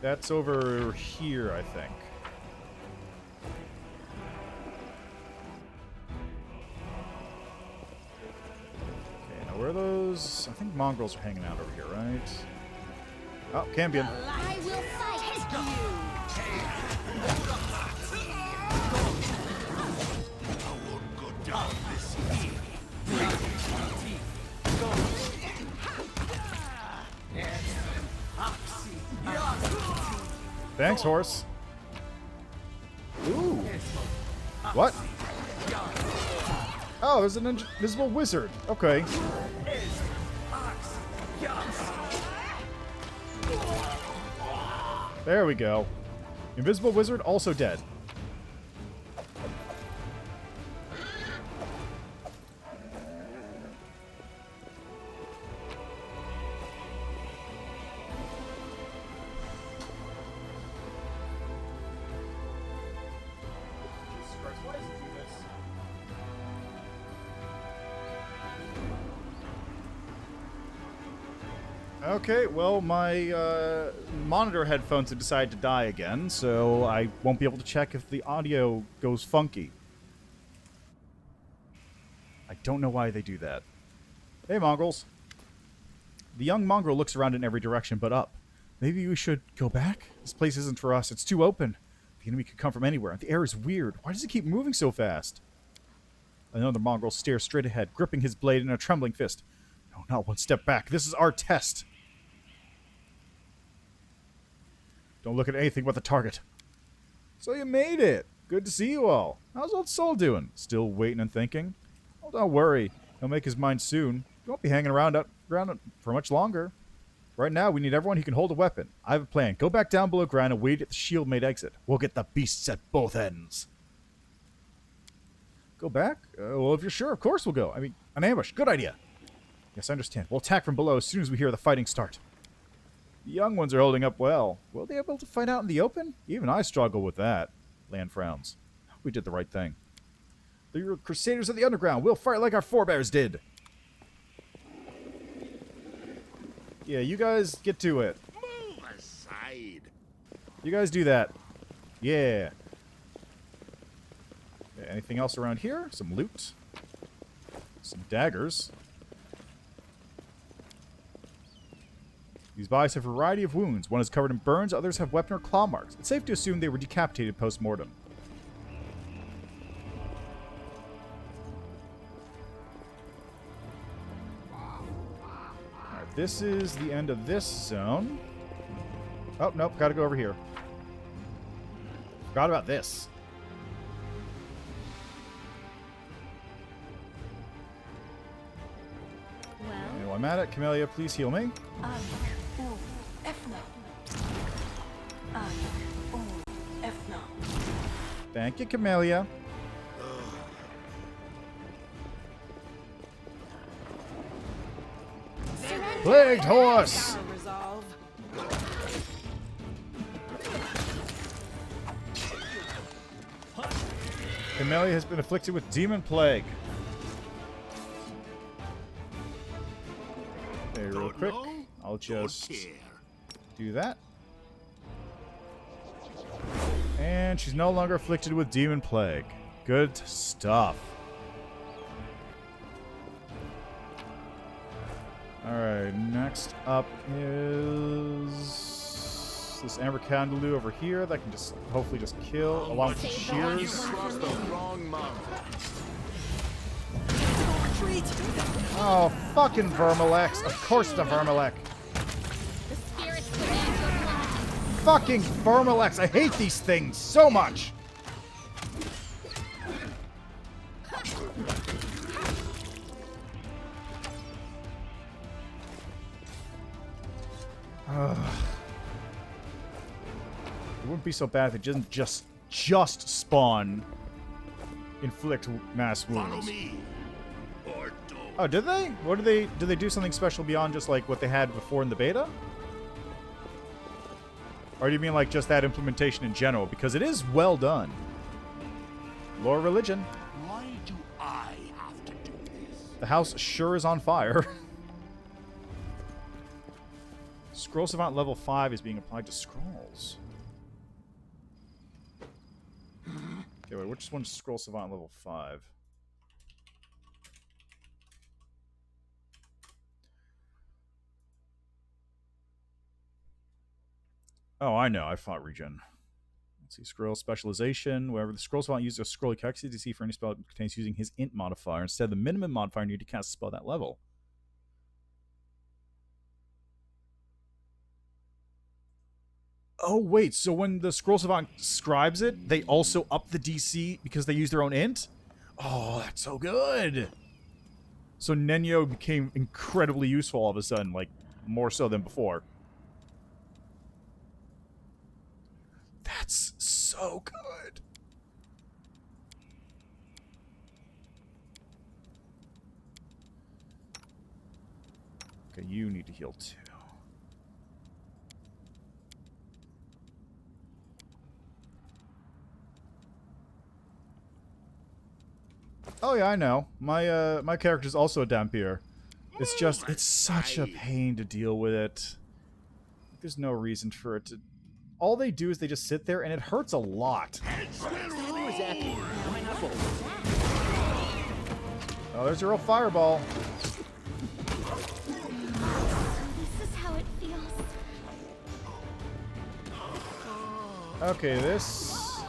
That's over here, I think. Okay, now where are those? I think mongrels are hanging out over here, right? Oh, Cambion. I will fight you. I won't go down this easy. Thanks, horse. Ooh. What? Oh, there's an invisible wizard. Okay. There we go. Invisible wizard also dead. Okay, well, my monitor headphones have decided to die again, so I won't be able to check if the audio goes funky. I don't know why they do that. Hey, mongrels. The young mongrel looks around in every direction but up. Maybe we should go back? This place isn't for us. It's too open. The enemy could come from anywhere. The air is weird. Why does it keep moving so fast? Another mongrel stares straight ahead, gripping his blade in a trembling fist. No, not one step back. This is our test. Don't look at anything but the target. So you made it. Good to see you all. How's old Soul doing? Still waiting and thinking? Oh, don't worry. He'll make his mind soon. He won't be hanging around for much longer. Right now, we need everyone who can hold a weapon. I have a plan. Go back down below ground and wait at the shield-made exit. We'll get the beasts at both ends. Go back? Well, if you're sure, of course we'll go. I mean, an ambush. Good idea. Yes, I understand. We'll attack from below as soon as we hear the fighting start. The young ones are holding up well. Will they be able to fight out in the open? Even I struggle with that. Lan frowns. We did the right thing. The Crusaders of the Underground. We'll fight like our forebears did. Yeah, you guys get to it. Move aside. You guys do that. Yeah. Okay, anything else around here? Some loot. Some daggers. These bodies have a variety of wounds. One is covered in burns, others have weapon or claw marks. It's safe to assume they were decapitated post-mortem. Alright, this is the end of this zone. Oh, nope, gotta go over here. Forgot about this. Well, I'm at it. Camellia, please heal me. Thank you, Camellia. Plagued horse! Camellia has been afflicted with demon plague. Okay, real quick. I'll just do that. And she's no longer afflicted with demon plague. Good stuff. Alright, next up is this Amber Candaloo over here that can just hopefully just kill along with the shears. Oh, fucking Vermilex. Of course the Vermilec. the spirits demand your blood. Fucking Vermilex. I hate these things so much. It wouldn't be so bad if it didn't just spawn inflict mass wounds. Follow me. Or don't. Oh, did they? What did they do something special beyond just like what they had before in the beta? Or do you mean like just that implementation in general? Because it is well done. Lore religion. Why do I have to do this? The house sure is on fire. Scroll Savant level 5 is being applied to scrolls. Okay, wait, which one's Scroll Savant level 5? Oh, I know. I fought regen. Let's see. Scroll specialization. Whenever the Scroll Savant uses a scroll, he calculates the DC for any spell it contains using his int modifier. Instead, the minimum modifier needed to cast a spell at that level. Oh, wait. So when the Scroll Savant scribes it, they also up the DC because they use their own int? Oh, that's so good. So Nenyo became incredibly useful all of a sudden, like, more so than before. That's so good. Okay, you need to heal too. Oh yeah, I know. My character's also a Dampier. It's just, it's such a pain to deal with it. There's no reason for it to... All they do is they just sit there, and it hurts a lot. Oh, there's your real fireball. Okay, this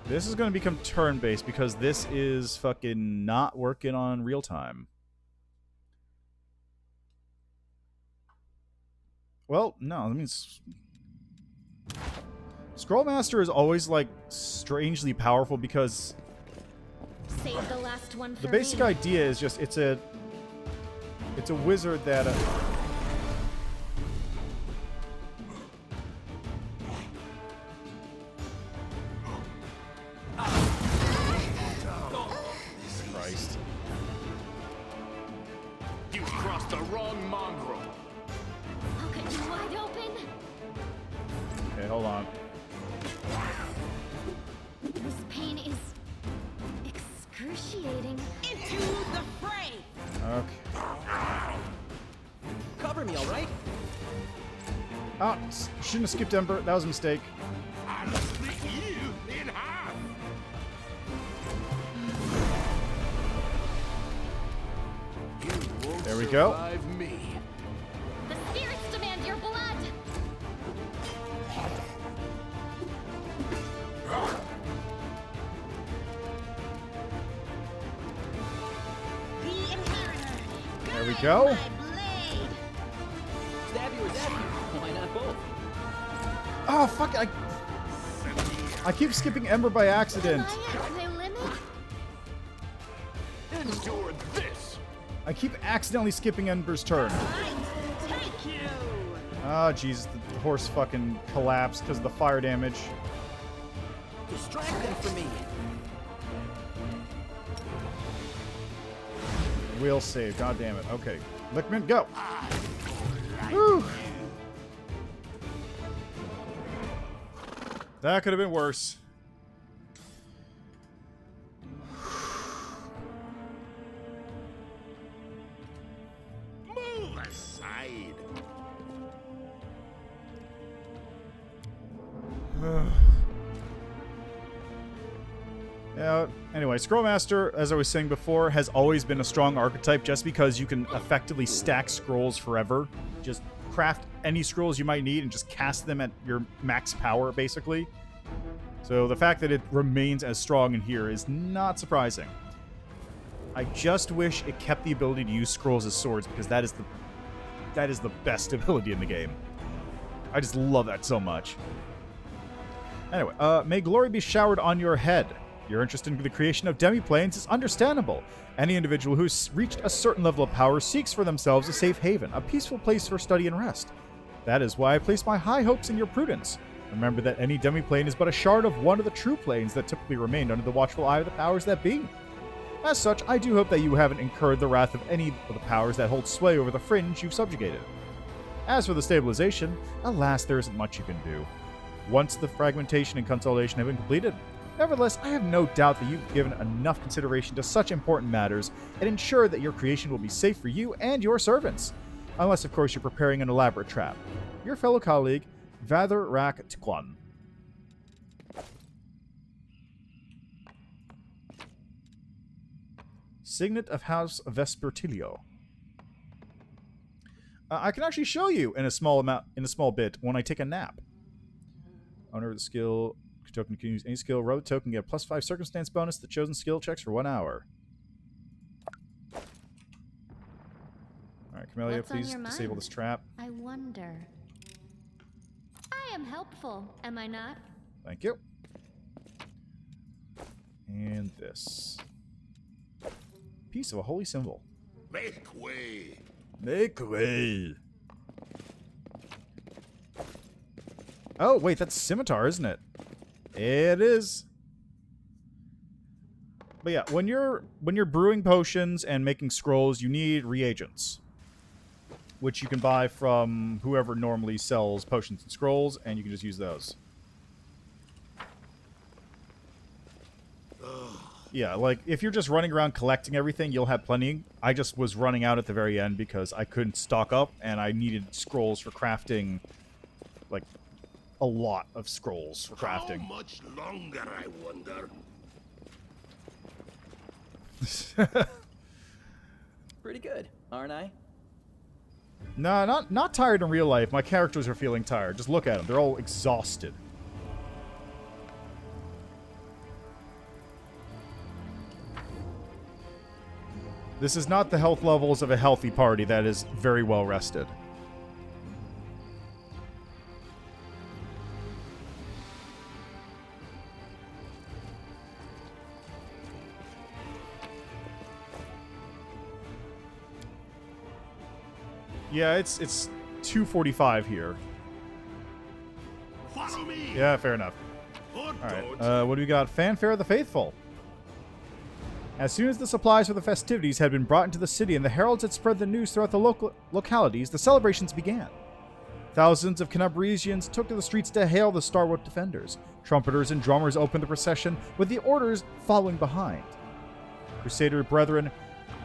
is going to become turn-based because this is fucking not working on real time. Well, no, that means Scrollmaster is always like strangely powerful because Save the last one for the basic me. idea is just it's a wizard that Christ. You crossed the wrong mongrel. I'll cut you wide open. Okay, hold on. This pain is excruciating. Into the fray! Okay. Cover me, all right? Oh, shouldn't have skipped Ember. That was a mistake. I'll split you in half. You won't There we go. survive me. The spirits demand your blood. The inheritor! There we Guide go. my blade! Stab you or zap you? Why not both? Oh, fuck. I keep skipping Ember by accident. Am I at my limit? Endure this. I keep accidentally skipping Ember's turn. Right, take you! Oh, Jesus. The horse fucking collapsed because of the fire damage. Distract them for me. Will save. God damn it. Okay. Lickman, go. Woo. That could have been worse. Move aside. Yeah, anyway, Scrollmaster, as I was saying before, has always been a strong archetype just because you can effectively stack scrolls forever. Just craft any scrolls you might need and just cast them at your max power, basically. So the fact that it remains as strong in here is not surprising. I just wish it kept the ability to use scrolls as swords because that is the best ability in the game. I just love that so much. Anyway, may glory be showered on your head. Your interest in the creation of demiplanes is understandable. Any individual who's reached a certain level of power seeks for themselves a safe haven, a peaceful place for study and rest. That is why I place my high hopes in your prudence. Remember that any demiplane is but a shard of one of the true planes that typically remained under the watchful eye of the powers that be. As such, I do hope that you haven't incurred the wrath of any of the powers that hold sway over the fringe you've subjugated. As for the stabilization, alas, there isn't much you can do. Once the fragmentation and consolidation have been completed. Nevertheless, I have no doubt that you've given enough consideration to such important matters and ensured that your creation will be safe for you and your servants. Unless, of course, you're preparing an elaborate trap. Your fellow colleague, Vather Rak Tikwan. Signet of House Vespertilio. I can actually show you in a small bit when I take a nap. Owner of the skill token can use any skill. Row the token, get a +5 circumstance bonus to the chosen skill checks for 1 hour. Alright, Camellia, What's on please your disable mind? this trap. I wonder. I am helpful, am I not? Thank you. And this. Piece of a holy symbol. Make way. Make way. Oh, wait, that's scimitar, isn't it? It is. But yeah, when you're brewing potions and making scrolls, you need reagents, which you can buy from whoever normally sells potions and scrolls, and you can just use those. Yeah, like, if you're just running around collecting everything, you'll have plenty. I just was running out at the very end because I couldn't stock up, and I needed scrolls for crafting, like, a lot of scrolls for crafting. How much longer, I wonder? Pretty good, aren't I? Nah, not tired in real life. My characters are feeling tired. Just look at them. They're all exhausted. This is not the health levels of a healthy party that is very well rested. Yeah, it's 2:45 here. Follow me. Yeah, fair enough. Or Alright, don't. what do we got? Fanfare of the Faithful. As soon as the supplies for the festivities had been brought into the city and the heralds had spread the news throughout the localities, the celebrations began. Thousands of Kenabresians took to the streets to hail the stalwart defenders. Trumpeters and drummers opened the procession, with the orders following behind. Crusader brethren,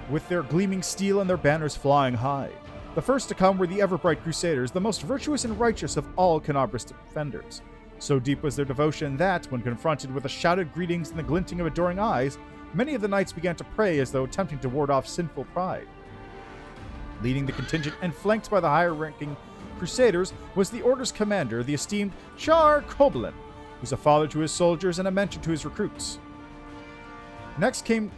with their gleaming steel and their banners flying high. The first to come were the ever-bright Crusaders, the most virtuous and righteous of all Kenabres defenders. So deep was their devotion that, when confronted with the shouted greetings and the glinting of adoring eyes, many of the knights began to pray as though attempting to ward off sinful pride. Leading the contingent and flanked by the higher-ranking Crusaders was the Order's commander, the esteemed Char Kobelin, who's a father to his soldiers and a mentor to his recruits. Next came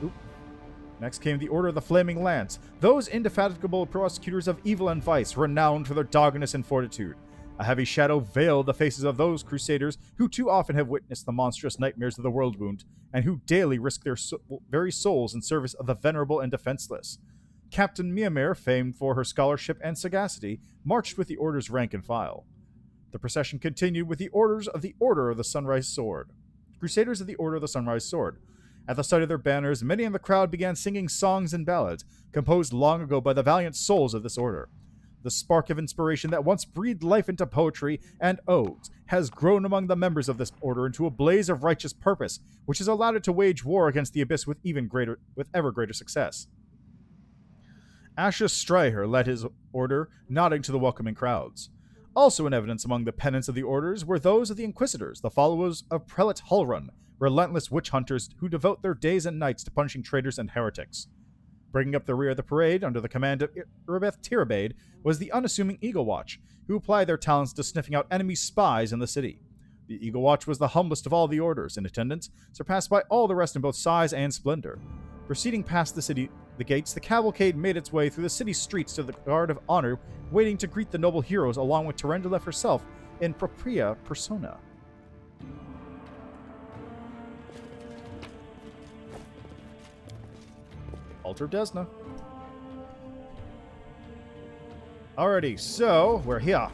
the Order of the Flaming Lance, those indefatigable prosecutors of evil and vice, renowned for their doggedness and fortitude. A heavy shadow veiled the faces of those Crusaders who too often have witnessed the monstrous nightmares of the world wound, and who daily risk their very souls in service of the venerable and defenseless. Captain Miamir, famed for her scholarship and sagacity, marched with the Order's rank and file. The procession continued with the Orders of the Order of the Sunrise Sword. Crusaders of the Order of the Sunrise Sword. At the sight of their banners, many in the crowd began singing songs and ballads, composed long ago by the valiant souls of this order. The spark of inspiration that once breathed life into poetry and odes has grown among the members of this order into a blaze of righteous purpose, which has allowed it to wage war against the Abyss with ever greater success. Ashes Stryher led his order, nodding to the welcoming crowds. Also in evidence among the pennants of the orders were those of the Inquisitors, the followers of Prelate Hulrun, relentless witch hunters who devote their days and nights to punishing traitors and heretics. Bringing up the rear of the parade, under the command of Tirabade, was the unassuming Eagle Watch, who applied their talents to sniffing out enemy spies in the city. The Eagle Watch was the humblest of all the orders in attendance, surpassed by all the rest in both size and splendor. Proceeding past the gates, the cavalcade made its way through the city streets to the Guard of Honor, waiting to greet the noble heroes along with Terendilef herself in propria persona. Altar of Desna. Alrighty, so we're here.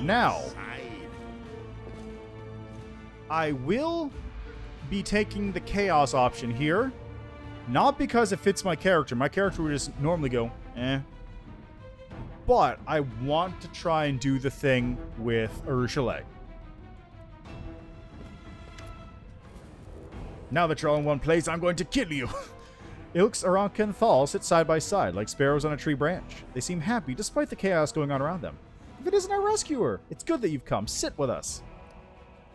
Now, I will be taking the Chaos option here. Not because it fits my character. My character would just normally go, eh. But I want to try and do the thing with Urushalay. Now that you're all in one place, I'm going to kill you. Ilks, Aranka, and Thal sit side by side like sparrows on a tree branch. They seem happy despite the chaos going on around them. If it isn't our rescuer, it's good that you've come. Sit with us.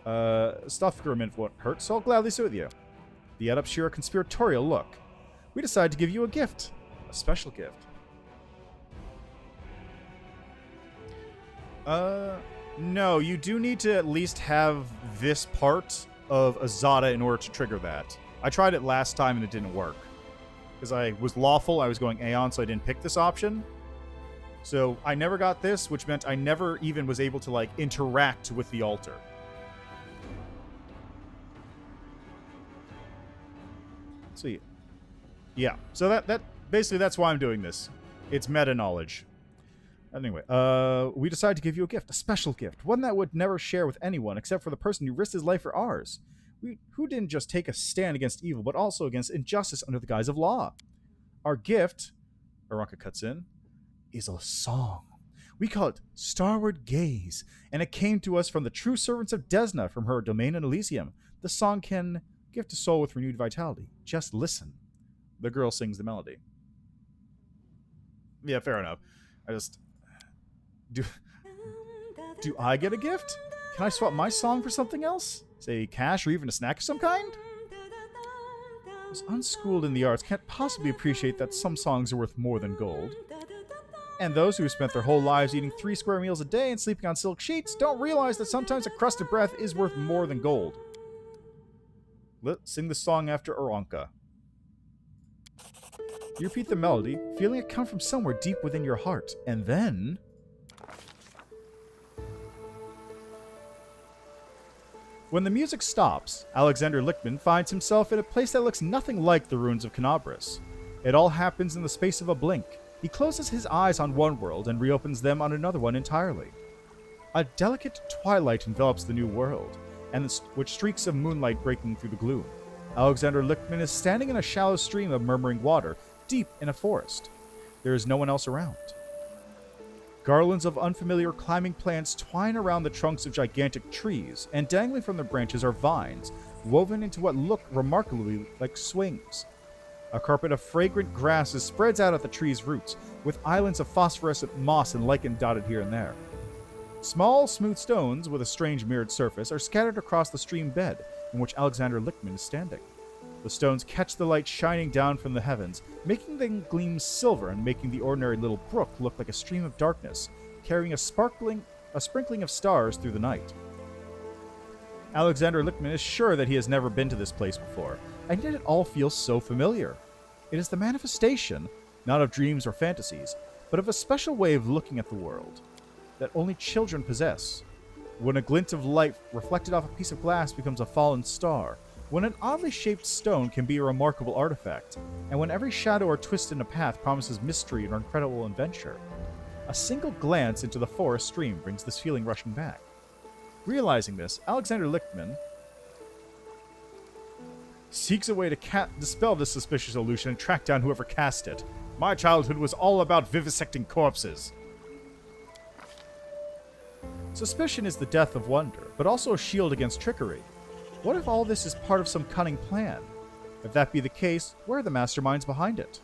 Stuffgerman won't hurt, so I'll gladly sit with you. The Eddups share a conspiratorial look. We decide to give you a gift. A special gift. No, you do need to at least have this part of Azada in order to trigger that. I tried it last time and it didn't work. Because I was lawful, I was going Aeon, so I didn't pick this option. So I never got this, which meant I never even was able to, like, interact with the altar. So yeah. So that basically that's why I'm doing this. It's meta knowledge. Anyway, we decided to give you a gift, a special gift, one that would never share with anyone except for the person who risked his life for ours. Who didn't just take a stand against evil, but also against injustice under the guise of law. Our gift, Aranka cuts in, is a song. We call it Starward Gaze, and it came to us from the true servants of Desna from her domain in Elysium. The song can gift a soul with renewed vitality. Just listen. The girl sings the melody. Yeah, fair enough. I just... Do I get a gift? Can I swap my song for something else? Say cash or even a snack of some kind? Those unschooled in the arts can't possibly appreciate that some songs are worth more than gold. And those who have spent their whole lives eating 3 square meals a day and sleeping on silk sheets don't realize that sometimes a crust of breath is worth more than gold. Let's sing the song after Aranka. You repeat the melody, feeling it come from somewhere deep within your heart, and then... When the music stops, Alexander Lichtman finds himself in a place that looks nothing like the ruins of Kenabres. It all happens in the space of a blink. He closes his eyes on one world and reopens them on another one entirely. A delicate twilight envelops the new world, with streaks of moonlight breaking through the gloom. Alexander Lichtman is standing in a shallow stream of murmuring water, deep in a forest. There is no one else around. Garlands of unfamiliar climbing plants twine around the trunks of gigantic trees, and dangling from their branches are vines, woven into what look remarkably like swings. A carpet of fragrant grasses spreads out at the tree's roots, with islands of phosphorescent moss and lichen dotted here and there. Small, smooth stones with a strange mirrored surface are scattered across the stream bed in which Alexander Lichtman is standing. The stones catch the light shining down from the heavens, making them gleam silver and making the ordinary little brook look like a stream of darkness, carrying a sprinkling of stars through the night. Alexander Lichtman is sure that he has never been to this place before, and yet it all feels so familiar. It is the manifestation, not of dreams or fantasies, but of a special way of looking at the world that only children possess. When a glint of light reflected off a piece of glass becomes a fallen star, when an oddly shaped stone can be a remarkable artifact, and when every shadow or twist in a path promises mystery or incredible adventure. A single glance into the forest stream brings this feeling rushing back. Realizing this, Alexander Lichtman seeks a way to dispel this suspicious illusion and track down whoever cast it. My childhood was all about vivisecting corpses. Suspicion is the death of wonder, but also a shield against trickery. What if all this is part of some cunning plan? If that be the case, where are the masterminds behind it?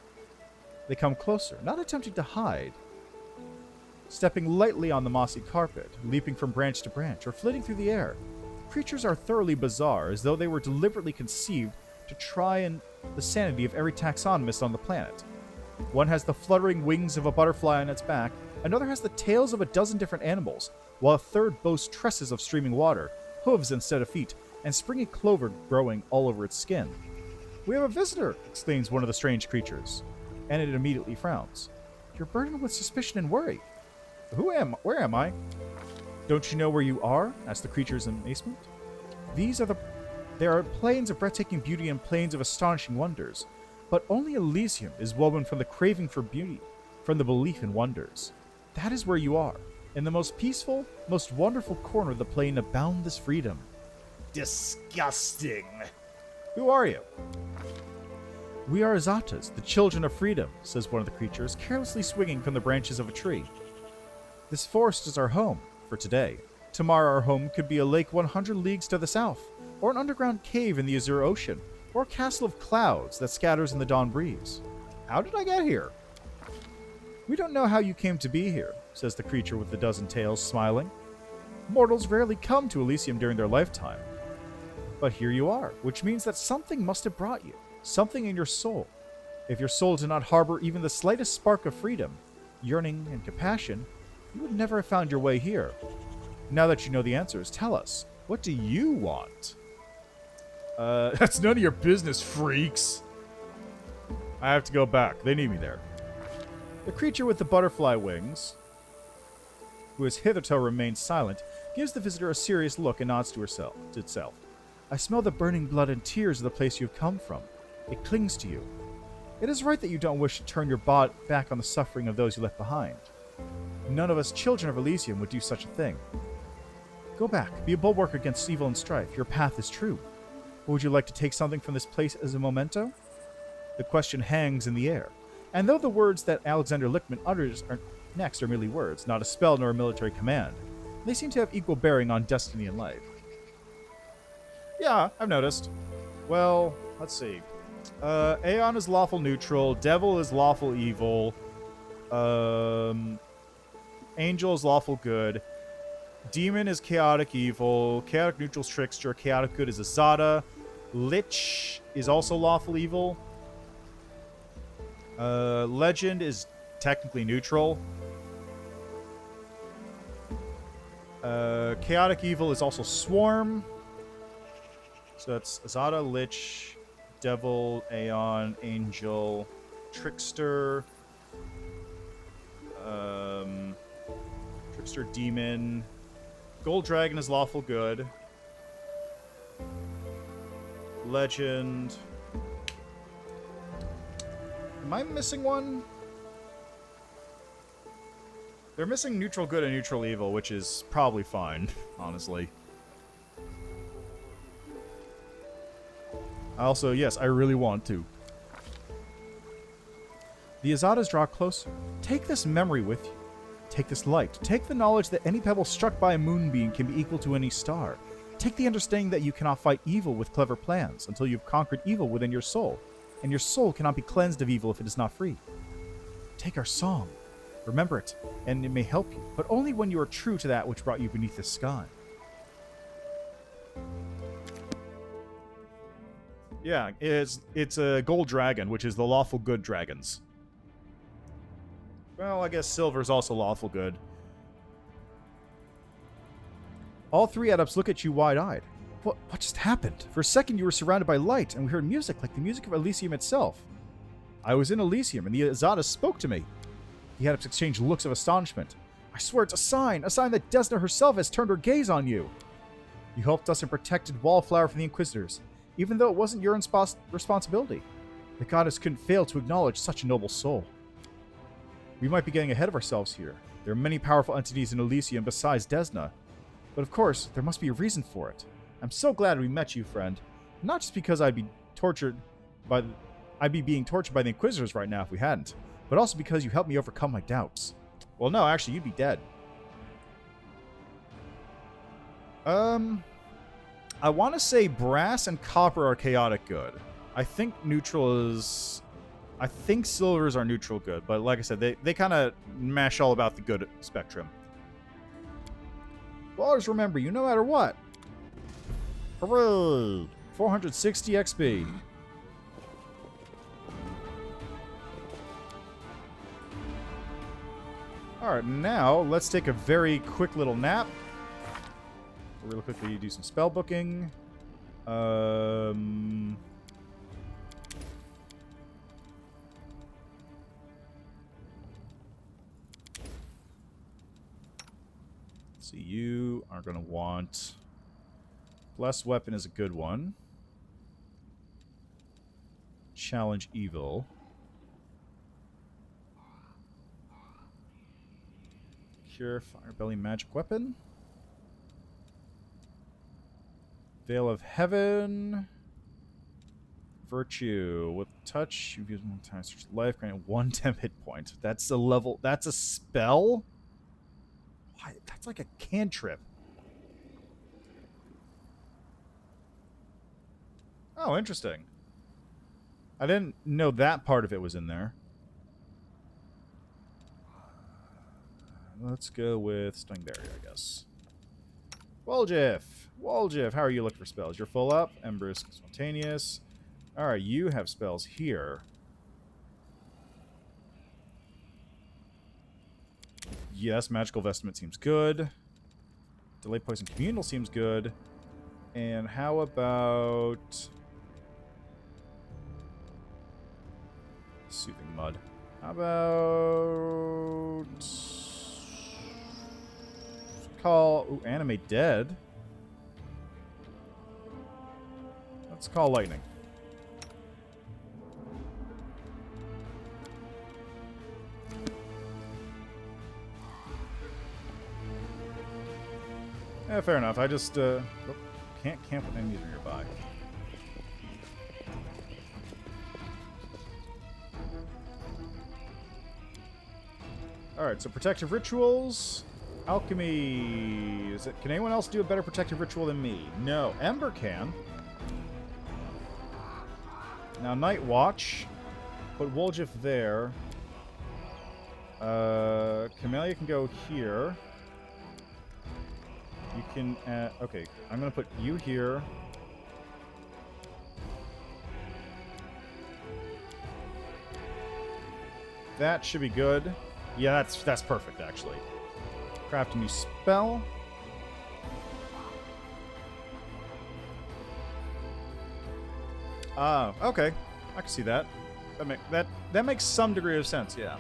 They come closer, not attempting to hide. Stepping lightly on the mossy carpet, leaping from branch to branch, or flitting through the air. Creatures are thoroughly bizarre, as though they were deliberately conceived to try the sanity of every taxonomist on the planet. One has the fluttering wings of a butterfly on its back, another has the tails of a dozen different animals, while a third boasts tresses of streaming water, hooves instead of feet, and springy clover growing all over its skin. "We have a visitor!" exclaims one of the strange creatures, and it immediately frowns. "You're burdened with suspicion and worry." Where am I? "Don't you know where you are?" asks the creature's amazement. There are plains of breathtaking beauty and plains of astonishing wonders, but only Elysium is woven from the craving for beauty, from the belief in wonders. That is where you are, in the most peaceful, most wonderful corner of the plain of boundless freedom. Disgusting. "Who are you?" "We are Azatas, the children of freedom," says one of the creatures, carelessly swinging from the branches of a tree. "This forest is our home, for today. Tomorrow our home could be a lake 100 leagues to the south, or an underground cave in the azure ocean, or a castle of clouds that scatters in the dawn breeze. How did I get here?" "We don't know how you came to be here," says the creature with the dozen tails, smiling. "Mortals rarely come to Elysium during their lifetime. But here you are, which means that something must have brought you, something in your soul. If your soul did not harbor even the slightest spark of freedom, yearning, and compassion, you would never have found your way here. Now that you know the answers, tell us, what do you want?" That's none of your business, freaks. I have to go back. They need me there. The creature with the butterfly wings, who has hitherto remained silent, gives the visitor a serious look and nods to itself. "I smell the burning blood and tears of the place you have come from. It clings to you. It is right that you don't wish to turn your back on the suffering of those you left behind. None of us children of Elysium would do such a thing. Go back, be a bulwark against evil and strife. Your path is true. But would you like to take something from this place as a memento?" The question hangs in the air, and though the words that Alexander Lichtman utters next are merely words, not a spell nor a military command, they seem to have equal bearing on destiny and life. "Yeah, I've noticed. Well, let's see. Aeon is lawful neutral, Devil is lawful evil, Angel is lawful good, Demon is chaotic evil, Chaotic neutral is trickster, Chaotic good is Azada, Lich is also lawful evil, Legend is technically neutral, Chaotic evil is also Swarm. So that's Azada, Lich, Devil, Aeon, Angel, Trickster. Trickster Demon. Gold Dragon is lawful good. Legend. Am I missing one? They're missing neutral good and neutral evil, which is probably fine, honestly. Also, yes, I really want to. The Azadas draw closer. Take this memory with you. Take this light. Take the knowledge that any pebble struck by a moonbeam can be equal to any star. Take the understanding that you cannot fight evil with clever plans until you've conquered evil within your soul, and your soul cannot be cleansed of evil if it is not free. Take our song. Remember it, and it may help you, but only when you are true to that which brought you beneath the sky. Yeah, it's a gold dragon, which is the lawful good dragons. Well, I guess silver's also lawful good. All three adepts look at you wide-eyed. What just happened? For a second you were surrounded by light, and we heard music like the music of Elysium itself. I was in Elysium, and the Azadas spoke to me. The adepts exchanged looks of astonishment. I swear it's a sign that Desna herself has turned her gaze on you. You helped us and protected Wallflower from the Inquisitors, even though it wasn't your responsibility. The goddess couldn't fail to acknowledge such a noble soul. We might be getting ahead of ourselves here. There are many powerful entities in Elysium besides Desna. But of course, there must be a reason for it. I'm so glad we met you, friend. Not just because I'd be being tortured by the Inquisitors right now if we hadn't, but also because you helped me overcome my doubts. Well, no, actually, you'd be dead. I want to say brass and copper are chaotic good. I think neutral is... I think silvers are neutral good, but like I said, they kind of mash all about the good spectrum. Well, always remember you no matter what. Hooray! 460 XP. Alright, now let's take a very quick little nap. Really quickly do some spell booking. So you are going to want... Blessed Weapon is a good one. Challenge Evil. Cure Firebelly Magic Weapon. Veil of Heaven. Virtue. With touch, you've used one time. Search life, granting 1 temp hit point. That's a level... That's a spell? Why? That's like a cantrip. Oh, interesting. I didn't know that part of it was in there. Let's go with Stung Barrier, I guess. Woljif, how are you looking for spells? You're full up. Embers Spontaneous. Alright, you have spells here. Yes, Magical Vestment seems good. Delay Poison Communal seems good. And how about... Soothing Mud. How about... Call... Ooh, Animate Dead. Let's call Lightning. Yeah, fair enough. I just can't camp with enemies nearby. Alright, so protective rituals. Alchemy. Can anyone else do a better protective ritual than me? No. Ember can. Now, Night Watch. Put Woljif there. Camellia can go here. You can, okay, I'm gonna put you here. That should be good. Yeah, that's perfect, actually. Craft a new spell. Okay. I can see that. That makes some degree of sense, yeah.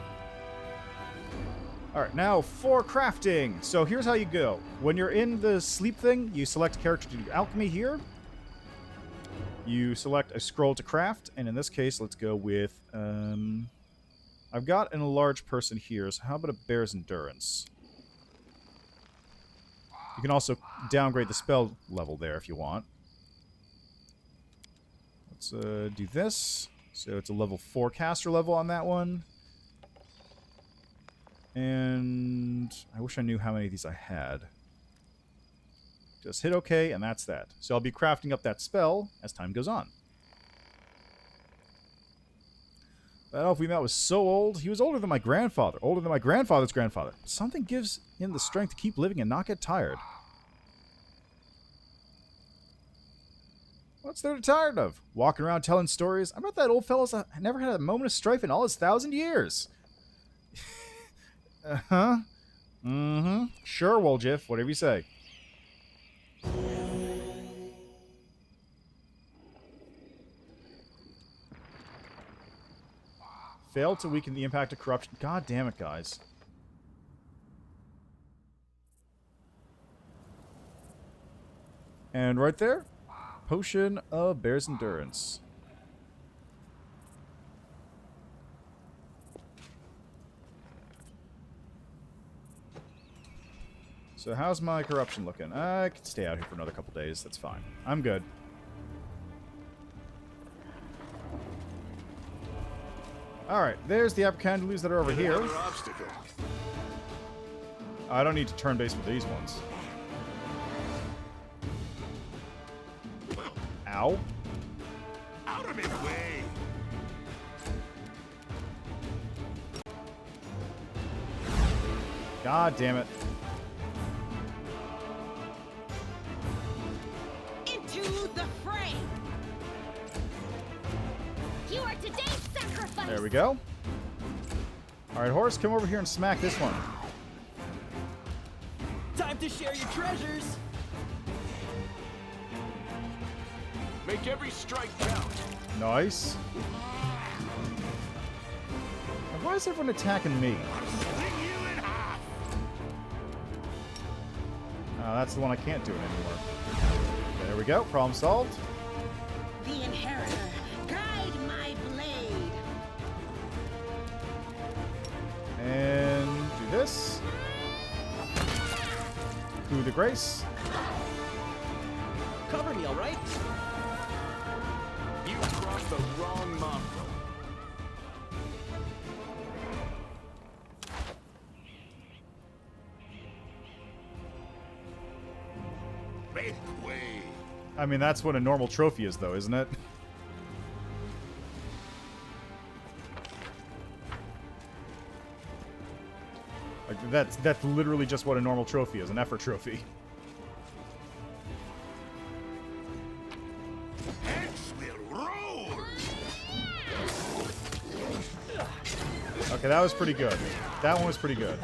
Alright, now for crafting. So here's how you go. When you're in the sleep thing, you select a character to do alchemy here. You select a scroll to craft, and in this case, let's go with... I've got an enlarged person here, so how about a bear's endurance? You can also downgrade the spell level there if you want. Let's do this. So it's a level 4 caster level on that one. And I wish I knew how many of these I had. Just hit OK, and that's that. So I'll be crafting up that spell as time goes on. That elf we met was so old. He was older than my grandfather. Older than my grandfather's grandfather. Something gives him the strength to keep living and not get tired. What's there to be tired of? Walking around telling stories? I bet that old fellow's never had a moment of strife in all his 1,000 years. Uh-huh. Mm-hmm. Sure, Woljif. Whatever you say. Failed to weaken the impact of corruption. God damn it, guys. And right there, Potion of Bear's Endurance. So how's my corruption looking? I can stay out here for another couple days. That's fine. I'm good. Alright, there's the Abracandaloos that are over here. I don't need to turn base with these ones. Ow. Out of his way! God damn it. Into the fray! You are today's sacrifice! There we go. Alright, Horse, come over here and smack this one. Time to share your treasures! Make every strike count. Nice. And why is everyone attacking me? Oh, that's the one I can't do it anymore. There we go. Problem solved. The inheritor, guide my blade. And do this. Coup de grace. Cover me, alright? You crossed the wrong mongrel. Make way! I mean, that's what a normal trophy is, though, isn't it? Like, that's literally just what a normal trophy is, an effort trophy. Heads will roll! Okay, that was pretty good. That one was pretty good.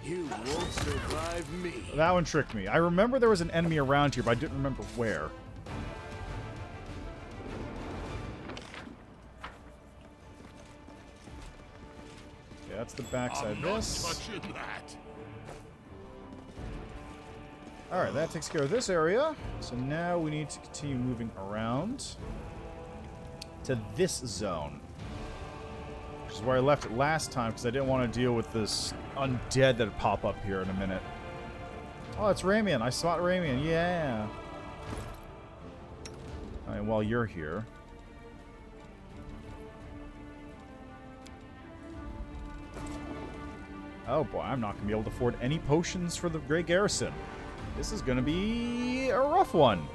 You won't survive me. That one tricked me. I remember there was an enemy around here, but I didn't remember where. Okay, that's the backside of this. Touching that. Alright, that takes care of this area. So now we need to continue moving around to this zone. Which is where I left it last time, because I didn't want to deal with this undead that'd pop up here in a minute. Oh, it's Ramian. I spot Ramian. Yeah. Alright, while you're here. Oh boy, I'm not going to be able to afford any potions for the Great Garrison. This is going to be a rough one.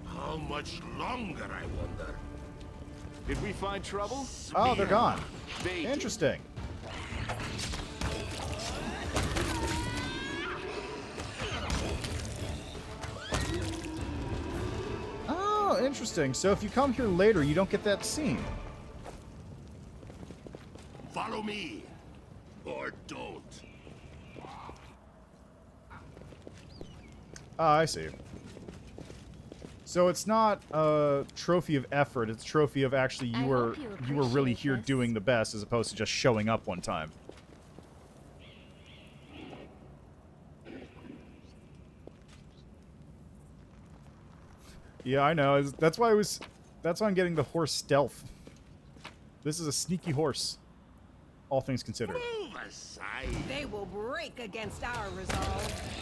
How much longer, I wonder? Did we find trouble? Oh, they're gone. They did. Interesting. Oh, interesting. So if you come here later, you don't get that scene. Follow me. Or don't. Ah, I see. So it's not a trophy of effort, it's a trophy of actually you were really here doing the best as opposed to just showing up one time. Yeah, I know. That's why I'm getting the horse stealth. This is a sneaky horse, all things considered. Move aside. They will break against our resolve.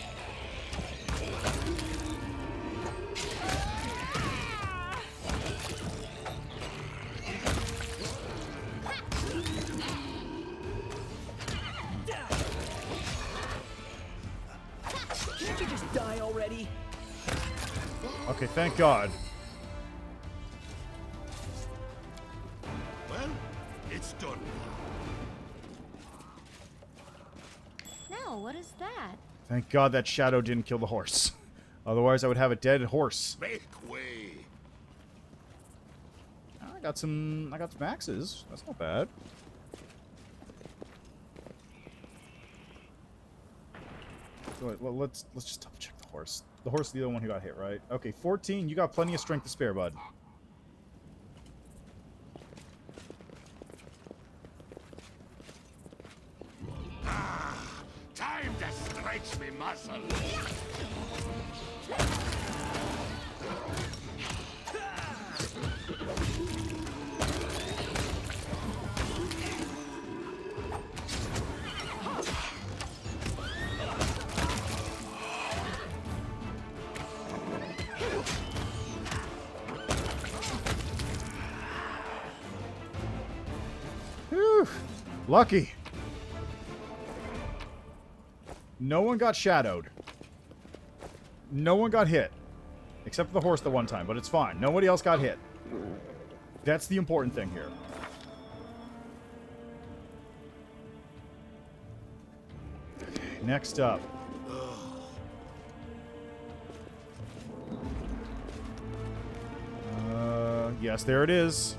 Can't you just die already? Okay, thank God. Well, it's done Now, what is that? Thank God that shadow didn't kill the horse. Otherwise, I would have a dead horse. now. Make way. I got some axes. That's not bad. Wait, well, let's just double check the horse. The horse is the other one who got hit, right? Okay, 14. You got plenty of strength to spare, bud. Time to stretch me muscle. Whew. Lucky. No one got shadowed. No one got hit. Except for the horse the one time, but it's fine. Nobody else got hit. That's the important thing here. Okay, next up. Yes, there it is.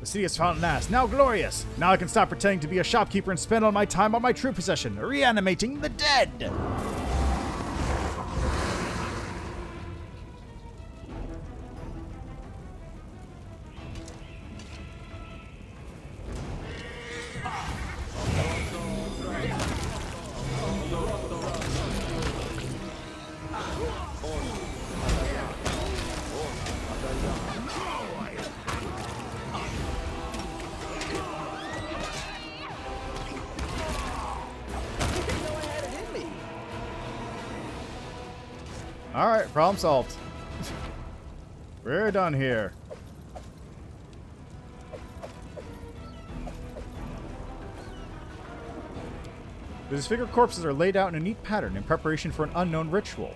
The city has found an ass. Now glorious. Now I can stop pretending to be a shopkeeper and spend all my time on my true possession, reanimating the dead. Alright, problem solved. We're done here. The disfigured corpses are laid out in a neat pattern in preparation for an unknown ritual.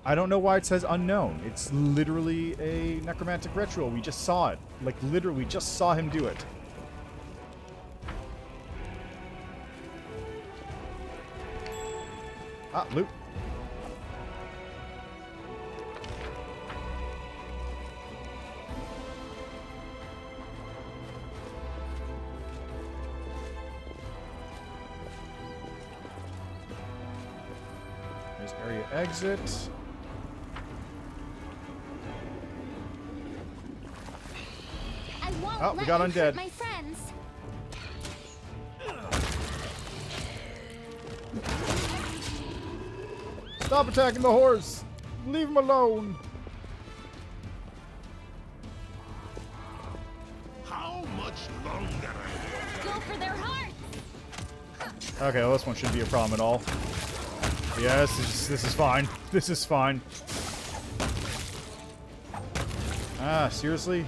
I don't know why it says unknown. It's literally a necromantic ritual. We just saw it. Like, literally, we just saw him do it. Ah, loot. There's area exit. I won't Oh, we let got you undead. hurt my friends. Stop attacking the horse! Leave him alone! How much longer? Go for their hearts. Okay, well, this one shouldn't be a problem at all. Yeah, this is fine. This is fine. Ah, seriously?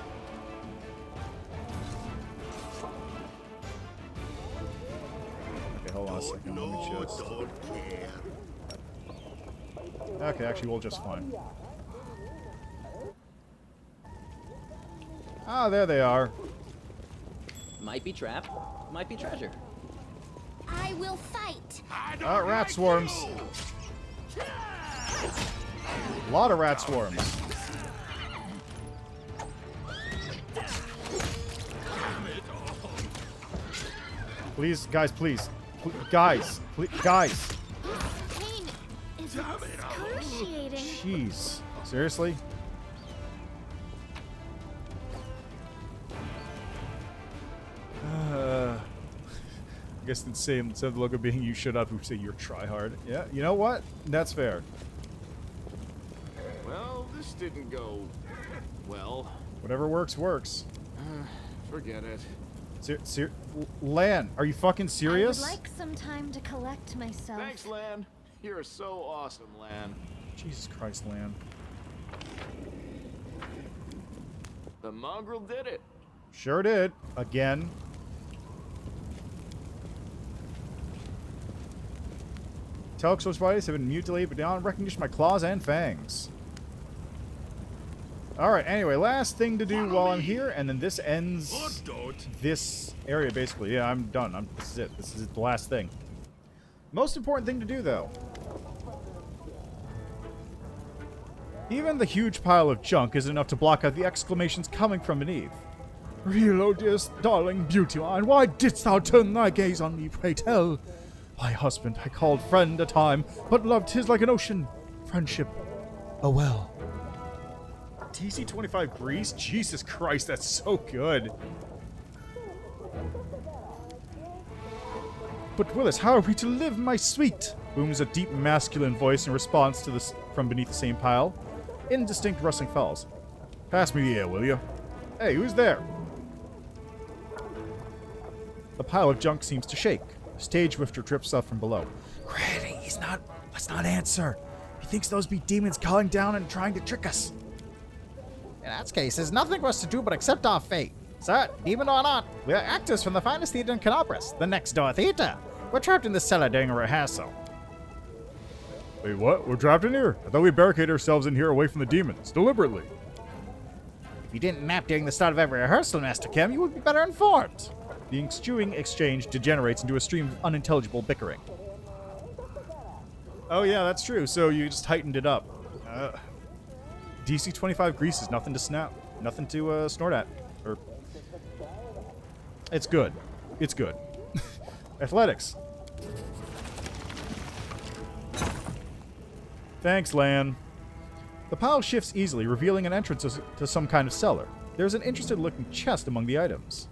Okay, hold on a second. Let me just... Don't care. Okay, actually, we'll just fine. Ah, there they are. Might be trap, might be treasure. I will fight. I don't Ah, rat like swarms. you. A lot of rat swarms. Damn it all. Please, guys, please. Guys, please, guys. Pain is excruciating. Jeez. Seriously? I guess instead of the logo being "you shut up," we say "you're try hard." Yeah, you know what? That's fair. Well, this didn't go well. Whatever works, works. Forget it. Lan, are you fucking serious? I would like some time to collect myself. Thanks, Lan. You're so awesome, Lan. Jesus Christ, Lan. The mongrel did it. Sure did. Again. Telexos bodies have been mutilated but beyond recognition by claws and fangs. Alright, anyway, last thing to do while I'm here, and then this ends this area, basically. Yeah, I'm done. This is it. This is the last thing. Most important thing to do, though. Even the huge pile of junk isn't enough to block out the exclamations coming from beneath. Real odious, darling beauty mine, why didst thou turn thy gaze on me, pray tell? My husband I called friend a time, but loved his like an ocean. Friendship, a well. TC-25 Grease? Jesus Christ, that's so good. But Willis, how are we to live, my sweet? Booms a deep masculine voice in response to this from beneath the same pile. Indistinct rustling falls. Pass me the air, will you? Hey, who's there? The pile of junk seems to shake. A stage lifter drips up from below. Granny, let's not answer. He thinks those be demons calling down and trying to trick us. In that case, there's nothing for us to do but accept our fate. Sir, demon or not, we are actors from the finest theater in Kenabres, the next door theater. We're trapped in the cellar during a rehearsal. Wait, what? We're trapped in here? I thought we barricaded ourselves in here away from the demons, deliberately. If you didn't nap during the start of every rehearsal, Master Kim, you would be better informed. The ensuing exchange degenerates into a stream of unintelligible bickering. Oh yeah, that's true. So you just heightened it up. DC-25 Grease is nothing to snap. Nothing to snort at. Or... It's good. It's good. Athletics. Thanks, Lan. The pile shifts easily, revealing an entrance to some kind of cellar. There's an interested-looking chest among the items.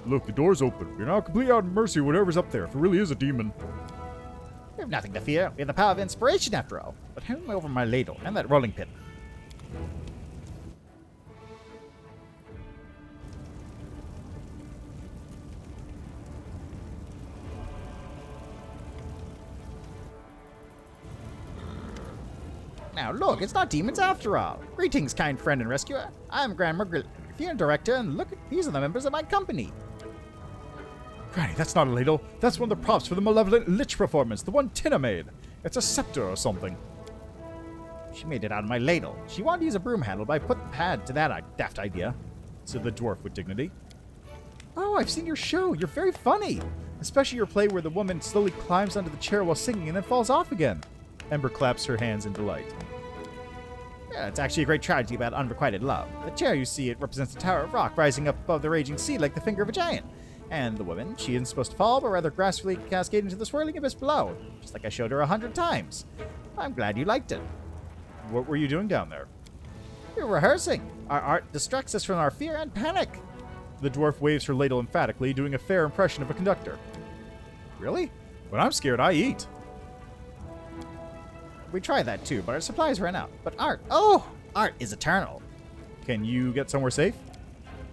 Look, the door's open. We're now completely out of mercy of whatever's up there, if it really is a demon. We have nothing to fear. We have the power of inspiration, after all. But hand me over my ladle and that rolling pin. Now look, it's not demons after all. Greetings, kind friend and rescuer. I'm Grandma Theater Director, and look, these are the members of my company. Granny, that's not a ladle. That's one of the props for the malevolent lich performance, the one Tina made. It's a scepter or something. She made it out of my ladle. She wanted to use a broom handle, but I put the pad to that daft idea, said the dwarf with dignity. Oh, I've seen your show. You're very funny. Especially your play where the woman slowly climbs onto the chair while singing and then falls off again. Ember claps her hands in delight. Yeah, it's actually a great tragedy about unrequited love. The chair, you see, it represents a tower of rock rising up above the raging sea like the finger of a giant. And the woman, she isn't supposed to fall, but rather gracefully cascade into the swirling abyss below, just like I showed her 100 times. I'm glad you liked it. What were you doing down there? We were rehearsing. Our art distracts us from our fear and panic. The dwarf waves her ladle emphatically, doing a fair impression of a conductor. Really? When I'm scared, I eat. We try that too, but our supplies ran out. But art is eternal. Can you get somewhere safe?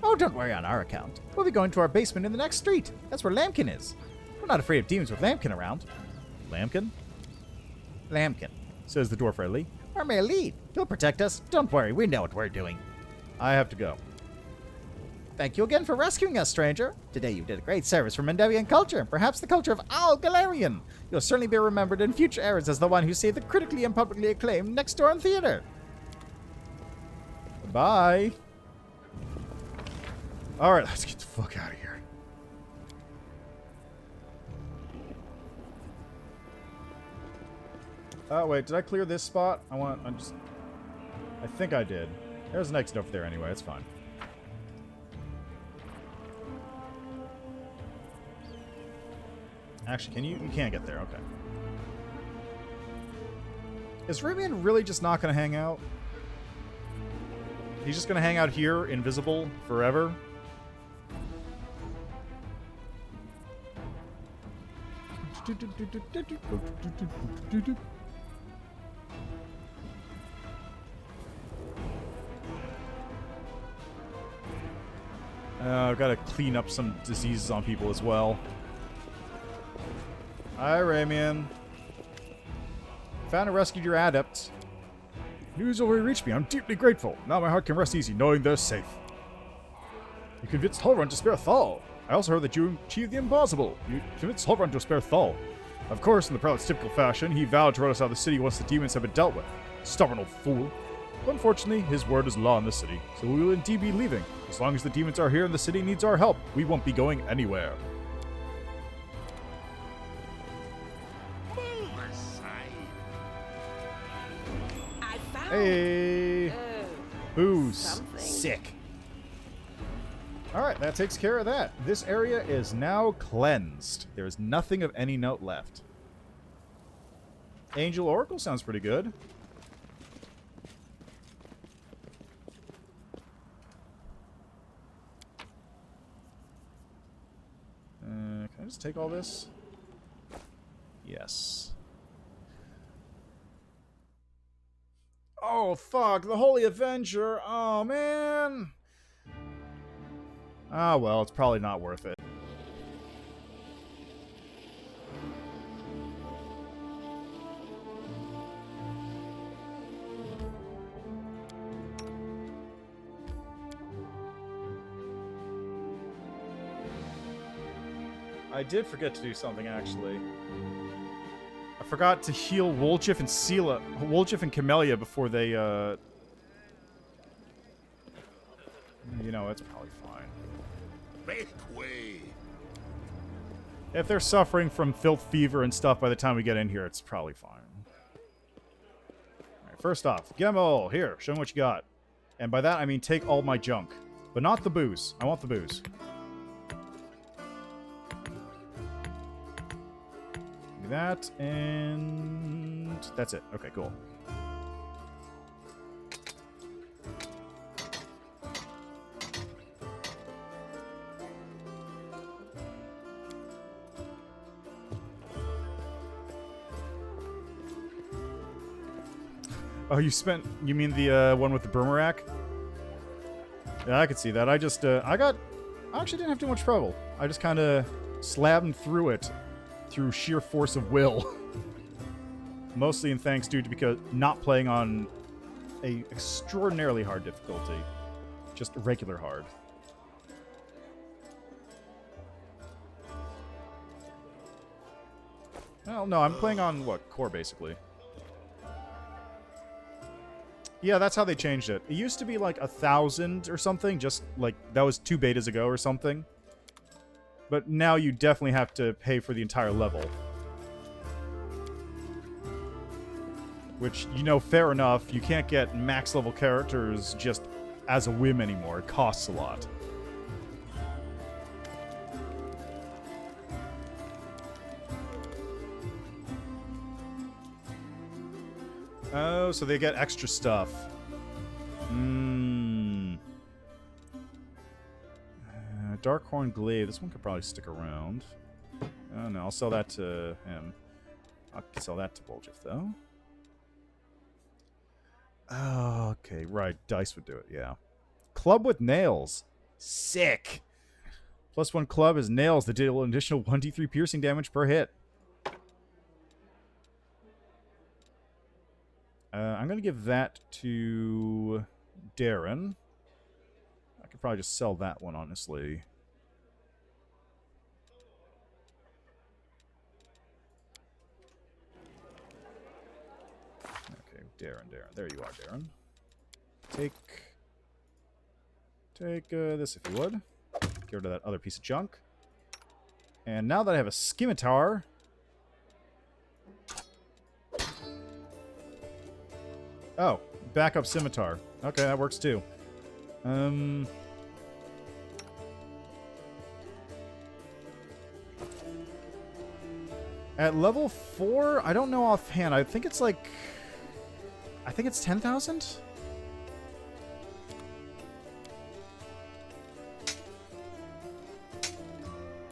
Oh, don't worry on our account. We'll be going to our basement in the next street. That's where Lambkin is. We're not afraid of demons with Lambkin around. Lambkin? Lambkin, says the dwarf readily. Our male lead. He'll protect us. Don't worry, we know what we're doing. I have to go. Thank you again for rescuing us, stranger. Today you did a great service for Mendevian culture, and perhaps the culture of Owl Galarian. You'll certainly be remembered in future eras as the one who saved the critically and publicly acclaimed Next Door Theater. Bye. Alright, let's get the fuck out of here. Oh, wait, did I clear this spot? I think I did. There's an exit over there anyway, it's fine. Actually, can you? You can't get there. Okay. Is Ramian really just not going to hang out? He's just going to hang out here, invisible, forever? I've got to clean up some diseases on people as well. Hi, Ramian. Found and rescued your adepts. News already reached me. I'm deeply grateful. Now my heart can rest easy knowing they're safe. You convinced Holrun to spare Thal. I also heard that you achieved the impossible. You convinced Holrun to spare Thal. Of course, in the prelate's typical fashion, he vowed to run us out of the city once the demons have been dealt with. Stubborn old fool. But unfortunately, his word is law in this city, so we will indeed be leaving. As long as the demons are here and the city needs our help, we won't be going anywhere. I found Hey! Booze. something. Sick. Alright, that takes care of that. This area is now cleansed. There is nothing of any note left. Angel Oracle sounds pretty good. Can I just take all this? Yes. Oh, fuck. The Holy Avenger. Oh, man. Ah, well, it's probably not worth it. I did forget to do something, actually. I forgot to heal Woljif and Woljif and Camellia before they, You know, it's probably fine. Make way. If they're suffering from filth fever and stuff by the time we get in here, it's probably fine. Alright, first off, Gemmel, here, show me what you got. And by that, I mean take all my junk. But not the booze. I want the booze. Give me that, and that's it. Okay, cool. Oh, you mean the one with the Burmerak? Yeah, I could see that. I actually didn't have too much trouble. I just kind of slammed through it through sheer force of will. Mostly in thanks due to because not playing on a extraordinarily hard difficulty. Just regular hard. Well, no, I'm playing on, what, core, basically. Yeah, that's how they changed it. It used to be like 1,000 or something, just like that was 2 betas ago or something. But now you definitely have to pay for the entire level. Which, you know, fair enough. You can't get max level characters just as a whim anymore. It costs a lot. Oh, so they get extra stuff. Darkhorn Glaive. This one could probably stick around. Oh, no, I'll sell that to him. I'll sell that to Woljif, though. Oh, okay, right. Dice would do it, yeah. Club with nails. Sick. +1 club is nails that deal an additional 1d3 piercing damage per hit. I'm going to give that to Darren. I could probably just sell that one, honestly. Okay, Darren. There you are, Darren. Take this if you would. Get rid of that other piece of junk. And now that I have a scimitar... Oh, backup scimitar. Okay, that works too. At level 4, I don't know offhand. I think it's like... I think it's 10,000?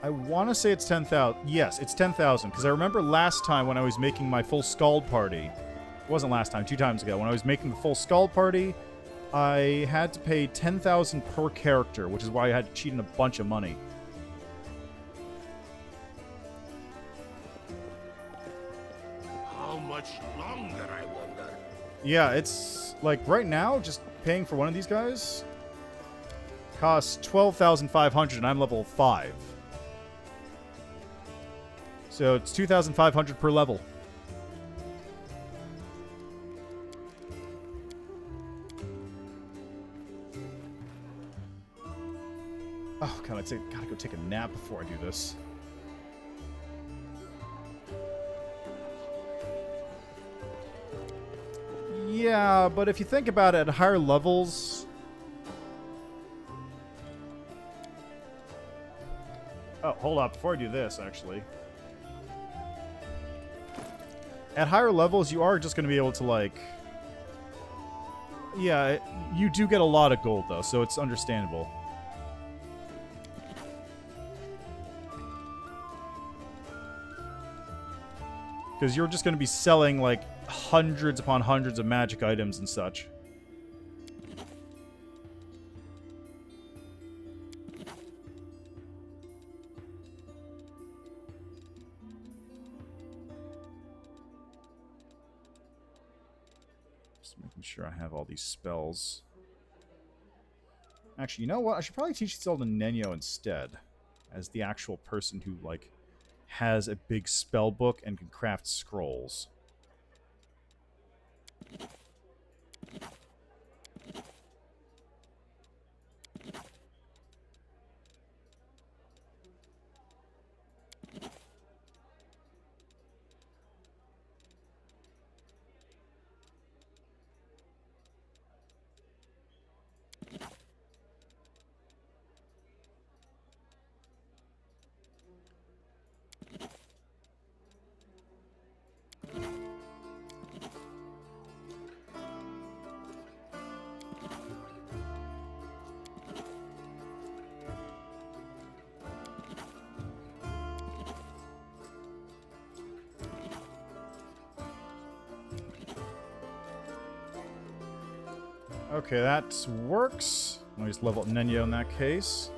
I want to say it's 10,000. Yes, it's 10,000. Because I remember last time when I was making my full Scald party. It wasn't last time, 2 times ago. When I was making the full Scald party, I had to pay 10,000 per character, which is why I had to cheat in a bunch of money. How much longer, I wonder? Yeah, it's like right now, just paying for one of these guys costs 12,500, and I'm level 5. So it's 2,500 per level. Oh god, gotta go take a nap before I do this. Yeah, but if you think about it, at higher levels... Oh, hold up. Before I do this, actually. At higher levels, you are just going to be able to, like... Yeah, you do get a lot of gold, though, so it's understandable. Because you're just going to be selling, like, hundreds upon hundreds of magic items and such. Just making sure I have all these spells. Actually, you know what? I should probably teach these all to Nenyo instead. As the actual person who, like, has a big spell book and can craft scrolls. Okay, that works. I'll just level up Nenyo in that case.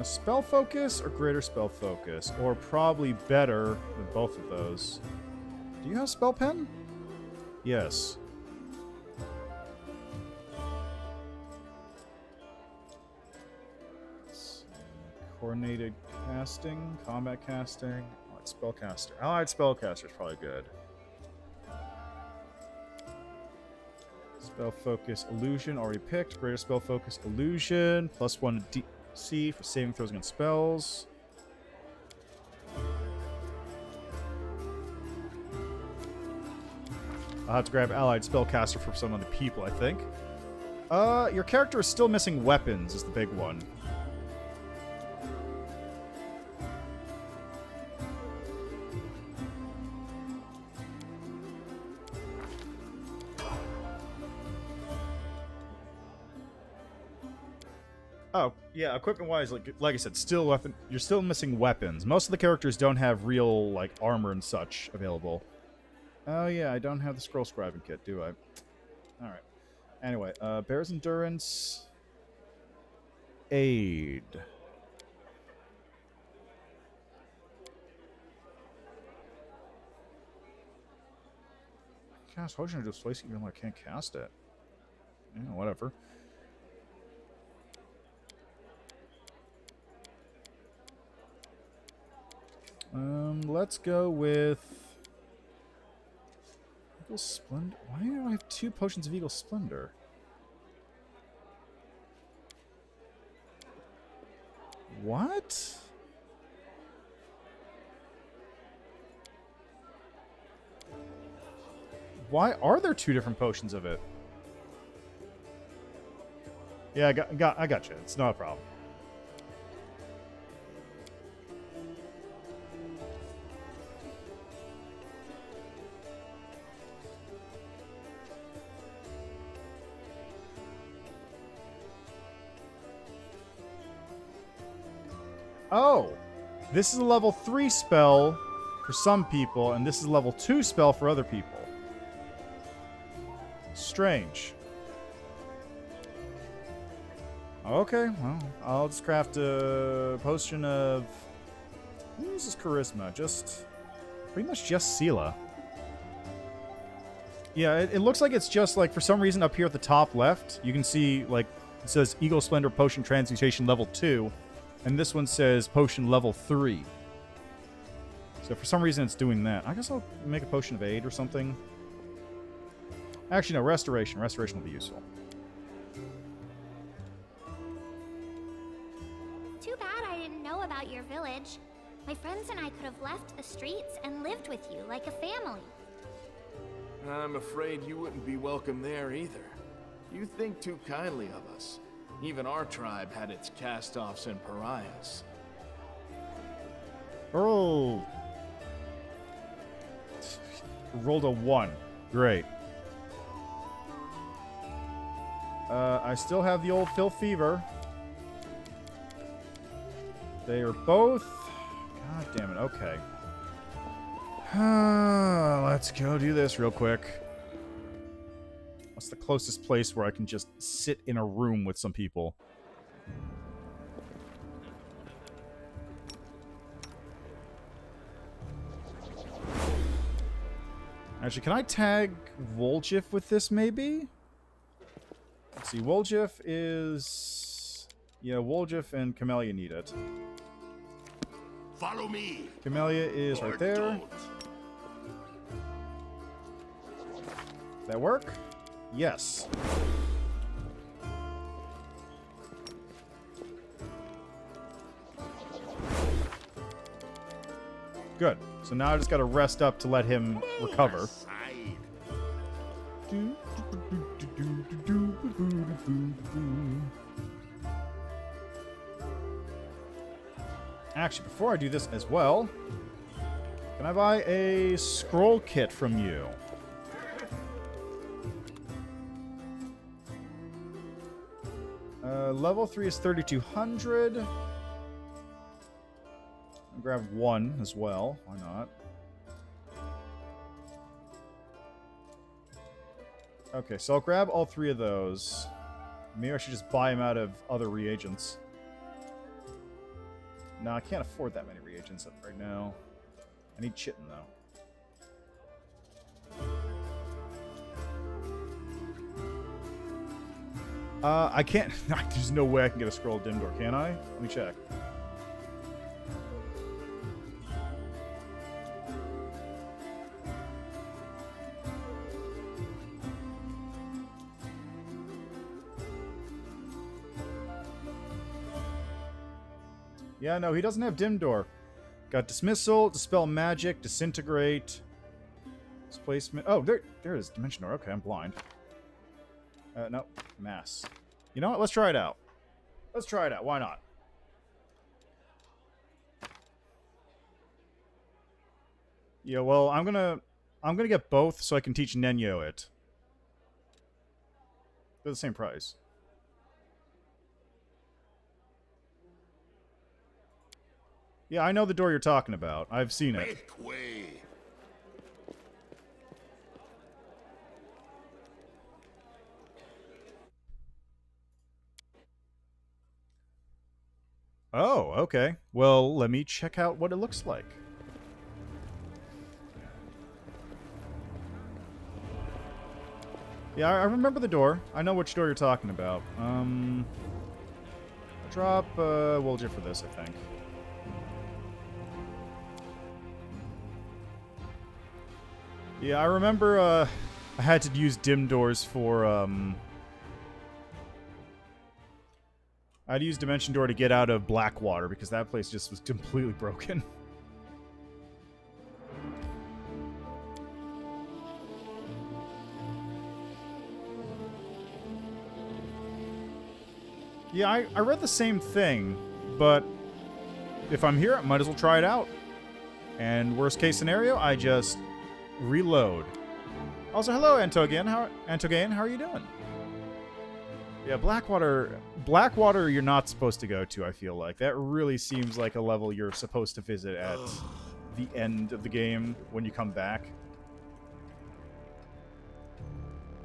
Spell focus or greater spell focus? Or probably better than both of those. Do you have spell pen? Yes. Coordinated casting, combat casting, allied spellcaster. Allied spellcaster is probably good. Spell focus, illusion already picked. Greater spell focus, illusion. +1 DC for saving throws against spells. I'll have to grab allied spellcaster for some other people, I think. Your character is still missing weapons, is the big one. Oh, yeah, equipment-wise, like I said, you're still missing weapons. Most of the characters don't have real, like, armor and such available. Oh, yeah, I don't have the scroll scribing kit, do I? Alright. Anyway, Bear's Endurance... Aid. Cast Potion to displace it even though I can't cast it. Yeah, whatever. Let's go with Eagle Splendor. Why do I have 2 potions of Eagle Splendor? What? Why are there 2 different potions of it? Yeah, I got you. It's not a problem. Oh, this is a level 3 spell for some people, and this is a level 2 spell for other people. Strange. Okay, well, I'll just craft a potion of... What is this charisma? Pretty much just Sela. Yeah, it looks like it's just, like, for some reason up here at the top left, you can see, like, it says Eagle Splendor Potion Transmutation level 2, and this one says Potion level 3. So for some reason it's doing that. I guess I'll make a Potion of Aid or something. Actually, no, Restoration. Restoration will be useful. Too bad I didn't know about your village. My friends and I could have left the streets and lived with you like a family. I'm afraid you wouldn't be welcome there either. You think too kindly of us. Even our tribe had its cast-offs and pariahs. Oh! Rolled a 1. Great. I still have the old Filth Fever. They are both... God damn it, okay. Let's go do this real quick. What's the closest place where I can just sit in a room with some people? Actually, can I tag Woljif with this, maybe? Let's see, Woljif is... Yeah, Woljif and Camellia need it. Follow me. Camellia is right there. Don't. That work? Yes. Good. So now I just gotta rest up to let him recover. Actually, before I do this as well, can I buy a scroll kit from you? Level 3 is 3,200. I'll grab 1 as well. Why not? Okay, so I'll grab all 3 of those. Maybe I should just buy them out of other reagents. No, I can't afford that many reagents right now. I need chitin, though. I can't... There's no way I can get a scroll dim door, can I? Let me check. Yeah, no, he doesn't have dim door. Got dismissal, dispel magic, disintegrate, displacement. Oh, there it is. Dimension door. Okay, I'm blind. No, mass. You know what? Let's try it out. Let's try it out. Why not? Yeah, well, I'm gonna get both so I can teach Nenyo it. They're the same price. Yeah, I know the door you're talking about. I've seen it. Make way. Oh, okay. Well, let me check out what it looks like. Yeah, I remember the door. I know which door you're talking about. I'll drop Woljif for this, I think. Yeah, I remember I had to use dim doors for I had to use Dimension Door to get out of Blackwater because that place just was completely broken. Yeah, I read the same thing, but if I'm here, I might as well try it out. And worst case scenario, I just reload. Also, hello, Antogan. How are you doing? Yeah, Blackwater you're not supposed to go to, I feel like. That really seems like a level you're supposed to visit at the end of the game when you come back.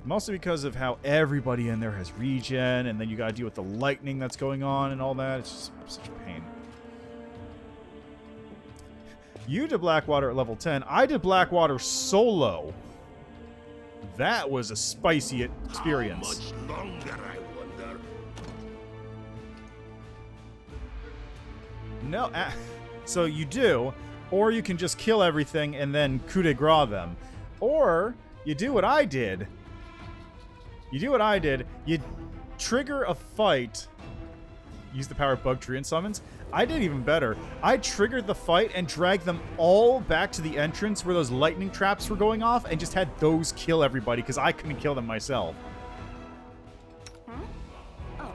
Mostly because of how everybody in there has regen, and then you gotta deal with the lightning that's going on and all that. It's just such a pain. You did Blackwater at level 10. I did Blackwater solo. That was a spicy experience. How much longer, I wonder? No, so you do, or you can just kill everything and then coup de grace them. Or you do what I did. You trigger a fight. Use the power of Bug Tree and summons. I did even better. I triggered the fight and dragged them all back to the entrance where those lightning traps were going off and just had those kill everybody because I couldn't kill them myself. Huh? Oh,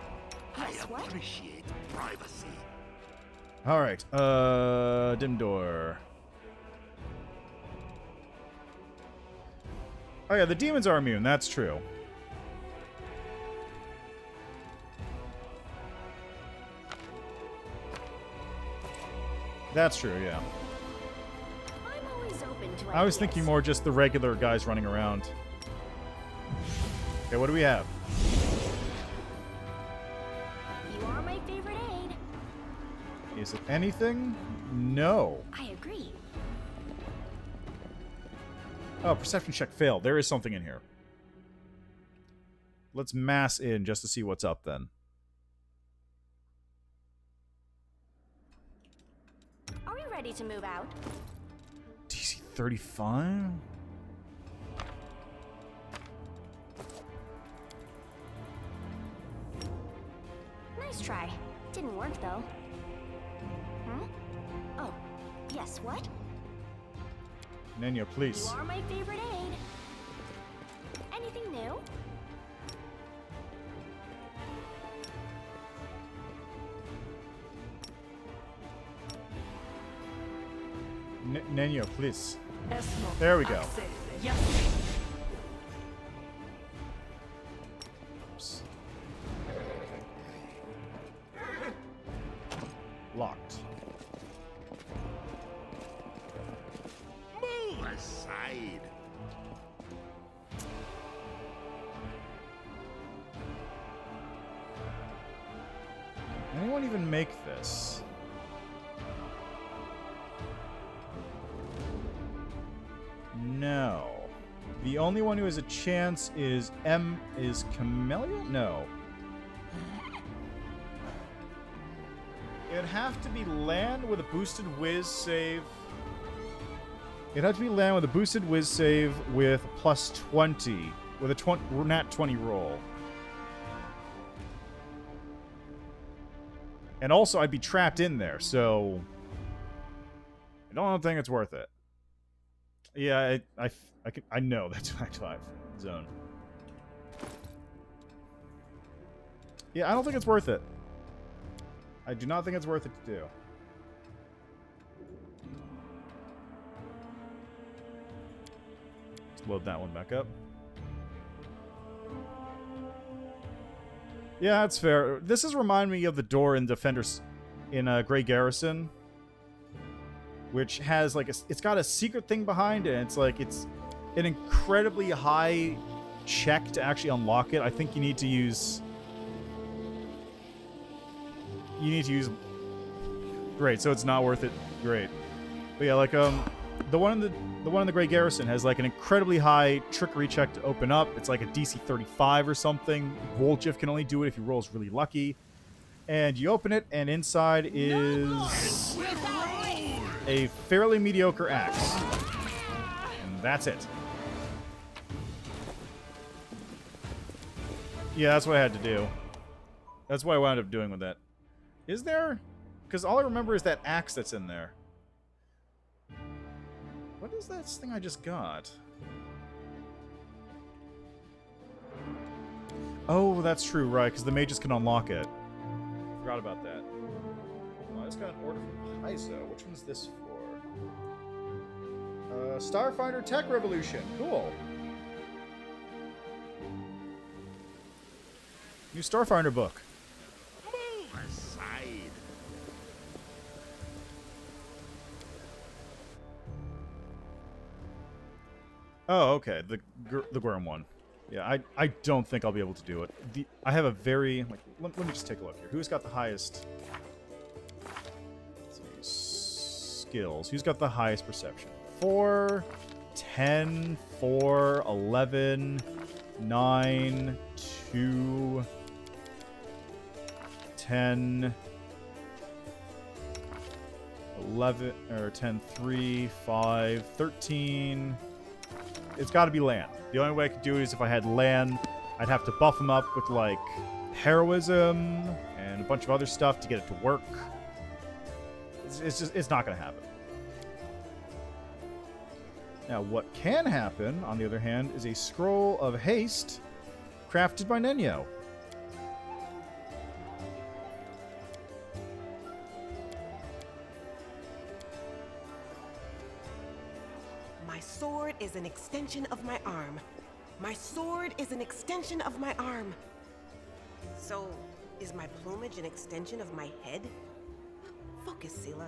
yes, I appreciate privacy. Alright, dim door. Oh yeah, the demons are immune, that's true. That's true, yeah. I'm always open to I was ideas. thinking more just the regular guys running around. Okay, what do we have? You are my favorite aid. Is it anything? No. I agree. Oh, perception check failed. There is something in here. Let's mass in just to see what's up then. Are we ready to move out? DC 35? Nice try. Didn't work though. Huh? Oh, yes, what? Nenya, please. You are my favorite aid. Anything new? Nenya, please. There we go. Oops. Locked. Move aside. Anyone even make this? No. The only one who has a chance is Camellia? No. It'd have to be land with a boosted whiz save. It'd have to be land with a boosted whiz save with plus 20. With a nat 20 roll. And also, I'd be trapped in there, so I don't think it's worth it. Yeah, I know that's Act 5 zone. Yeah, I don't think it's worth it. I do not think it's worth it to do. Let's load that one back up. Yeah, that's fair. This is remind me of the door in Defenders in Grey Garrison, which has like it's got a secret thing behind it. And it's like it's an incredibly high check to actually unlock it. I think you need to use. Great, so it's not worth it. Great, but yeah, like the one in the Grey Garrison has like an incredibly high trickery check to open up. It's like a DC 35 or something. Voljiv can only do it if he rolls really lucky. And you open it, and inside is a fairly mediocre axe. And that's it. Yeah, that's what I had to do. That's what I wound up doing with that. Is there? Because all I remember is that axe that's in there. What is that thing I just got? Oh, that's true, right, because the mages can unlock it. forgot about that. Oh, I just got an order from Paizo. Which one's this for? Starfinder Tech Revolution. Cool. New Starfinder book. Move aside. Oh, okay. The Gwyrm one. Yeah, I don't think I'll be able to do it. I have a very... Like, let me just take a look here. Who's got the highest... Let's see, skills. Who's got the highest perception? 4, 10, 4, 11, 9, 2, 10, 11, or 10, 3, 5, 13... It's got to be Lan. The only way I could do it is if I had Lan. I'd have to buff him up with, like, heroism and a bunch of other stuff to get it to work. It's not going to happen. Now, what can happen, on the other hand, is a scroll of haste crafted by Nenyo. My sword is an extension of my arm. My sword is an extension of my arm. So, is my plumage an extension of my head? Focus, Sela.